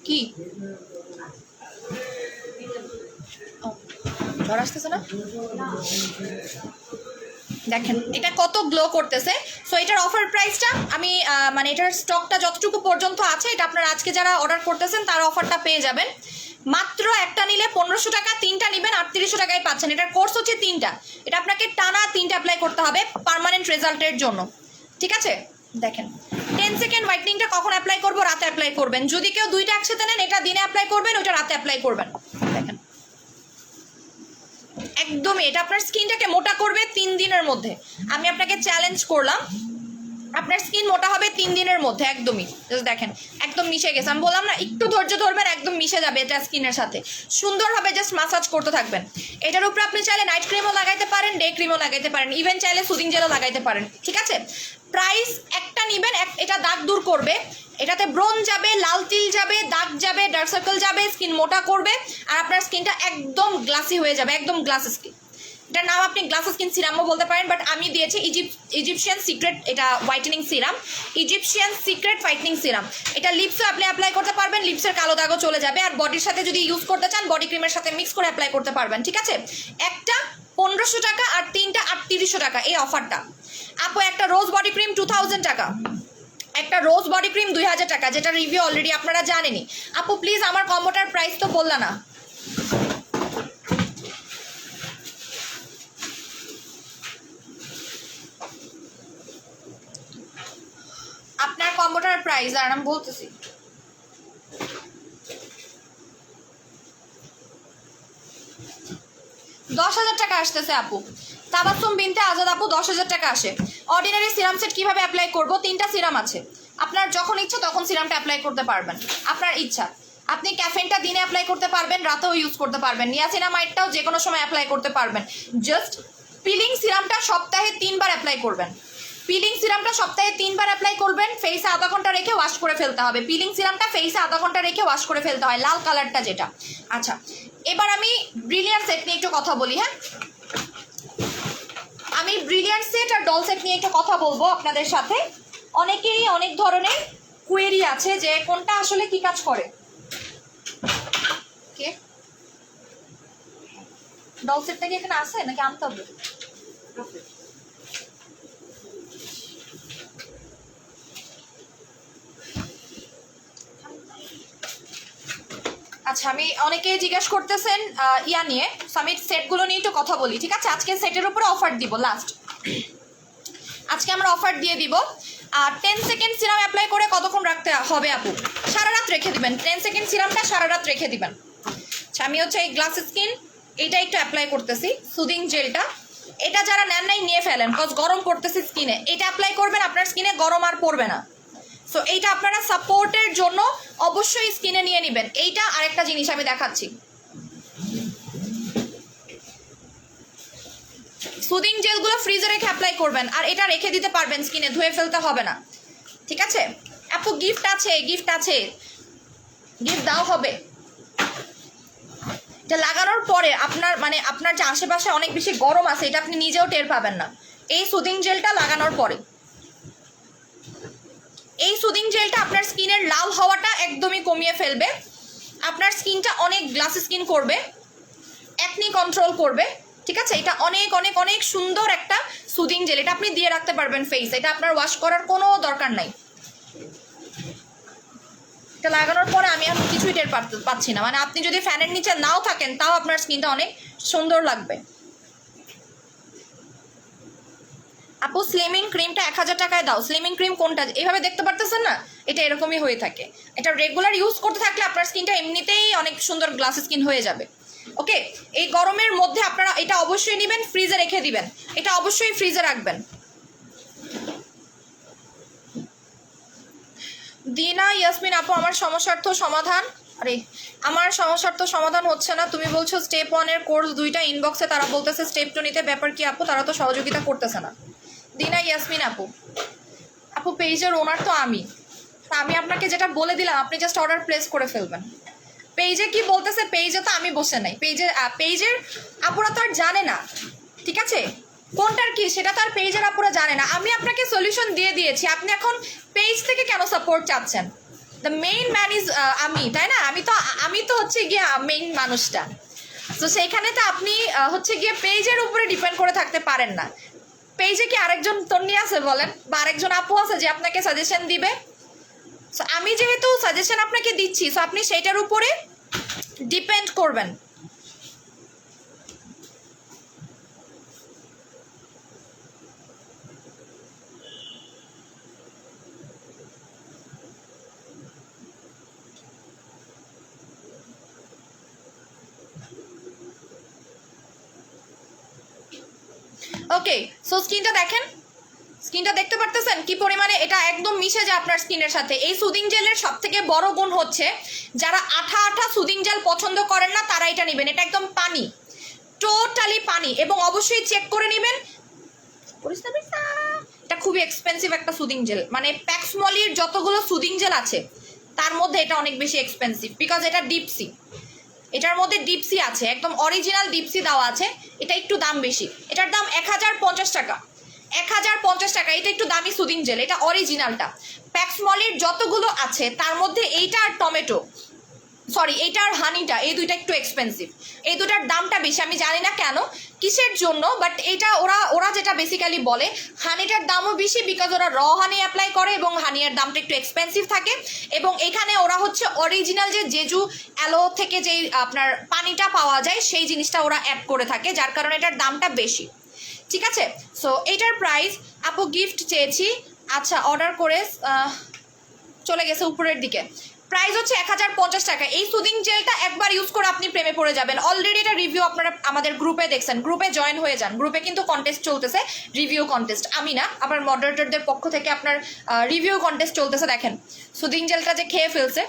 কি ঝড় আসতেছে না? দেখেন এটা কত গ্লো করতেছে। সো এটার অফার প্রাইসটা আমি মানে এটার স্টকটা যতটুকু পর্যন্ত আছে, এটা আপনারা আজকে যারা অর্ডার করতেছেন তার অফারটা পেয়ে যাবেন। মাত্র একটা নিলে 1500 টাকা, তিনটা নেবেন 3800 টাকায় পাচ্ছেন। এটার কোর্স হচ্ছে তিনটা, এটা আপনাকে টানা তিনটা অ্যাপ্লাই করতে হবে পার্মানেন্ট রেজাল্টের জন্য, ঠিক আছে? দেখেন 10 সেকেন্ড হোয়াইটনিংটা কখন অ্যাপ্লাই করবো? রাতে অ্যাপ্লাই করবেন। যদি কেউ দুইটা একসাথে নেন, এটা দিনে অ্যাপ্লাই করবেন, ওটা রাতে অ্যাপ্লাই করবেন। দেখেন একদমই এটা আপনার স্কিনটাকে মোটা করবে 3 দিনের মধ্যে। আমি আপনাকে চ্যালেঞ্জ করলাম, আপনার স্কিন মোটা হবে 3 দিনের মধ্যে। একদমই জাস্ট দেখেন একদম মিশে গেছে। আমি বললাম না একটু ধৈর্য ধরবেন, একদম মিশে যাবে এটা স্কিনের সাথে। সুন্দরভাবে জাস্ট মাসাজ করতে থাকবেন। এটার উপরে আপনি চাইলে নাইট ক্রিমও লাগাইতে পারেন, ডে ক্রিমও লাগাইতে পারেন, ইভেন চাইলে সুদিং জেলও লাগাইতে পারেন। ঠিক আছে, প্রাইস একটা নেবেন, এটা দাগ দূর করবে, এটাতে ব্রোন যাবে, লাল তিল যাবে, দাগ যাবে, ডার্ক সার্কেল যাবে, স্কিন মোটা করবে, আর আপনার স্কিনটা একদম গ্লাসি হয়ে যাবে, একদম গ্লাস স্কিন। এটার নাম আপনি গ্লাস স্কিন সিরামও বলতে পারেন, বাট আমি দিয়েছি ইজিপশিয়ান সিক্রেট, এটা whitening serum, Egyptian secret whitening serum. এটা লিপসে আপনি অ্যাপ্লাই করতে পারবেন, লিপসের কালো দাগও চলে যাবে। আর বডির সাথে যদি ইউজ করতে চান, বডি ক্রিমের সাথে মিক্স করে অ্যাপ্লাই করতে পারবেন। ঠিক আছে, একটা 1500 টাকা আর 3টা 3800 টাকা এই অফারটা। আপু একটা রোজ বডি ক্রিম 2000 টাকা, একটা রোজ বডি ক্রিম 2000 টাকা, যেটা রিভিউ অলরেডি আপনারা জানেনই। আপু প্লিজ আমার কম্বোটার প্রাইস তো বললা না। আপনার কম্বোটার প্রাইস আর আমি বলতেছি, $10,000 আসতেছে আপু। তাবাসসুম বিনতে আজাদ আপু 10,000 টাকা আসে। অর্ডিনারি সিরাম সেট কিভাবে অ্যাপ্লাই করব? 3টা সিরাম আছে, আপনার যখন ইচ্ছা তখন সিরামটা অ্যাপ্লাই করতে পারবেন, আপনার ইচ্ছা। আপনি ক্যাফেনটা দিনে অ্যাপ্লাই করতে পারবেন, রাতেও ইউজ করতে পারবেন, নিয়াসিনামাইডটাও যে কোনো সময় অ্যাপ্লাই করতে পারবেন। জাস্ট পিলিং সিরামটা সপ্তাহে 3 বার অ্যাপ্লাই করবেন। পিলিং সিরামটা সপ্তাহে 3 বার অ্যাপ্লাই করবেন, ফেসে আধা ঘন্টা রেখে ওয়াশ করে ফেলতে হবে। পিলিং সিরামটা ফেসে আধা ঘন্টা রেখে ওয়াশ করে ফেলতে হয়, লাল কালারটা যেটা। আচ্ছা, এবার আমি ব্রিলিয়ান্ট সেট নিয়ে একটু কথা বলি। হ্যাঁ, আমি ব্রিলিয়ান্ট সেট আর ডল সেট নিয়ে একটু কথা বলবো আপনাদের সাথে। অনেকেরই অনেক ধরনের কোয়েরি আছে যে কোনটা আসলে কি কাজ করে। কে ডল সেটটা কি এখানে আছে নাকি আনতে হবে? আচ্ছা, আমি অনেকেই জিজ্ঞেস করতেছেন ইয়া নিয়ে, সো আমি সেটগুলো নিয়ে একটু কথা বলি। ঠিক আছে, আজকে সেটের উপরে অফার দিব লাস্ট। আজকে আমরা অফার দিয়ে দিব। আর 10 সেকেন্ড সিরাম অ্যাপ্লাই করে কতক্ষণ রাখতে হবে আপু? সারা রাত রেখে দিবেন। 10 সেকেন্ড সিরামটা সারা রাত রেখে দিবেন। আচ্ছা, আমি হচ্ছে এই গ্লাস স্কিন এটা একটু অ্যাপ্লাই করতেছি, সুদিং জেলটা। এটা যারা নেন নাই নিয়ে ফেলেন, কজ গরম করতেছি স্কিনে। এটা অ্যাপ্লাই করবেন, আপনার স্কিনে গরম আর পড়বে না। সো এইটা আপনারা সাপোর্টের জন্য অবশ্যই স্কিনে নিয়ে নেবেন। এইটা আরেকটা জিনিস আমি দেখাচ্ছি, সুদিং জেলগুলো ফ্রিজে রেখে অ্যাপ্লাই করবেন, আর এটা রেখে দিতে পারবেন স্কিনে, ধুয়ে ফেলতে হবে না। ঠিক আছে আপু, গিফট আছে, গিফট আছে, গিফট দাও হবে। এটা লাগানোর পরে আপনার মানে আপনার যে আশেপাশে অনেক বেশি গরম আছে, এটা আপনি নিজেও টের পাবেন না। এই সুদিং জেলটা লাগানোর পরে, এই সুদিং জেলটা আপনার স্কিনের লাল হওয়াটা একদমই কমিয়ে ফেলবে, আপনার স্কিনটা অনেক গ্লাস স্কিন করবে, অ্যাকনি কন্ট্রোল করবে। ঠিক আছে, এটা অনেক অনেক অনেক সুন্দর একটা সুদিং জেল, এটা আপনি দিয়ে রাখতে পারবেন ফেস, এটা আপনার ওয়াশ করার কোনো দরকার নাই। এটা লাগানোর পরে আমি এখন কিছুই টের পাচ্ছি না, মানে আপনি যদি ফ্যানের নিচে নাও থাকেন তাও আপনার স্কিনটা অনেক সুন্দর লাগবে। আপু স্লিমিং ক্রিমটা 1000 টাকায় দাও। স্লিমিং ক্রিম কোনটা? এইভাবে দেখতে পারতেছেন না, এটা এরকমই হয়ে থাকে। এটা রেগুলার ইউজ করতে থাকলে আপনার স্কিনটা এমনিতেই অনেক সুন্দর গ্লাস স্কিন হয়ে যাবে। ওকে, এই গরমের মধ্যে আপনারা এটা অবশ্যই নেবেন, ফ্রিজে রেখে দিবেন, এটা অবশ্যই ফ্রিজে রাখবেন। দিনা ইয়াসমিন আপু, আমার সমস্যার তো সমাধান, আরে আমার সমস্যার তো সমাধান হচ্ছে না। তুমি বলছো স্টেপ 1 এর কোর্স 2টা ইনবক্সে, তারা বলতেছে স্টেপ 2 নিতে, ব্যাপার কি আপু? তারা তো সহযোগিতা করতেছে না। দিনা ইয়াসমিন আপু, আপু পেজের ওনার তো আমি, তা আমি আপনাকে যেটা বলে দিলাম আপনি জাস্ট অর্ডার প্লেস করে ফেলবেন। পেজে কি বলতেছে, পেজে তো আমি বসে নাই, পেজের আপুরা তো আর জানে না। ঠিক আছে, কোনটার কি সেটা তো আর পেজের আপুরা জানে না। আমি আপনাকে সলিউশন দিয়ে দিয়েছি, আপনি এখন পেজ থেকে কেন সাপোর্ট চাচ্ছেন? দ্য মেইন ম্যান ইজ আমি, তাই না? আমি তো হচ্ছে গিয়ে মেইন মানুষটা। তো সেইখানে তো আপনি হচ্ছে গিয়ে পেজের উপরে ডিপেন্ড করে থাকতে পারেন না। পেজে কি আরেকজন তন্নি আছে বলেন, বা আরেকজন আপু আছে যে আপনাকে সাজেশন দিবে? সো আমি যেহেতু সাজেশন আপনাকে দিচ্ছি, সো আপনি সেইটার উপরে ডিপেন্ড করবেন। ওকে, সো স্কিনটা দেখেন, স্কিনটা দেখতে পারতেছেন কি পরিমাণে এটা একদম মিশে যায় আপনার স্কিনের সাথে। এই সুদিং জেলের সব থেকে বড় গুণ হচ্ছে যারা আঠা আঠা সুদিং জেল পছন্দ করেন না তারা এটা নেবেন। এটা একদম পানি, টোটালি পানি, এবং অবশ্যই চেক করে নেবেন। এটা খুবই এক্সপেন্সিভ একটা সুদিং জেল, মানে প্যাক্সমলির যতগুলো সুদিং জেল আছে তার মধ্যে এটা অনেক বেশি এক্সপেন্সিভ, বিকজ এটা ডিপসি, এটার মধ্যে ডিপসি আছে, একদম অরিজিনাল ডিপসি দেওয়া আছে। এটা একটু দাম বেশি, এটার দাম 1050 টাকা, 1050 টাকা। এটা একটু দামি সুদিং জেল, এটা অরিজিনালটা। প্যাক্সমলির যতগুলো আছে তার মধ্যে এইটা আর টমেটো, সরি এইটা আর হানিটা, এই দুইটা একটু এক্সপেন্সিভ, এই দুটার দামটা বেশি। আমি জানি না কেন, কিসের জন্য, বাট এইটা ওরা যেটা বেসিক্যালি বলে হানিটার দামও বেশি, বিকজ ওরা র হানি অ্যাপ্লাই করে এবং হানিয়ার দামটা একটু এক্সপেন্সিভ থাকে। এবং এখানে ওরা হচ্ছে অরিজিনাল যে জেজু অ্যালো থেকে যেই আপনার পানিটা পাওয়া যায় সেই জিনিসটা ওরা অ্যাড করে থাকে, যার কারণে এটার দামটা বেশি। ঠিক আছে, সো এইটার প্রাইস, আপু গিফট চেয়েছি, আচ্ছা অর্ডার করে চলে গেছে উপরের দিকে। প্রাইস হচ্ছে 1050 টাকা। এই সুদিং জেলটা একবার ইউজ করে আপনি প্রেমে পড়ে যাবেন। অলরেডি এটা রিভিউ আপনারা আমাদের গ্রুপে দেখছেন, গ্রুপে জয়েন হয়ে যান। গ্রুপে কিন্তু কন্টেস্ট চলতেছে, রিভিউ কন্টেস্ট, আমি না, আবার মডারেটরদের পক্ষ থেকে আপনার রিভিউ কন্টেস্ট চলতেছে। দেখেন সুদিং জেলটা যে খেয়ে ফেলছে।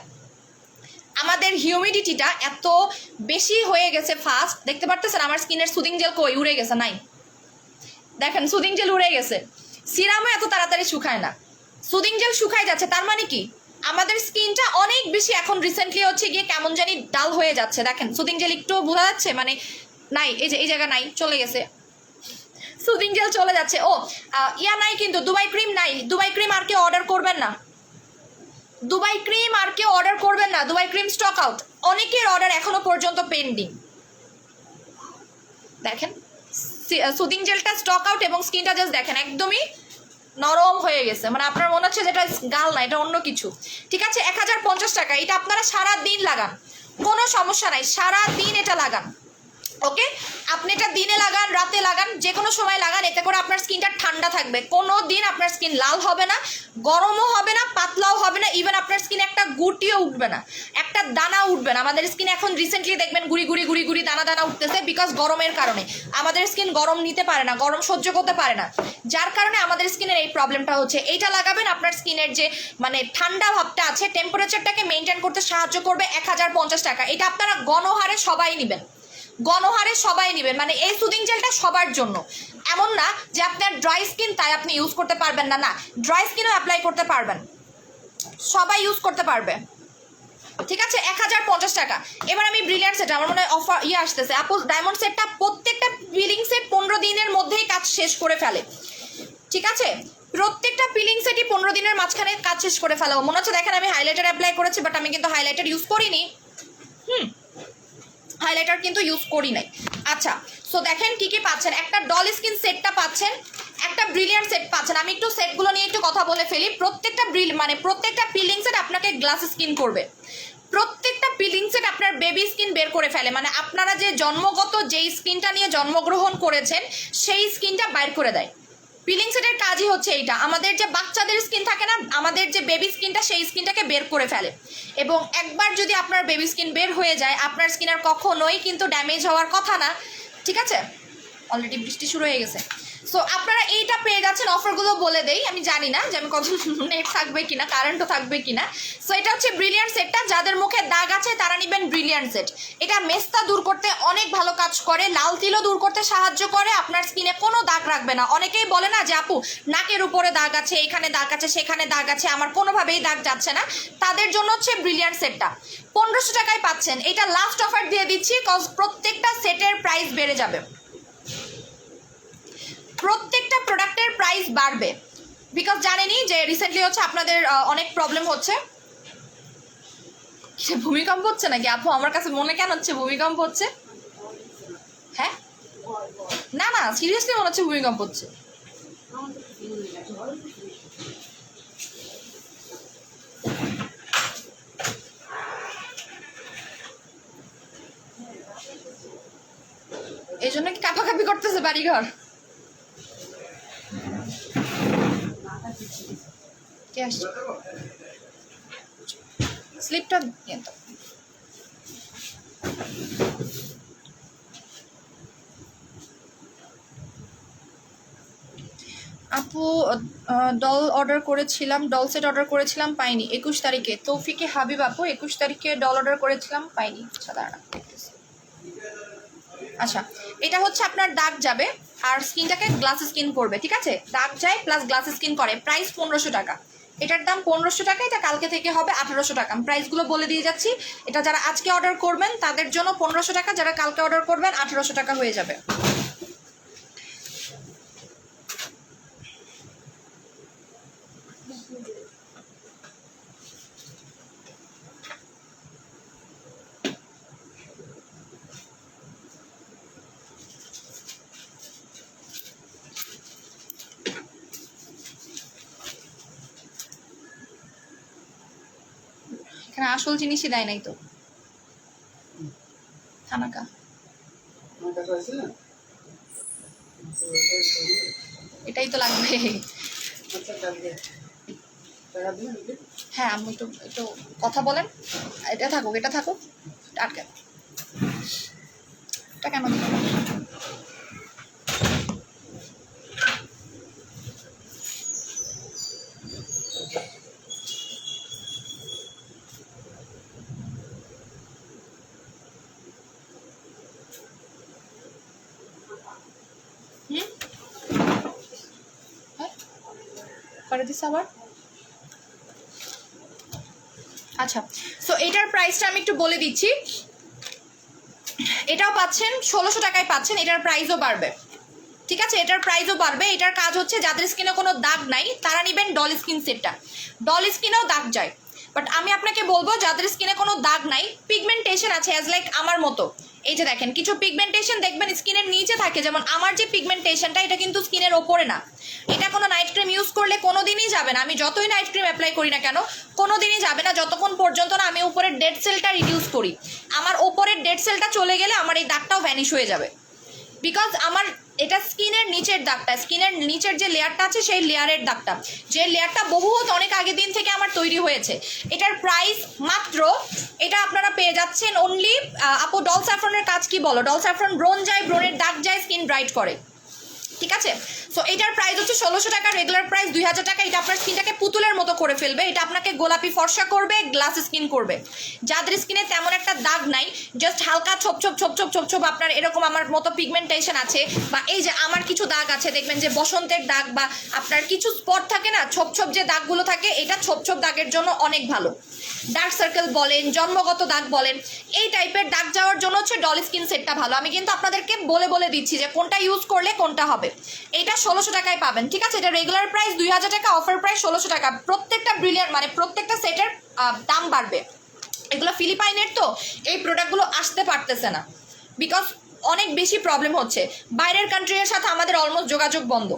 আমাদের হিউমিডিটিটা এত বেশি হয়ে গেছে ফাস্ট, দেখতে পারতেছেন আমার স্কিনের সুদিং জেল কই উড়ে গেছে, নাই, দেখেন সুদিং জেল উড়ে গেছে। সিরামও এত তাড়াতাড়ি শুকায় না, সুদিং জেল শুকায় যাচ্ছে। তার মানে কি আমাদের স্কিনটা অনেক বেশি এখন রিসেন্টলি হচ্ছে গিয়ে কেমন জানি ডাল হয়ে যাচ্ছে। দেখেন সুদিং জেল একটু বোঝা যাচ্ছে, মানে নাই, এই যে এই জায়গা নাই, চলে গেছে সুদিং জেল চলে যাচ্ছে। ও ইয়া নাই কিন্তু, দুবাই ক্রিম নাই। দুবাই ক্রিম আর কেউ অর্ডার করবেন না, দুবাই ক্রিম আর কেউ অর্ডার করবেন না, দুবাই ক্রিম স্টক আউট। অনেকের অর্ডার এখনো পর্যন্ত পেন্ডিং। দেখেন সুদিং জেলটা স্টক আউট, এবং স্কিনটা জাস্ট দেখেন একদমই নরম হয়ে গেছে, মানে আপনার মনে হচ্ছে যেটা গাল না, এটা অন্য কিছু। ঠিক আছে, 1050 টাকা। এটা আপনারা সারা দিন লাগান, কোনো সমস্যা নাই, সারা দিন এটা লাগান। ওকে, আপনি এটা দিনে লাগান, রাতে লাগান, যে কোনো সময় লাগান, এতে করে আপনার স্কিনটা ঠান্ডা থাকবে। কোনো দিন আপনার স্কিন লাল হবে না, গরমও হবে না, পাতলাও হবে না, ইভেন আপনার স্কিনে একটা গুটিও উঠবে না, একটা দানা উঠবে না। আমাদের স্কিন এখন রিসেন্টলি দেখবেন গুড়ি গুড়ি গুড়ি গুড়ি দানা দানা উঠতেছে, বিকজ গরমের কারণে। আমাদের স্কিন গরম নিতে পারে না, গরম সহ্য করতে পারে না, যার কারণে আমাদের স্কিনের এই প্রবলেমটা হচ্ছে। এইটা লাগাবেন, আপনার স্কিনের যে মানে ঠান্ডা ভাবটা আছে, টেম্পারেচারটাকে মেনটেন করতে সাহায্য করবে। 1050 টাকা। এটা আপনারা গণহারে সবাই নেবেন, গণহারে সবাই নেবেন, মানে এই সুদিং জেলটা সবার জন্য। এমন না যে আপনার ড্রাই স্কিন তাই আপনি ইউজ করতে পারবেন না, না, ড্রাই স্কিনও অ্যাপ্লাই করতে পারবেন, সবাই ইউজ করতে পারবে। ঠিক আছে, 1050 টাকা। এবার আমি ব্রিলিয়ান্ট সেট, আমার মনে হয় অফার আসতেছে আপু, ডায়মন্ড সেটটা প্রত্যেকটা পিলিং সেট 15 দিনের মধ্যেই কাজ শেষ করে ফেলে। ঠিক আছে, প্রত্যেকটা পিলিং সেটই 15 দিনের মাঝখানে কাজ শেষ করে ফেলাবো। মনে হচ্ছে দেখেন আমি হাইলাইটার অ্যাপ্লাই করেছি, বাট আমি কিন্তু হাইলাইটার ইউজ করিনি। হাইলাইটার কিন্তু ইউজ করি নাই। আচ্ছা, সো দেখেন কি কি পাচ্ছেন। একটা ডল স্কিন সেটটা পাচ্ছেন, একটা ব্রিলিয়ান্ট সেট পাচ্ছেন। আমি একটু সেটগুলো নিয়ে একটু কথা বলে ফেলি। প্রত্যেকটা পিলিং সেট আপনাকে গ্লাস স্কিন করবে, প্রত্যেকটা পিলিং সেট আপনার বেবি স্কিন বের করে ফেলে, মানে আপনারা যে জন্মগত যেই স্কিনটা নিয়ে জন্মগ্রহণ করেছেন সেই স্কিনটা বাইর করে দেয়। পিলিং সেটের কাজই হচ্ছে এইটা, আমাদের যে বাচ্চাদের স্কিন থাকে না, আমাদের যে বেবি স্কিনটা, সেই স্কিনটাকে বের করে ফেলে। এবং একবার যদি আপনার বেবি স্কিন বের হয়ে যায়, আপনার স্কিন আর কখনোই কিন্তু ড্যামেজ হওয়ার কথা না। ঠিক আছে, অলরেডি বৃষ্টি শুরু হয়ে গেছে। সো আপনারা এইটা পেয়ে যাচ্ছেন। অফারগুলো বলে দেই, আমি জানি না যে আমি কত নেট থাকবে কিনা, কারেন্টও থাকবে কিনা। সো এটা হচ্ছে ব্রিলিয়ান্ট সেটটা। যাদের মুখে দাগ আছে তারা নেবেন ব্রিলিয়ান্ট সেট। এটা মেস্তা দূর করতে অনেক ভালো কাজ করে, লাল তিলও দূর করতে সাহায্য করে, আপনার স্কিনে কোনো দাগ রাখবে না। অনেকেই বলে না যে আপু নাকের উপরে দাগ আছে, এখানে দাগ আছে, সেখানে দাগ আছে, আমার কোনোভাবেই দাগ যাচ্ছে না, তাদের জন্য হচ্ছে ব্রিলিয়ান্ট সেটটা। 1500 টাকায় পাচ্ছেন। এটা লাস্ট অফার দিয়ে দিচ্ছি, কজ প্রত্যেকটা সেটের প্রাইস বেড়ে যাবে, প্রত্যেকটা প্রোডাক্টের প্রাইস বাড়বে, বিকজ জানেনই যে রিসেন্টলি হচ্ছে আপনাদের অনেক প্রবলেম হচ্ছে। ভূমিকম্প হচ্ছে নাকি আপু? আমার কাছে মনে কেন হচ্ছে ভূমিকম্প হচ্ছে? হ্যাঁ, না না, সিরিয়াসলি মনে হচ্ছে ভূমিকম্প হচ্ছে। এই জন্য কি কাঁপাকাঁপি করতেছে বাড়িঘর? কে আসছে? স্লিপটা নিয়ে তো। আপু ডল অর্ডার করেছিলাম, ডল সেট অর্ডার করেছিলাম, পাইনি। 21 তারিখে তৌফিকে হাবিব আপু 21 তারিখে ডল অর্ডার করেছিলাম, পাইনি। আচ্ছা দাঁড়া দেখতেছি। আচ্ছা, এটা হচ্ছে আপনার দাগ যাবে আর স্কিনটাকে গ্লাস স্কিন করবে, ঠিক আছে? দাগ যায় প্লাস গ্লাস স্কিন করে। প্রাইস 1500 টাকা। এটার দাম 1500 টাকা, এটা কালকে থেকে হবে 1800 টাকা। আমি প্রাইসগুলো বলে দিয়ে যাচ্ছি। এটা যারা আজকে অর্ডার করবেন তাদের জন্য 1500 টাকা, যারা কালকে অর্ডার করবেন 1800 টাকা হয়ে যাবে। এখানে আসল জিনিসই দেয় নাই তো থানাকা। এটাই তো লাগবে। হ্যাঁ আমি একটু একটু কথা বলেন। এটা থাকুক, এটা থাকুক। আটকে এটা কেন দিল না? করে দিস আবার। আচ্ছা, সো এটার প্রাইসটা আমি একটু বলে দিচ্ছি। এটাও পাচ্ছেন 1600 টাকায় পাচ্ছেন, এটার প্রাইসও বাড়বে, ঠিক আছে? এটার প্রাইসও বাড়বে। এটার কাজ হচ্ছে যাদের স্কিনে কোনো দাগ নাই তারা নেবেন ডল স্কিন সেটটা। ডল স্কিনেও দাগ যায়, বাট আমি আপনাকে বলবো যাদের স্কিনে কোনো দাগ নাই, পিগমেন্টেশন আছে অ্যাজ লাইক আমার মতো, এই যে দেখেন কিছু পিগমেন্টেশন দেখবেন স্কিনের নিচে থাকে, যেমন আমার যে পিগমেন্টেশনটা এটা কিন্তু স্কিনের ওপরে না। এটা কোনো নাইট ক্রিম ইউজ করলে কোনো দিনই যাবে না, আমি যতই নাইট ক্রিম অ্যাপ্লাই করি না কেন কোনো দিনই যাবে না যতক্ষণ পর্যন্ত না আমি উপরের ডেড সেলটা রিডিউস করি। আমার ওপরের ডেড সেলটা চলে গেলে আমার এই দাগটাও ভ্যানিশ হয়ে যাবে, বিকজ আমার এটা স্কিনের নিচের দাগটা, স্কিনের নিচের যে লেয়ারটা আছে সেই লেয়ারের দাগটা, যে লেয়ারটা বহুত অনেক আগের দিন থেকে আমার তৈরি হয়েছে। এটার প্রাইস মাত্র, এটা আপনারা পেয়ে যাচ্ছেন অনলি আপু ডল স্যাফরনের কাজ কি বলো? ডল স্যাফরন ব্রোন যায়, ব্রোনের দাগ যায়, স্কিন ব্রাইট করে, ঠিক আছে? সো এটার প্রাইস হচ্ছে 1600 টাকা, রেগুলার প্রাইস 2000 টাকা। এটা আপনার স্কিনটাকে পুতুলের মতো করে ফেলবে, এটা আপনাকে গোলাপি ফর্সা করবে, গ্লাস স্কিন করবে। যাদের স্কিনে তেমন একটা দাগ নাই, জাস্ট হালকা ছোপ ছোপ ছোপ ছোপ ছোপ ছোপ আপনার এরকম আমার মতো পিগমেন্টেশন আছে, বা এই যে আমার কিছু দাগ আছে দেখবেন যে বসন্তের দাগ, বা আপনার কিছু স্পট থাকে না ছোপ ছোপ যে দাগগুলো থাকে, এটা ছোপ ছোপ দাগের জন্য অনেক ভালো। ডার্ক সার্কেল বলেন, জন্মগত দাগ বলেন, এই টাইপের দাগ যাওয়ার জন্য হচ্ছে ডল স্কিন সেটটা ভালো। আমি কিন্তু আপনাদেরকে বলে বলে দিচ্ছি যে কোনটা ইউজ করলে কোনটা হবে। এটা 1600 টাকায় পাবেন, ঠিক আছে? এটা রেগুলার প্রাইস 2000 টাকা, অফার প্রাইস 1600 টাকা। প্রত্যেকটা ব্রিলিয়ান্ট মানে প্রত্যেকটা সেটের দাম বাড়বে। এগুলো ফিলিপাইনের তো, এই প্রোডাক্টগুলো আসতে পারতেছে না বিকজ অনেক বেশি প্রবলেম হচ্ছে, বাইরের কান্ট্রির সাথে আমাদের অলমোস্ট যোগাযোগ বন্ধ,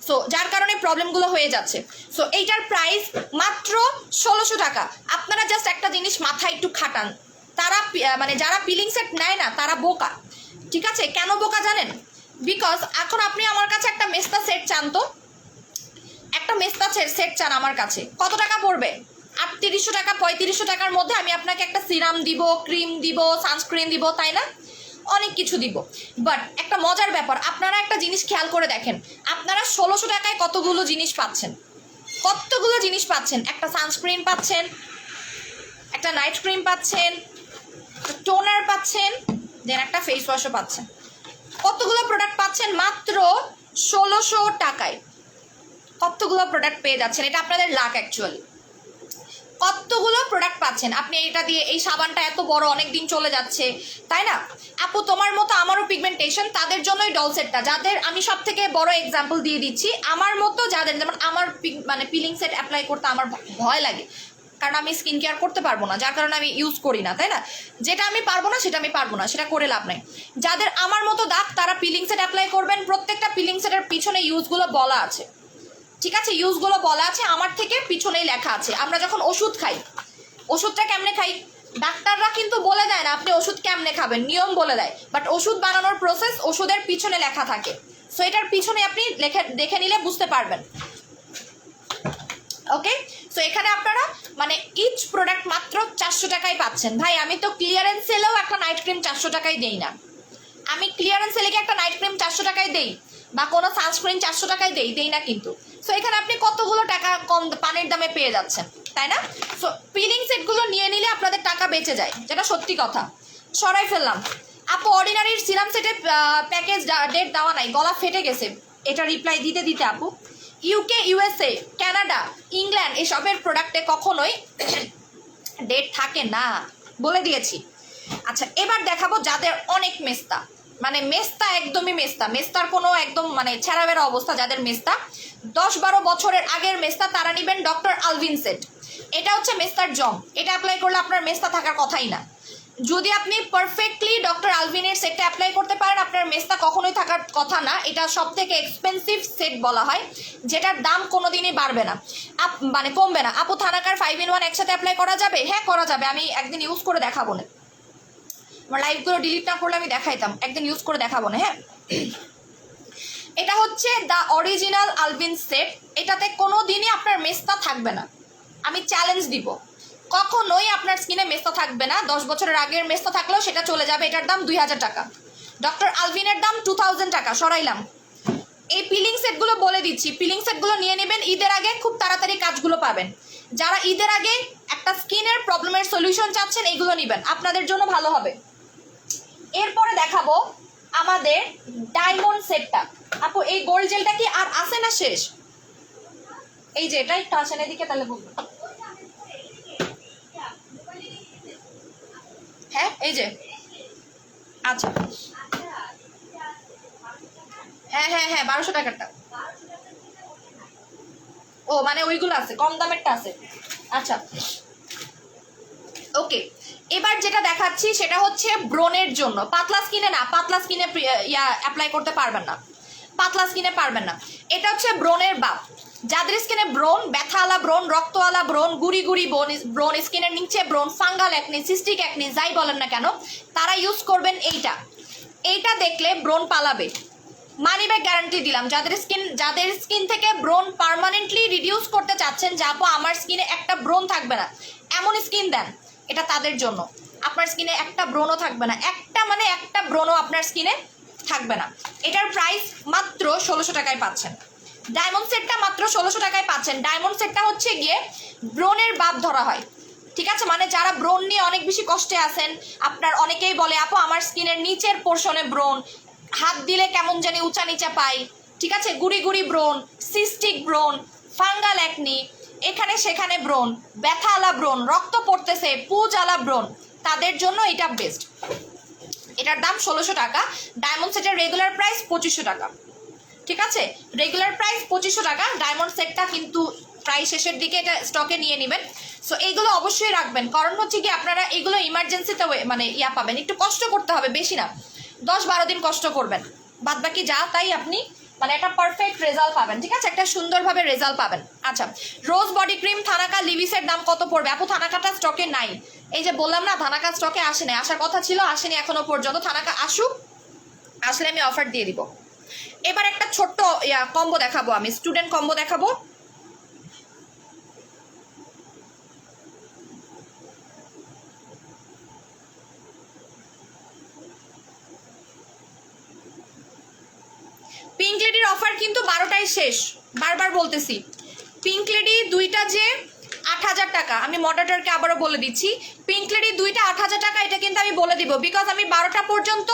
সো যার কারণে প্রবলেমগুলো হয়ে যাচ্ছে। সো এইটার প্রাইস মাত্র 1600 টাকা। আপনারা জাস্ট একটা জিনিস মাথায় একটু খাটান, তারা মানে যারা পিলিং সেট নেয় না তারা বোকা, ঠিক আছে? কেন বোকা জানেন? বিকজ এখন আপনি আমার কাছে একটা মেস্তা সেট চান, তো একটা মেস্তা সেট চান আমার কাছে, কত টাকা পড়বে? 3800 টাকা 3500 টাকার মধ্যে আমি আপনাকে একটা সিরাম দিব, ক্রিম দিব, সানস্ক্রিন দিব, তাই না? অনেক কিছু দিব। বাট একটা মজার ব্যাপার, আপনারা একটা জিনিস খেয়াল করে দেখেন, আপনারা 1600 টাকায় কতগুলো জিনিস পাচ্ছেন, কতগুলো জিনিস পাচ্ছেন। একটা সানস্ক্রিন পাচ্ছেন, একটা নাইট ক্রিম পাচ্ছেন, টোনার পাচ্ছেন, দেন একটা ফেস ওয়াশও পাচ্ছেন। কতগুলো প্রোডাক্ট পাচ্ছেন মাত্র 1600 টাকায়। কতগুলো প্রোডাক্ট পেয়ে যাচ্ছেন, এটা আপনাদের লাক অ্যাকচুয়ালি। কতগুলো প্রোডাক্ট পাচ্ছেন আপনি, এটা দিয়ে এই সাবানটা এত বড় অনেক দিন চলে যাচ্ছে, তাই না? আপু তোমার মতো আমারও পিগমেন্টেশন, তাদের জন্যই ডল সেটটা। যাদের আমি সব থেকে বড় এক্সাম্পল দিয়ে দিচ্ছি, আমার মতো যাদের, যেমন আমার মানে পিলিং সেট অ্যাপ্লাই করতে আমার ভয় লাগে, কারণ আমি স্কিন কেয়ার করতে পারবো না, যার কারণে আমি ইউজ করি না, তাই না? যেটা আমি পারবো না সেটা আমি পারবো না, সেটা করে লাভ নাই। যাদের আমার মতো দাগ তারা পিলিং সেট অ্যাপ্লাই করবেন। প্রত্যেকটা পিলিং সেটের পিছনে ইউজগুলো বলা আছে, ঠিক আছে? ইউজগুলো বলা আছে, আমার থেকে পিছনেই লেখা আছে। আমরা যখন ওষুধ খাই, ওষুধটা কেমনে খাই? ডাক্তাররা কিন্তু বলে দেয় না আপনি ওষুধ কেমনে খাবেন, নিয়ম বলে দেয়, বাট ওষুধ বানানোর প্রসেস ওষুধের পিছনে লেখা থাকে। সো এটার পিছনে আপনি দেখে নিলে বুঝতে পারবেন। ওকে, সো এখানে আপনারা মানে ইচ প্রোডাক্ট মাত্র 400 টাকায় পাচ্ছেন। ভাই আমি তো ক্লিয়ারেন্স সেলেও একটা নাইট ক্রিম 400 টাকায় দেই না, আমি ক্লিয়ারেন্স সেলে কি একটা নাইট ক্রিম 400 টাকায় দেই? বা কোনো সানস্ক্রিন 400 টাকায় দেই না কিন্তু। সো এখানে আপনি কতগুলো টাকা কম পানির দামে পেয়ে যাচ্ছেন, তাই না? সো পিলিং সেটগুলো নিয়ে নিলে আপনাদের টাকা বেঁচে যায়, যেটা সত্যি কথা। সরাই ফেললাম। আপু অর্ডিনারির সিরাম সেটের প্যাকেজ ডেট দেওয়া নাই, গলা ফেটে গেছে। এটা রিপ্লাই দিতে দিতে আপু, ইউকে, ইউএসএ, কানাডা, ইংল্যান্ড এসবের প্রোডাক্টে কখনোই ডেট থাকে না, বলে দিয়েছি। আচ্ছা, এবার দেখাবো যাদের অনেক মেস্তা, মানে মেস্তা একদমই মেস্তার কোনো একদম মানে ছেঁড়াবেড়া অবস্থা, যাদের মেস্তা 10-12 বছরের আগের মেস্তা, তারা নেবেন ডক্টর আলভিন সেট। এটা হচ্ছে মেস্তার জম, এটা অ্যাপ্লাই করলে আপনার মেস্তা থাকার কথাই না। যদি আপনি পারফেক্টলি ডক্টর আলভিনের সেটটা অ্যাপ্লাই করতে পারেন, আপনার মেস্তা কখনোই থাকার কথা না। এটা সব থেকে এক্সপেন্সিভ সেট বলা হয়, যেটার দাম কোনোদিনই বাড়বে না, মানে কমবে না। আপু থানাকার 5-in-1 একসাথে অ্যাপ্লাই করা যাবে? হ্যাঁ করা যাবে, আমি একদিন ইউজ করে দেখাবো না। আমার লাইভগুলো ডিলিট না করলে আমি দেখাইতাম, একদিন ইউজ করে দেখাবো না। হ্যাঁ, এটা হচ্ছে দ্য অরিজিনাল আলভিন সেট। এটাতে কোনো দিনই আপনার মেস্তা থাকবে না, আমি চ্যালেঞ্জ দিব। কখনোই আপনার স্কিনে মেস্তা থাকবে না। 10 বছরের আগের মেস্তা থাকলেও সেটা চলে যাবে। এটার দাম 2000 টাকা। ডক্টর আলভিনের দাম 2000 টাকা। সরাইলাম। এই পিলিং সেটগুলো বলে দিচ্ছি, পিলিং সেটগুলো নিয়ে নেবেন ঈদের আগে, খুব তাড়াতাড়ি কাজগুলো পাবেন। যারা ঈদের আগে একটা স্কিনের প্রবলেমের সলিউশন চাচ্ছেন, এইগুলো নেবেন, আপনাদের জন্য ভালো হবে। এরপরে দেখাবো আমাদের ডায়মন্ড সেটটা। আপু এই গোল্ড জেলটা কি আর আছে না শেষ? এই যে এটা একটু আসেন এদিকে, তাহলে বুঝবেন। হ্যাঁ এই যে, আচ্ছা হ্যাঁ হ্যাঁ হ্যাঁ 1200 টাকারটা। ও মানে ওইগুলো আছে, কম দামেরটা আছে। আচ্ছা ওকে, এবার যেটা দেখাচ্ছি সেটা হচ্ছে ব্রনের জন্য। পাতলা স্কিনে না, পাতলা স্কিনে অ্যাপ্লাই করতে পারবেন না, পাতলা স্কিনে পারবেন না। এটা হচ্ছে ব্রনের বাপ। যাদের স্কিনে ব্রন, ব্যথাওয়ালা ব্রন, রক্তওয়ালা ব্রন, গুড়ি গুড়ি ব্রন, স্কিনের নিচে ব্রন, ফাঙ্গাল অ্যাকনি, সিস্টিক অ্যাকনি, যাই বলেন না কেন, তারা ইউজ করবেন এইটা। এইটা দেখলে ব্রন পালাবে, মানি ব্যাগ গ্যারান্টি দিলাম। যাদের স্কিন থেকে ব্রন পার্মানেন্টলি রিডিউস করতে চাচ্ছেন, যে আপু আমার স্কিনে একটা ব্রন থাকবে না, এমন স্কিন দেন, এটা তাদের জন্য। আপনার স্কিনে একটা ব্রনও থাকবে না, একটা ব্রনও আপনার স্কিনে থাকবে না। এটার প্রাইস মাত্র 1600 টাকায় পাচ্ছেন। ডায়মন্ড সেটটা মাত্র 1600 টাকায় পাচ্ছেন। ডায়মন্ড সেটটা হচ্ছে গিয়ে ব্রনের বাপ ধরা হয়, ঠিক আছে? মানে যারা ব্রন নিয়ে অনেক বেশি কষ্টে আছেন, আপনার অনেকেই বলে আপু আমার স্কিনের নিচের পোর্শনে ব্রন, হাত দিলে কেমন জানি উঁচা নিচা পাই, ঠিক আছে? গুড়ি গুড়ি ব্রন, সিস্টিক ব্রন, ফাঙ্গাল অ্যাকনি, এখানে সেখানে ব্রন, ব্যথাওয়ালা ব্রন, রক্ত পড়তেছে, পুজ-আলা ব্রন, তাদের জন্য এটা বেস্ট। এটার দাম 1600 টাকা। ডায়মন্ড সেটের রেগুলার প্রাইস 2500 টাকা, ঠিক আছে? রেগুলার প্রাইস 2500 টাকা। ডায়মন্ড সেটটা কিন্তু প্রায় শেষের দিকে এটা স্টকে নিয়ে নেবেন। সো এইগুলো অবশ্যই রাখবেন, কারণ হচ্ছে কি আপনারা এইগুলো ইমার্জেন্সিতে মানে পাবেন, একটু কষ্ট করতে হবে, বেশি না, 10-12 দিন কষ্ট করবেন, বাদ বাকি যা তাই আপনি মানে একটা পারফেক্ট রেজাল্ট পাবেন, ঠিক আছে? একটা সুন্দরভাবে রেজাল্ট পাবেন। আচ্ছা, রোজ বডি ক্রিম থানাকা লিভিসের দাম কত পড়বে? আপু থানাকাটা স্টকে নাই, এই যে বললাম না, থানাকা স্টকে আসে নাই, আসার কথা ছিল, আসেনি এখনো পর্যন্ত। থানাকা আসুক, আসলে আমি অফার দিয়ে দিব। এবার একটা ছোট্ট কম্বো দেখাবো, আমি স্টুডেন্ট কম্বো দেখাবো। পিঙ্ক লেডির অফার কিন্তু 12টায় শেষ, বারবার বলতেছি। পিঙ্ক লেডি দুইটা যে 8000 টাকা, আমি মডারেটরকে আবারও বলে দিচ্ছি, পিঙ্ক লেডি দুইটা 8000 টাকা, এটা কিন্তু আমি বলে দিব, বিকজ আমি 12টা পর্যন্ত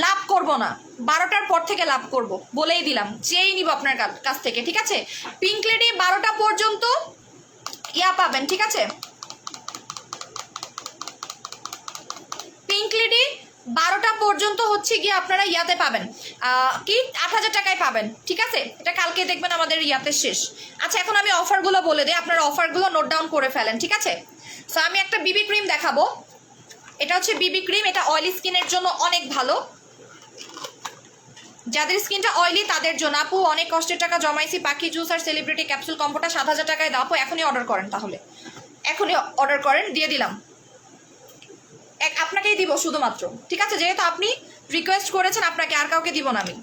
লাভ করব না, 12টার পর থেকে লাভ করব, বলেই দিলাম, চেয়েই নিব আপনার কাছ থেকে, ঠিক আছে? পিঙ্ক লেডি 12টা পর্যন্ত পাবেন, ঠিক আছে? পিঙ্ক লেডি 12টা পর্যন্ত হচ্ছে গিয়ে আপনারা ইয়াতে পাবেন, কি 8000 টাকায় পাবেন, ঠিক আছে? এটা কালকে দেখবেন আমাদের ইয়াতে শেষ। আচ্ছা, এখন আমি অফারগুলো বলে দিই, আপনারা অফারগুলো নোট ডাউন করে ফেলেন, ঠিক আছে? সো আমি একটা বিবি ক্রিম দেখাবো। এটা হচ্ছে বিবি ক্রিম, এটা অয়েলি স্কিনের জন্য অনেক ভালো। যাদের স্কিনটা অয়েলি তাদের জন্য। আপু অনেক কষ্টের টাকা জমাইছি, পাখি জুস আর সেলিব্রিটি ক্যাপসুল কম্বোটা 7000 টাকায় দাও। আপু এখনই অর্ডার করেন, তাহলে এখনই অর্ডার করেন, দিয়ে দিলাম, আপনাকেই দিব শুধুমাত্র, ঠিক আছে? যেহেতু আপনি রিকোয়েস্ট করেছেন, আপনাকে, আর কাউকে দিব না আমি।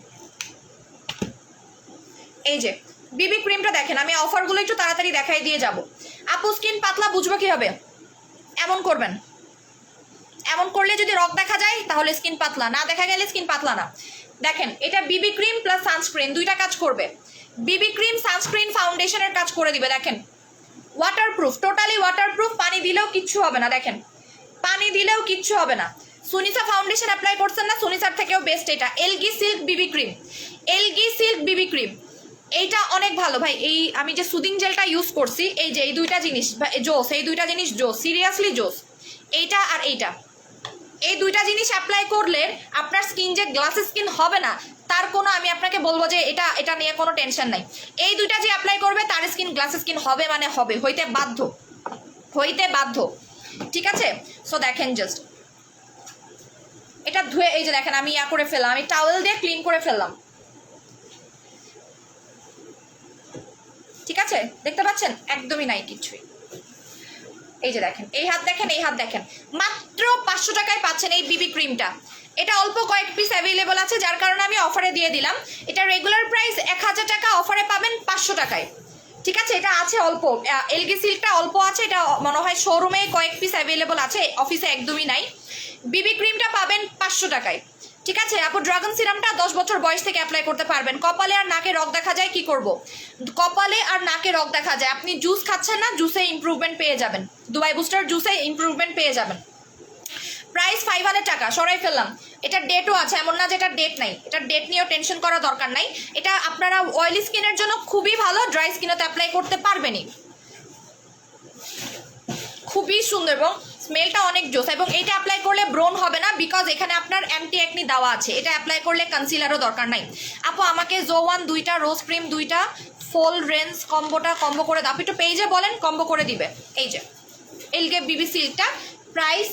এই যে বিবি ক্রিমটা দেখেন, আমি অফারগুলো একটু তাড়াতাড়ি দেখাই দিয়ে যাব। আপু স্কিন পাতলা বুঝবো কি হবে? এমন করবেন, এমন করলে যদি রক দেখা যায় তাহলে স্কিন পাতলা, না দেখা গেলে স্কিন পাতলা না। দেখেন এটা বিবি ক্রিম প্লাস সানস্ক্রিন দুইটা কাজ করবে। বিবি ক্রিম সানস্ক্রিন ফাউন্ডেশনের কাজ করে দিবে। দেখেন ওয়াটারপ্রুফ, টোটালি ওয়াটারপ্রুফ, পানি দিলেও কিচ্ছু হবে না। দেখেন পানি দিলেও কিচ্ছু হবে না। সুনিসা ফাউন্ডেশন অ্যাপ্লাই করছেন না, সুনিসার থেকেও বেস্ট এটা এলগি সিল্ক বিবি ক্রিম, এলগি সিল্ক বিবি ক্রিম, এইটা অনেক ভালো ভাই। এই আমি যে সুদিং জেলটা ইউজ করছি, এই যে এই দুইটা জিনিস জোস, এই দুইটা জিনিস জোস, সিরিয়াসলি জোস। এইটা আর এইটা, এই দুইটা জিনিস অ্যাপ্লাই করলে আপনার স্কিন যে গ্লাসি স্কিন হবে না তার কোনো, আমি আপনাকে বলবো যে এটা এটা নিয়ে কোনো টেনশন নাই। এই দুইটা যে অ্যাপ্লাই করবে তার স্কিন গ্লাসি স্কিন হবে, মানে হবে, হইতে বাধ্য, হইতে বাধ্য। ঠিক আছে, সো দেখেন জাস্ট এটা ধুয়ে, এই যে দেখেন আমি ইয়া করে ফেললাম, আমি টাওয়েল দিয়ে ক্লিন করে ফেললাম। ঠিক আছে, দেখতে পাচ্ছেন একদমই নাই কিছুই। এই যে দেখেন, এই হাত দেখেন, এই হাত দেখেন, মাত্র 500 টাকায় পাচ্ছেন এই বিবি ক্রিমটা। এটা অল্প কয়েক পিস অ্যাভেলেবল আছে, যার কারণে আমি অফারে দিয়ে দিলাম। এটা রেগুলার প্রাইস 1000 টাকা, অফারে পাবেন 500 টাকায়। ঠিক আছে, এটা আছে অল্প, এলগি সিল্কটা অল্প আছে, এটা মনে হয় শোরুমে কয়েক পিস অ্যাভেলেবল আছে, অফিসে একদমই নাই। বিবি ক্রিমটা পাবেন 500 টাকায়। ঠিক আছে আপু, ড্রাগন সিরামটা 10 বছর বয়স থেকে অ্যাপ্লাই করতে পারবেন। কপালে আর নাকে রগ দেখা যায়, কি করব? কপালে আর নাকে রগ দেখা যায়, আপনি জুস খাচ্ছেন না, জুসে ইমপ্রুভমেন্ট পেয়ে যাবেন, দুবাই বুস্টার জুসে ইমপ্রুভমেন্ট পেয়ে যাবেন। প্রাইস 500 টাকা, সরাই ফেললাম। এটা ডেটও আছে, এমন না যে এটা ডেট নাই, এটা ডেট নিয়েও টেনশন করার দরকার নাই। এটা আপনারা অয়েলি স্কিনের জন্য খুবই ভালো, ড্রাই স্কিনেতে অ্যাপ্লাই করতে পারবেনই। খুবই সুন্দর এবং স্মেলটা অনেক জোস, এবং এটা অ্যাপ্লাই করলে ব্রোন হবে না, বিকজ এখানে আপনার অ্যান্টি অ্যাকনি দেওয়া আছে। এটা অ্যাপ্লাই করলে কনসিলারও দরকার নাই। আপু আমাকে জোয়ান 2টা, রোজ ক্রিম 2টা, ফোল রেঞ্জ কম্বোটা কম্বো করে দাও, একটু পেজে বলেন কম্বো করে দিবে। এই যে এলগে বিবি সিল্কটা, প্রাইস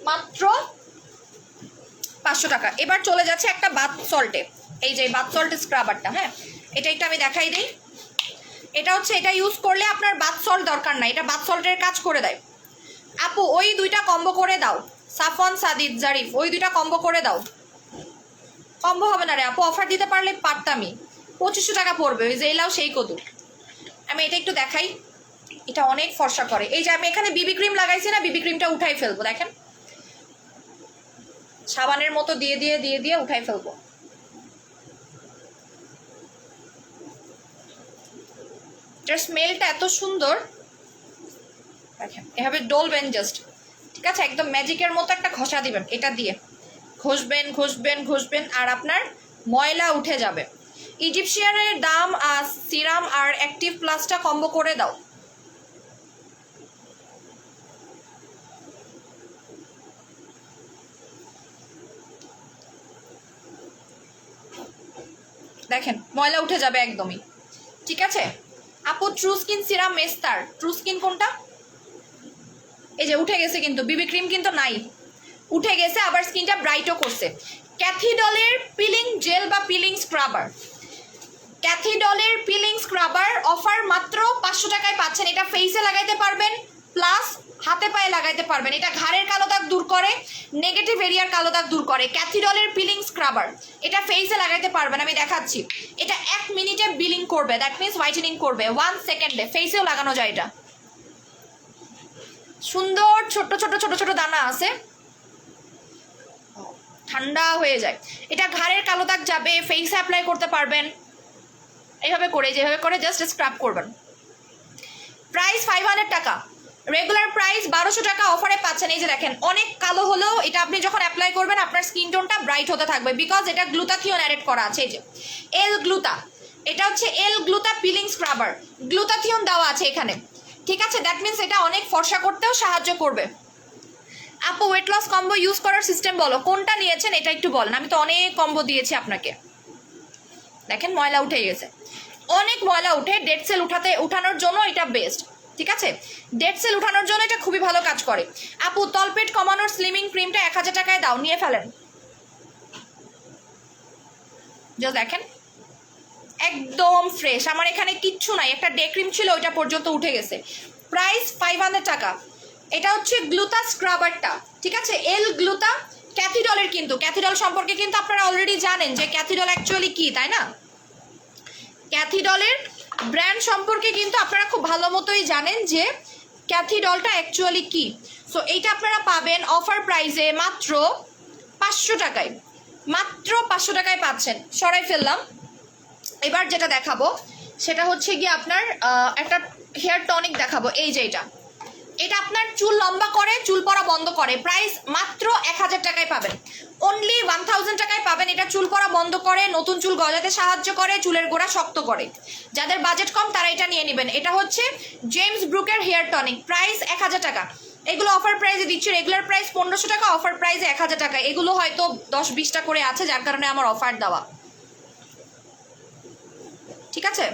মাত্র 500 টাকা। এবার চলে যাচ্ছে একটা বাথ সল্টে, এই যে বাথ সল্ট স্ক্রাবারটা। হ্যাঁ, এটা একটু আমি দেখাই দিই। এটা হচ্ছে, এটা ইউজ করলে আপনার বাথ সল্ট দরকার নাই, এটা বাথ সল্টের কাজ করে দেয়। আপু ওই 2টা কম্বো করে দাও, সাফন সাদিদ জারিফ, ওই 2টা কম্বো করে দাও। কম্বো হবে না রে আপু, অফার দিতে পারলে পারতামই। 2500 টাকা পড়বে, ওই যে এলাও সেই কদু। আমি এটা একটু দেখাই, এটা অনেক ফর্সা করে। এই যে আমি এখানে বিবি ক্রিম লাগাইছি না, বিবি ক্রিমটা উঠাই ফেলবো, দেখেন সাবানের মতো দিয়ে দিয়ে দিয়ে দিয়ে উঠাই ফেলবো। এটার স্মেলটা এত সুন্দর, দেখেন এভাবে ডলবেন জাস্ট। ঠিক আছে, একদম ম্যাজিকের মতো একটা ঘষা দিবেন, এটা দিয়ে ঘষবেন ঘষবেন ঘষবেন, আর আপনার ময়লা উঠে যাবে। ইজিপশিয়ানের দাম সিরাম আর অ্যাক্টিভ প্লাসটা কম্বো করে দাও। দেখেন ময়লা উঠে যাবে একদমই। ঠিক আছে আপু, ট্রু স্কিন সিরাম মেস্তার, ট্রু স্কিন কোনটা? এই যে উঠে গেছে, কিন্তু বিবি ক্রিম কিন্তু নাই, উঠে গেছে, আবার স্কিনটা ব্রাইটও করছে। ক্যাথিডলের পিলিং জেল বা পিলিং স্ক্রাবার, ক্যাথিডলের পিলিং স্ক্রাবার অফার মাত্র 500 টাকায় পাচ্ছেন। এটা ফেসে লাগাইতে পারবেন, প্লাস হাতে পায়ে লাগাইতে পারবেন। এটা ঘাড়ের কালো দাগ দূর করে, নেগেটিভ এরিয়ার কালো দাগ দূর করে। ক্যাথিডলের পিলিং স্ক্রাবার, এটা ফেসে লাগাইতে পারবেন, আমি দেখাচ্ছি। এটা 1 মিনিটে বিলিং করবে, দ্যাট মিনস হোয়াইটেনিং করবে 1 সেকেন্ডে। ফেসেও লাগানো যায়, এটা সুন্দর ছোট ছোট ছোট ছোট দানা আছে, ঠান্ডা হয়ে যায়। এটা ঘাড়ের কালো দাগ যাবে, ফেসে অ্যাপ্লাই করতে পারবেন এইভাবে করে, যেভাবে করে জাস্ট স্ক্রাব করবেন। প্রাইস 500 টাকা, রেগুলার প্রাইস 1200 টাকা, অফারে পাচ্ছেন। এই যে দেখেন অনেক কালো হলেও এটা আপনি যখন অ্যাপ্লাই করবেন আপনার স্কিন টোনটা ব্রাইট হতে থাকবে, বিকজ এটা গ্লুটাথিওন অ্যাড করা আছে। এই যে এল গ্লুটা, এটা হচ্ছে এল গ্লুটা পিলিং স্ক্রাবার, গ্লুটাথিওন দেওয়া আছে এখানে। ঠিক আছে, দ্যাট মিনস এটা অনেক ফর্সা করতেও সাহায্য করবে। আপু ওয়েট লস কম্বো ইউজ করার সিস্টেম বলো, কোনটা নিয়েছেন এটা একটু বলেন। আমি তো অনেক কম্বো দিয়েছি আপনাকে। দেখেন ময়লা উঠে গেছে, অনেক ময়লা উঠে, ডেড সেল উঠানোর জন্য এটা বেস্ট। ঠিক আছে, ডেড সেল উঠানোর জন্য এটা খুবই ভালো কাজ করে। আপু তলপেট কমানোর স্লিমিং ক্রিমটা 1000 টাকায় দাও, নিয়ে ফেলেন। জাস্ট দেখেন একদম ফ্রেশ, আমার এখানে কিচ্ছু নাই, একটা ডে ক্রিম ছিল ওইটা পর্যন্ত উঠে গেছে। প্রাইস 500 টাকা। এটা হচ্ছে গ্লুটা স্ক্রাবারটা, ঠিক আছে, এল গ্লুটা ক্যাথিডলের। কিন্তু ক্যাথিডল সম্পর্কে কিন্তু আপনারা অলরেডি জানেন যে ক্যাথিডল অ্যাকচুয়ালি কি, তাই না? ক্যাথিডলের ব্র্যান্ড সম্পর্কে কিন্তু আপনারা খুব ভালো মতোই জানেন যে ক্যাথিডলটা অ্যাকচুয়ালি কি। সো এইটা আপনারা পাবেন অফার প্রাইসে মাত্র 500 টাকায়। মাত্র 500 টাকায় পাচ্ছেন। সরাই ফেললাম। এবার যেটা দেখাবো সেটা হচ্ছে গিয়ে আপনার একটা হেয়ার টনিক দেখাবো। এই যে এটা আপনার চুল লম্বা করে, চুল পড়া বন্ধ করে। প্রাইস মাত্র 1000 টাকায় পাবেন, অনলি 1000 টাকায় পাবেন। এটা চুল পড়া বন্ধ করে, নতুন চুল গজাতে সাহায্য করে, চুলের গোড়া শক্ত করে। যাদের বাজেট কম তারা এটা নিয়ে নেবেন। এটা হচ্ছে জেমস ব্রুকের হেয়ার টনিক, প্রাইস 1000 টাকা। এগুলো অফার প্রাইসে দিচ্ছি, রেগুলার প্রাইস 1500 টাকা, অফার প্রাইসে 1000 টাকা। এগুলো হয়তো 10-20টা করে আছে, যার কারণে আমার অফার দেওয়া, ঠিক আছে?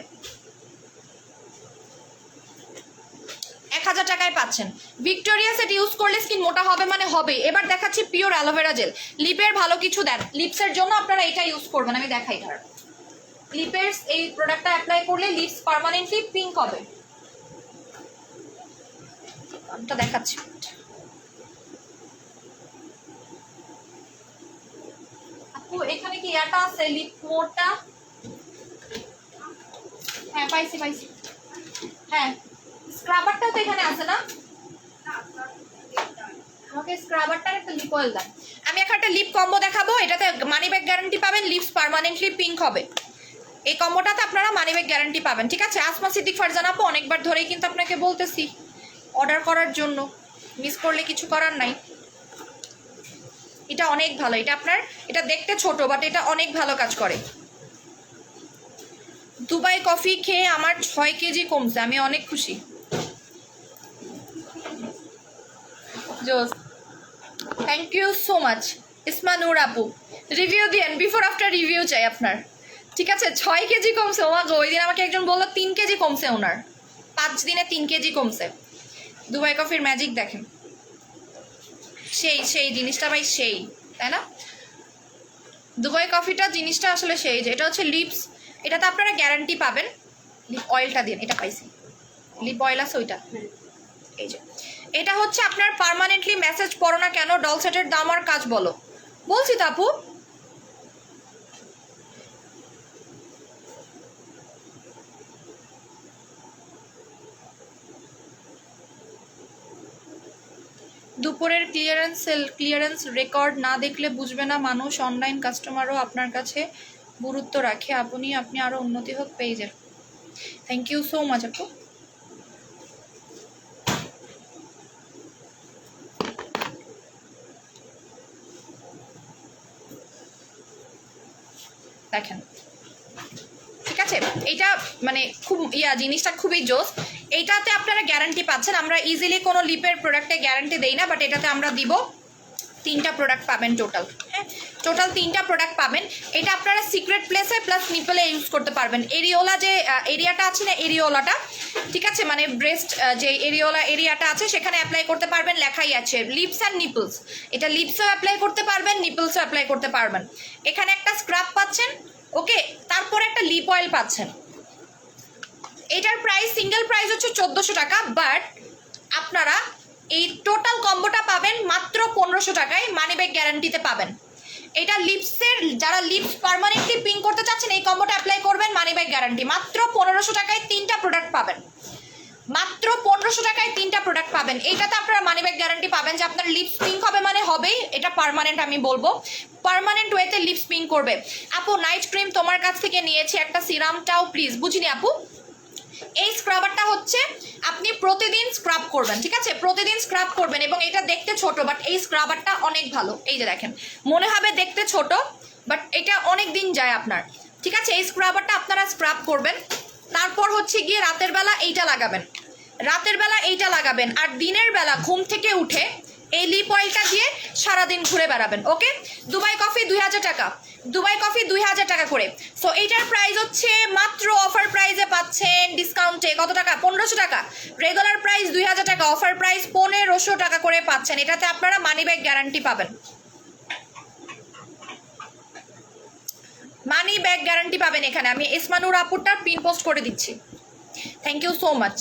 1000 টাকায় পাচ্ছেন। ভিক্টোরিয়া সেট ইউজ করলে স্কিন মোটা হবে মানে হবে। এবার দেখাচ্ছি পিওর অ্যালোভেরা জেল। লিপের ভালো কিছু দেন, লিপসের জন্য আপনারা এটা ইউজ করবেন। আমি দেখাই ধর, লিপের এই প্রোডাক্টটা অ্যাপ্লাই করলে লিপস পার্মানেন্টলি পিঙ্ক হবে। আমি দেখাচ্ছি, আপু এখানে কি এটা আছে লিপ মোডটা? হ্যাঁ পাইছি। হ্যাঁ স্ক্রাবারটাও তো এখানে আছে না? আমাকে স্ক্রাবারটার একটা লিপ অয়েল দেন। আমি এখন একটা লিপ কম্বো দেখাবো, এটাতে মানি ব্যাগ গ্যারান্টি পাবেন, লিপস পার্মানেন্টলি পিঙ্ক হবে। এই কম্বোটাতে আপনারা মানি ব্যাগ গ্যারান্টি পাবেন, ঠিক আছে? আসমা সিদ্দিক ফারজানা আপু, অনেকবার ধরেই কিন্তু আপনাকে বলতেছি অর্ডার করার জন্য, মিস করলে কিছু করার নাই। এটা অনেক ভালো, এটা আপনার, এটা দেখতে ছোট বাট এটা অনেক ভালো কাজ করে। দুবাই কফি খেয়ে আমার 6 কেজি কমছে, আমি অনেক খুশি। জোস, থ্যাংক ইউ সো মাচ ইসমা নূর আপু। রিভিউ দিয়েন, বিফোর আফটার রিভিউ চাই আপনার, ঠিক আছে? 6 কেজি কমছে। ও গো, ওই দিন আমাকে একজন বললো 3 কেজি কমছে ওনার, 5 দিনে 3 কেজি কমছে। দুবাই কফির ম্যাজিক দেখেন, সেই জিনিসটা ভাই সেই, তাই না? দুবাই কফিটা জিনিসটা আসলে সেই। যে এটা হচ্ছে লিপস, এটাতে আপনারা গ্যারান্টি পাবেন। লিপ অয়েলটা দিন, এটা পাইছি, লিপ অয়েল আছে ওইটা। এই যে এটা হচ্ছে আপনার পার্মানেন্টলি মেসেজ পড়ো না কেন, ডল সেটের দাম আর কাজ বলো। বলছি তো আপু, দুপুরের ক্লিয়ারেন্স রেকর্ড না দেখলে বুঝবে না মানুষ। অনলাইন কাস্টমারও আপনার কাছে গুরুত্ব রাখে। আপনি আরো উন্নতি হোক পেজের। থ্যাংক ইউ সো মাচ আপু। দেখেন, ঠিক আছে? এটা মানে খুব জিনিসটা খুবই জোস। এইটাতে আপনারা গ্যারান্টি পাচ্ছেন। আমরা ইজিলি কোনো লিপের প্রোডাক্টে গ্যারান্টি দেই না, বাট এটাতে আমরা দিব। 3টা প্রোডাক্ট পাবেন টোটাল, হ্যাঁ টোটাল 3টা প্রোডাক্ট পাবেন। এটা আপনারা সিক্রেট প্লেসে প্লাস নিপলে ইউজ করতে পারবেন। এরিওলা যে এরিয়াটা আছে না, এরিওলাটা, ঠিক আছে, মানে ব্রেস্ট যে এরিওলা এরিয়াটা আছে সেখানে অ্যাপ্লাই করতে পারবেন। লেখাই আছে লিপস অ্যান্ড নিপলস। এটা লিপসও অ্যাপ্লাই করতে পারবেন, নিপলসও অ্যাপ্লাই করতে পারবেন। এখানে একটা স্ক্রাব পাচ্ছেন, ওকে, তারপরে একটা লিপ অয়েল পাচ্ছেন। এটার প্রাইস, সিঙ্গেল প্রাইস হচ্ছে 1400 টাকা, বাট আপনারা এই টোটাল কম্বোটা পাবেন মাত্র 1500 টাকায়, মানি ব্যাগ গ্যারান্টিতে পাবেন। এটা লিপসের, যারা লিপস পার্মানেন্টলি পিঙ্ক করতে চাচ্ছেন এই কম্বোটা অ্যাপ্লাই করবেন, মানি ব্যাগ গ্যারান্টি। মাত্র 1500 টাকায় 3টা প্রোডাক্ট পাবেন, মাত্র 1500 টাকায় 3টা প্রোডাক্ট পাবেন। এইটাতে আপনারা মানি ব্যাগ গ্যারান্টি পাবেন যে আপনার লিপস পিঙ্ক হবে মানে হবেই, এটা পার্মানেন্ট। আমি বলবো পার্মানেন্ট ওয়েতে লিপস পিঙ্ক করবে। আপু নাইট ক্রিম তোমার কাছ থেকে নিয়েছি, একটা সিরামটাও প্লিজ। বুঝিনি আপু, এই স্ক্রাবারটা হচ্ছে আপনি প্রতিদিন স্ক্রাব করবেন, ঠিক আছে? প্রতিদিন স্ক্রাব করবেন, এবং এটা দেখতে ছোট বাট এই স্ক্রাবারটা অনেক ভালো। এই যে দেখেন, মনে হবে দেখতে ছোট বাট এটা অনেক দিন যায় আপনার, ঠিক আছে? এই স্ক্রাবারটা আপনারা স্ক্রাব করবেন, তারপর হচ্ছে গিয়ে রাতের বেলা এইটা লাগাবেন, আর দিনের বেলা ঘুম থেকে উঠে এই লিপ অয়েলটা দিয়ে সারাদিন ঘুরে বেড়াবেন, ওকে? দুবাই কফি 2000 টাকা, দুবাই কফি 2000 টাকা করে। সো এইটার প্রাইস হচ্ছে মাত্র অফার প্রাইসে পাচ্ছেন ডিসকাউন্টে কত টাকা? 1500 টাকা। রেগুলার প্রাইস 2000 টাকা, অফার প্রাইস 1500 টাকা করে পাচ্ছেন। এটাতে আপনারা মানি ব্যাগ গ্যারান্টি পাবেন, মানি ব্যাগ গ্যারান্টি পাবেন। এখানে আমি ইসমানুর আপুরটার পিন পোস্ট করে দিচ্ছি। Thank you so much.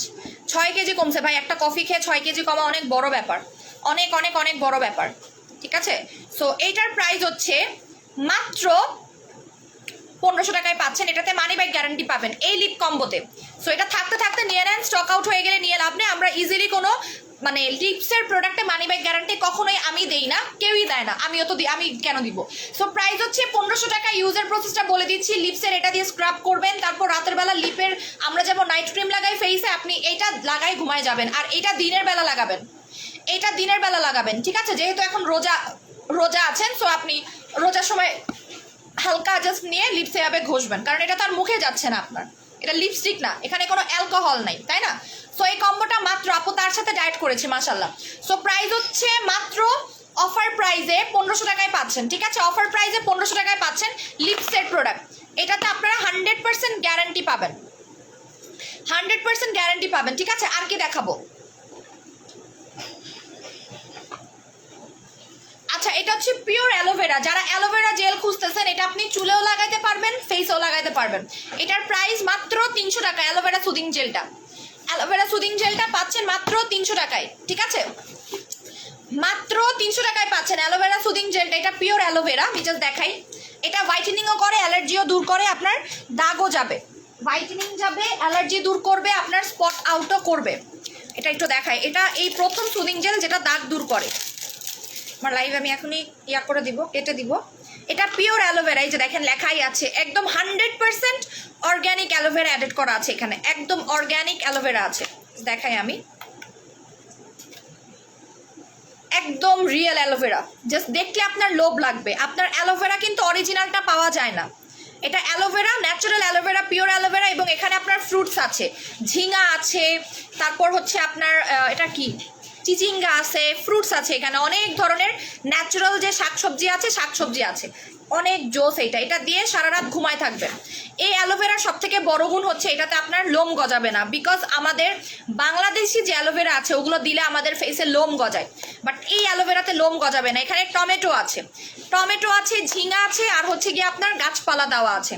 6 KG কমছে ভাই, একটা কফি খেয়ে 6 কেজি কমা অনেক বড় ব্যাপার, অনেক অনেক অনেক বড় ব্যাপার, ঠিক আছে? সো এইটার প্রাইস হচ্ছে মাত্র 1500 টাকায় পাচ্ছেন। এটাতে মানি ব্যাগ গ্যারান্টি পাবেন এই লিপ কম্বোতে। সো এটা থাকতে থাকতে নিয়ে নেন, স্টক আউট হয়ে গেলে নিয়ে লাভ নেই। আমরা ইজিলি কোনো মানে লিপসের প্রোডাক্টে মানি ব্যাক গ্যারান্টি কখনোই আমি দেই না, কেউই দেয় না, আমিও তো দিই, আমি কেন দিব? সো প্রাইস হচ্ছে 1500 টাকা। ইউজের প্রসেসটা বলে দিচ্ছি, লিপসের এটা দিয়ে স্ক্রাব করবেন, তারপর রাতের বেলা লিপের আমরা যেমন নাইট ক্রিম লাগাই ফেসে, আপনি এটা লাগাই ঘুমায় যাবেন। আর এটা দিনের বেলা লাগাবেন, এটা দিনের বেলা লাগাবেন, ঠিক আছে? যেহেতু এখন রোজা আছেন, সো আপনি রোজার সময় হালকা জাস্ট নিয়ে লিপসে এভাবে ঘষবেন, কারণ এটা তো আর মুখে যাচ্ছে না আপনার, এটা লিপস্টিক না, এখানে কোনো অ্যালকোহল নাই, তাই না? সো এই কম্বোটা মাত্র, আপু তার সাথে ডায়েট করেছি মাশাল্লাহ। সো প্রাইস হচ্ছে মাত্র অফার প্রাইসে 1500 টাকায় পাচ্ছেন, ঠিক আছে? অফার প্রাইসে 1500 টাকায় পাচ্ছেন লিপসের প্রোডাক্ট। এটাতে আপনারা 100% গ্যারান্টি পাবেন, 100% গ্যারান্টি পাবেন, ঠিক আছে? আর কি দেখাবো? আচ্ছা, এটা হচ্ছে পিওর অ্যালোভেরা। যারা অ্যালোভেরা জেল খুঁজতেছেন, এটা আপনি চুলেও লাগাইতে পারবেন, ফেসেও লাগাইতে পারবেন। এটার প্রাইস মাত্র 300 টাকা। অ্যালোভেরা সুদিং জেলটা, অ্যালোভেরা সুদিং জেলটা পাচ্ছেন মাত্র 300 টাকায়, ঠিক আছে? মাত্র 300 টাকায় পাচ্ছেন অ্যালোভেরা সুদিং জেলটা। এটা পিওর অ্যালোভেরা, আমি জাস্ট দেখাই। এটা হোয়াইটেনিংও করে, অ্যালার্জিও দূর করে, আপনার দাগও যাবে, হোয়াইটেনিং যাবে, অ্যালার্জি দূর করবে, আপনার স্পট আউটও করবে। এটা একটু দেখাই, এটা এই প্রথম সুদিং জেল যেটা দাগ দূর করে। আমার লাইভ আমি এখনই ইয়া করে দিব, কেটে দিব। এটা পিওর অ্যালোভেরা, এই যে দেখেন লেখাই আছে, একদম 100% অর্গ্যানিক অ্যালোভেরা অ্যাডেড করা আছে এখানে, একদম অর্গ্যানিক অ্যালোভেরা আছে। দেখাই আমি, একদম রিয়েল অ্যালোভেরা, জাস্ট দেখলে আপনার লোভ লাগবে। আপনার অ্যালোভেরা কিন্তু অরিজিনালটা পাওয়া যায় না, এটা aloe vera, natural aloe vera, pure aloe vera. এবং এখানে আপনার ফ্রুটস আছে, ঝিঙা আছে, তারপর হচ্ছে আপনার এটা কি চিচিঙ্গা আছে, ফ্রুটস আছে, এখানে অনেক ধরনের ন্যাচারাল যে শাকসবজি আছে, শাকসবজি আছে, অনেক জোস। এটা দিয়ে সারা রাত ঘুমায় থাকবেন। এই অ্যালোভেরার সব থেকে বড় গুণ হচ্ছে এটাতে আপনার লোম গজাবে না, বিকজ আমাদের বাংলাদেশি যে অ্যালোভেরা আছে ওগুলো দিলে আমাদের ফেসে লোম গজায়, বাট এই অ্যালোভেরাতে লোম গজাবে না। এখানে টমেটো আছে, ঝিঙা আছে, আর হচ্ছে গিয়ে আপনার গাছপালা দেওয়া আছে।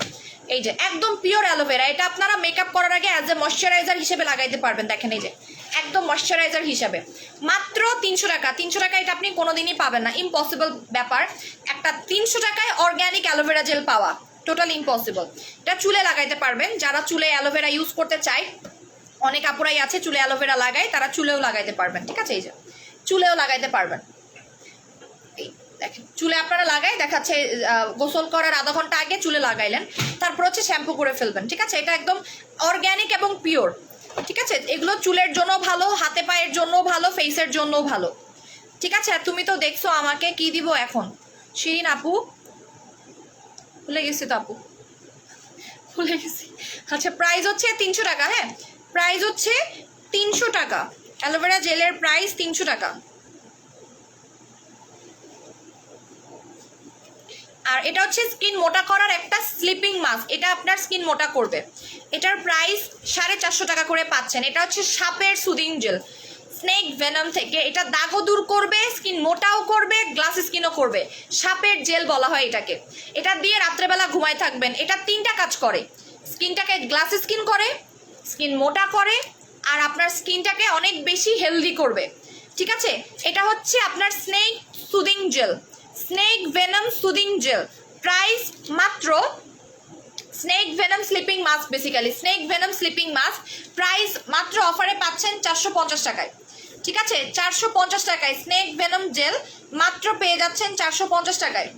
এই যে একদম পিওর অ্যালোভেরা, এটা আপনারা মেকআপ করার আগে অ্যাজ এ ময়শ্চারাইজার হিসেবে লাগাইতে পারবেন। দেখেন এই যে একদম ময়শ্চারাইজার হিসাবে, মাত্র 300 টাকা। 300 টাকা এটা আপনি কোনোদিনই পাবেন না, ইম্পসিবল ব্যাপার একটা 300 টাকায় অর্গ্যানিক অ্যালোভেরা জেল পাওয়া, টোটাল ইম্পসিবল। এটা চুলে লাগাইতে পারবেন, যারা চুলে অ্যালোভেরা ইউজ করতে চায়, অনেক আপুরাই আছে চুলে অ্যালোভেরা লাগায়, তারা চুলেও লাগাইতে পারবেন, ঠিক আছে? এই যে চুলেও লাগাইতে পারবেন। এই দেখেন চুলে আপনারা লাগাই দেখাচ্ছে, গোসল করার আধা ঘন্টা আগে চুলে লাগাইলেন, তারপর হচ্ছে শ্যাম্পু করে ফেলবেন, ঠিক আছে? এটা একদম অর্গ্যানিক এবং পিওর, ঠিক আছে? এগুলো চুলের জন্য ভালো, হাতে পায়ের জন্য ভালো, ফেসের জন্য ভালো, ঠিক আছে? আর তুমি তো দেখছো আমাকে কি দিব এখন, শিরিন আপু ভুলে গেছি তো, আপু ভুলে গেছি। আচ্ছা, প্রাইস হচ্ছে 300 টাকা। হ্যাঁ, প্রাইস হচ্ছে 300 টাকা, অ্যালোভেরা জেলের প্রাইস 300 টাকা। আর এটা হচ্ছে স্কিন মোটা করার একটা স্লিপিং মাস্ক, এটা আপনার স্কিন মোটা করবে। এটার প্রাইস 450 টাকা করে পাচ্ছেন। এটা হচ্ছে সাপের সুদিং জেল, স্নেক ভেনম থেকে। এটা দাগও দূর করবে, স্কিন মোটাও করবে, গ্লাস স্কিনও করবে। সাপের জেল বলা হয় এটাকে। এটা দিয়ে রাত্রেবেলা ঘুমায় থাকবেন। এটা 3টা কাজ করে, স্কিনটাকে গ্লাস স্কিন করে, স্কিন মোটা করে, আর আপনার স্কিনটাকে অনেক বেশি হেলদি করবে, ঠিক আছে? এটা হচ্ছে আপনার snake soothing gel, snake venom soothing gel. Price মাত্র, snake venom sleeping mask, basically snake venom sleeping mask, price মাত্র অফারে পাচ্ছেন 450 টাকায়, ঠিক আছে? 450 টাকায় স্নেক ভেনম জেল মাত্র পেয়ে যাচ্ছেন 450 টাকায়।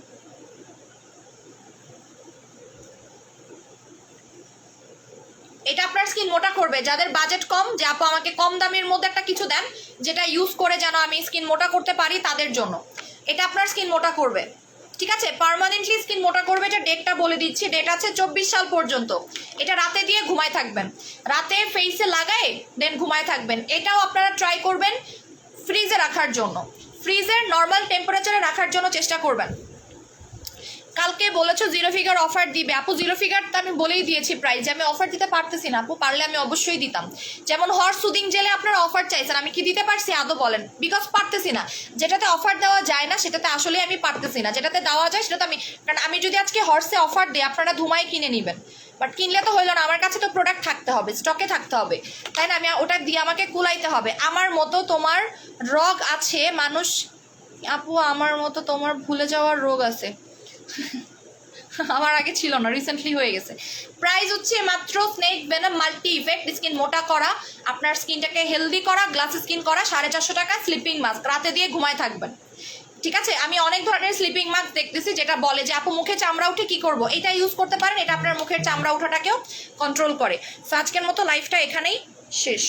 এটা আপনার স্কিন মোটা করবে। যাদের বাজেট কম, যে আপু আমাকে কম দামের মধ্যে একটা কিছু দেন যেটা ইউজ করে যেন আমি স্কিন মোটা করতে পারি, তাদের জন্য এটা আপনার স্কিন মোটা করবে, ঠিক আছে? পার্মানেন্টলি স্কিন মোটা করবে। এটা ডেটটা বলে দিচ্ছি, ডেট আছে 24 সাল পর্যন্ত। এটা রাতে দিয়ে ঘুমায় থাকবেন, রাতে ফেসে লাগায় দেন ঘুমায় থাকবেন। এটাও আপনারা ট্রাই করবেন ফ্রিজে রাখার জন্য, ফ্রিজের নর্মাল টেম্পারেচারে রাখার জন্য চেষ্টা করবেন। কালকে বলেছো 0 ফিগার অফার দিবে, আপু 0 ফিগারটা আমি বলেই দিয়েছি প্রাইস, আমি অফার দিতে পারতেছি না আপু, পারলে আমি অবশ্যই দিতাম। যেমন হর্স সুদিং জেলে আপনারা অফার চাইছেন, আমি কি দিতে পারছি আদৌ বলেন? বিকজ পারতেছি না। যেটাতে অফার দেওয়া যায় না সেটাতে আসলে আমি পারতেছি না, যেটাতে দেওয়া যায় সেটাতে আমি, কারণ আমি যদি আজকে হর্সে অফার দিই আপনারা ধুমায় কিনে নেবেন, বাট কিনলে তো হইলো না, আমার কাছে তো প্রোডাক্ট থাকতে হবে, স্টকে থাকতে হবে, তাই না? আমি ওটা দিয়ে আমাকে কুলাইতে হবে। আমার মতো তোমার রোগ আছে মানুষ, আপু আমার মতো তোমার ভুলে যাওয়ার রোগ আছে। আমার আগে ছিল না, রিসেন্টলি হয়ে গেছে। প্রাইস হচ্ছে মাত্র snake venom multi effect, skin মোটা করা, আপনার স্কিনটাকে হেলদি করা, গ্লাস স্কিন করা, 450 টাকা স্লিপিং মাস্ক, রাতে দিয়ে ঘুমায় থাকবেন। ঠিক আছে, আমি অনেক ধরনের স্লিপিং মাস্ক দেখতেছি যেটা বলে যে আপু মুখে চামড়া উঠে কি করব, এটা ইউজ করতে পারেন, এটা আপনার মুখের চামড়া ওঠাটাকেও কন্ট্রোল করে। সো আজকের মতো লাইফটা এখানেই শেষ।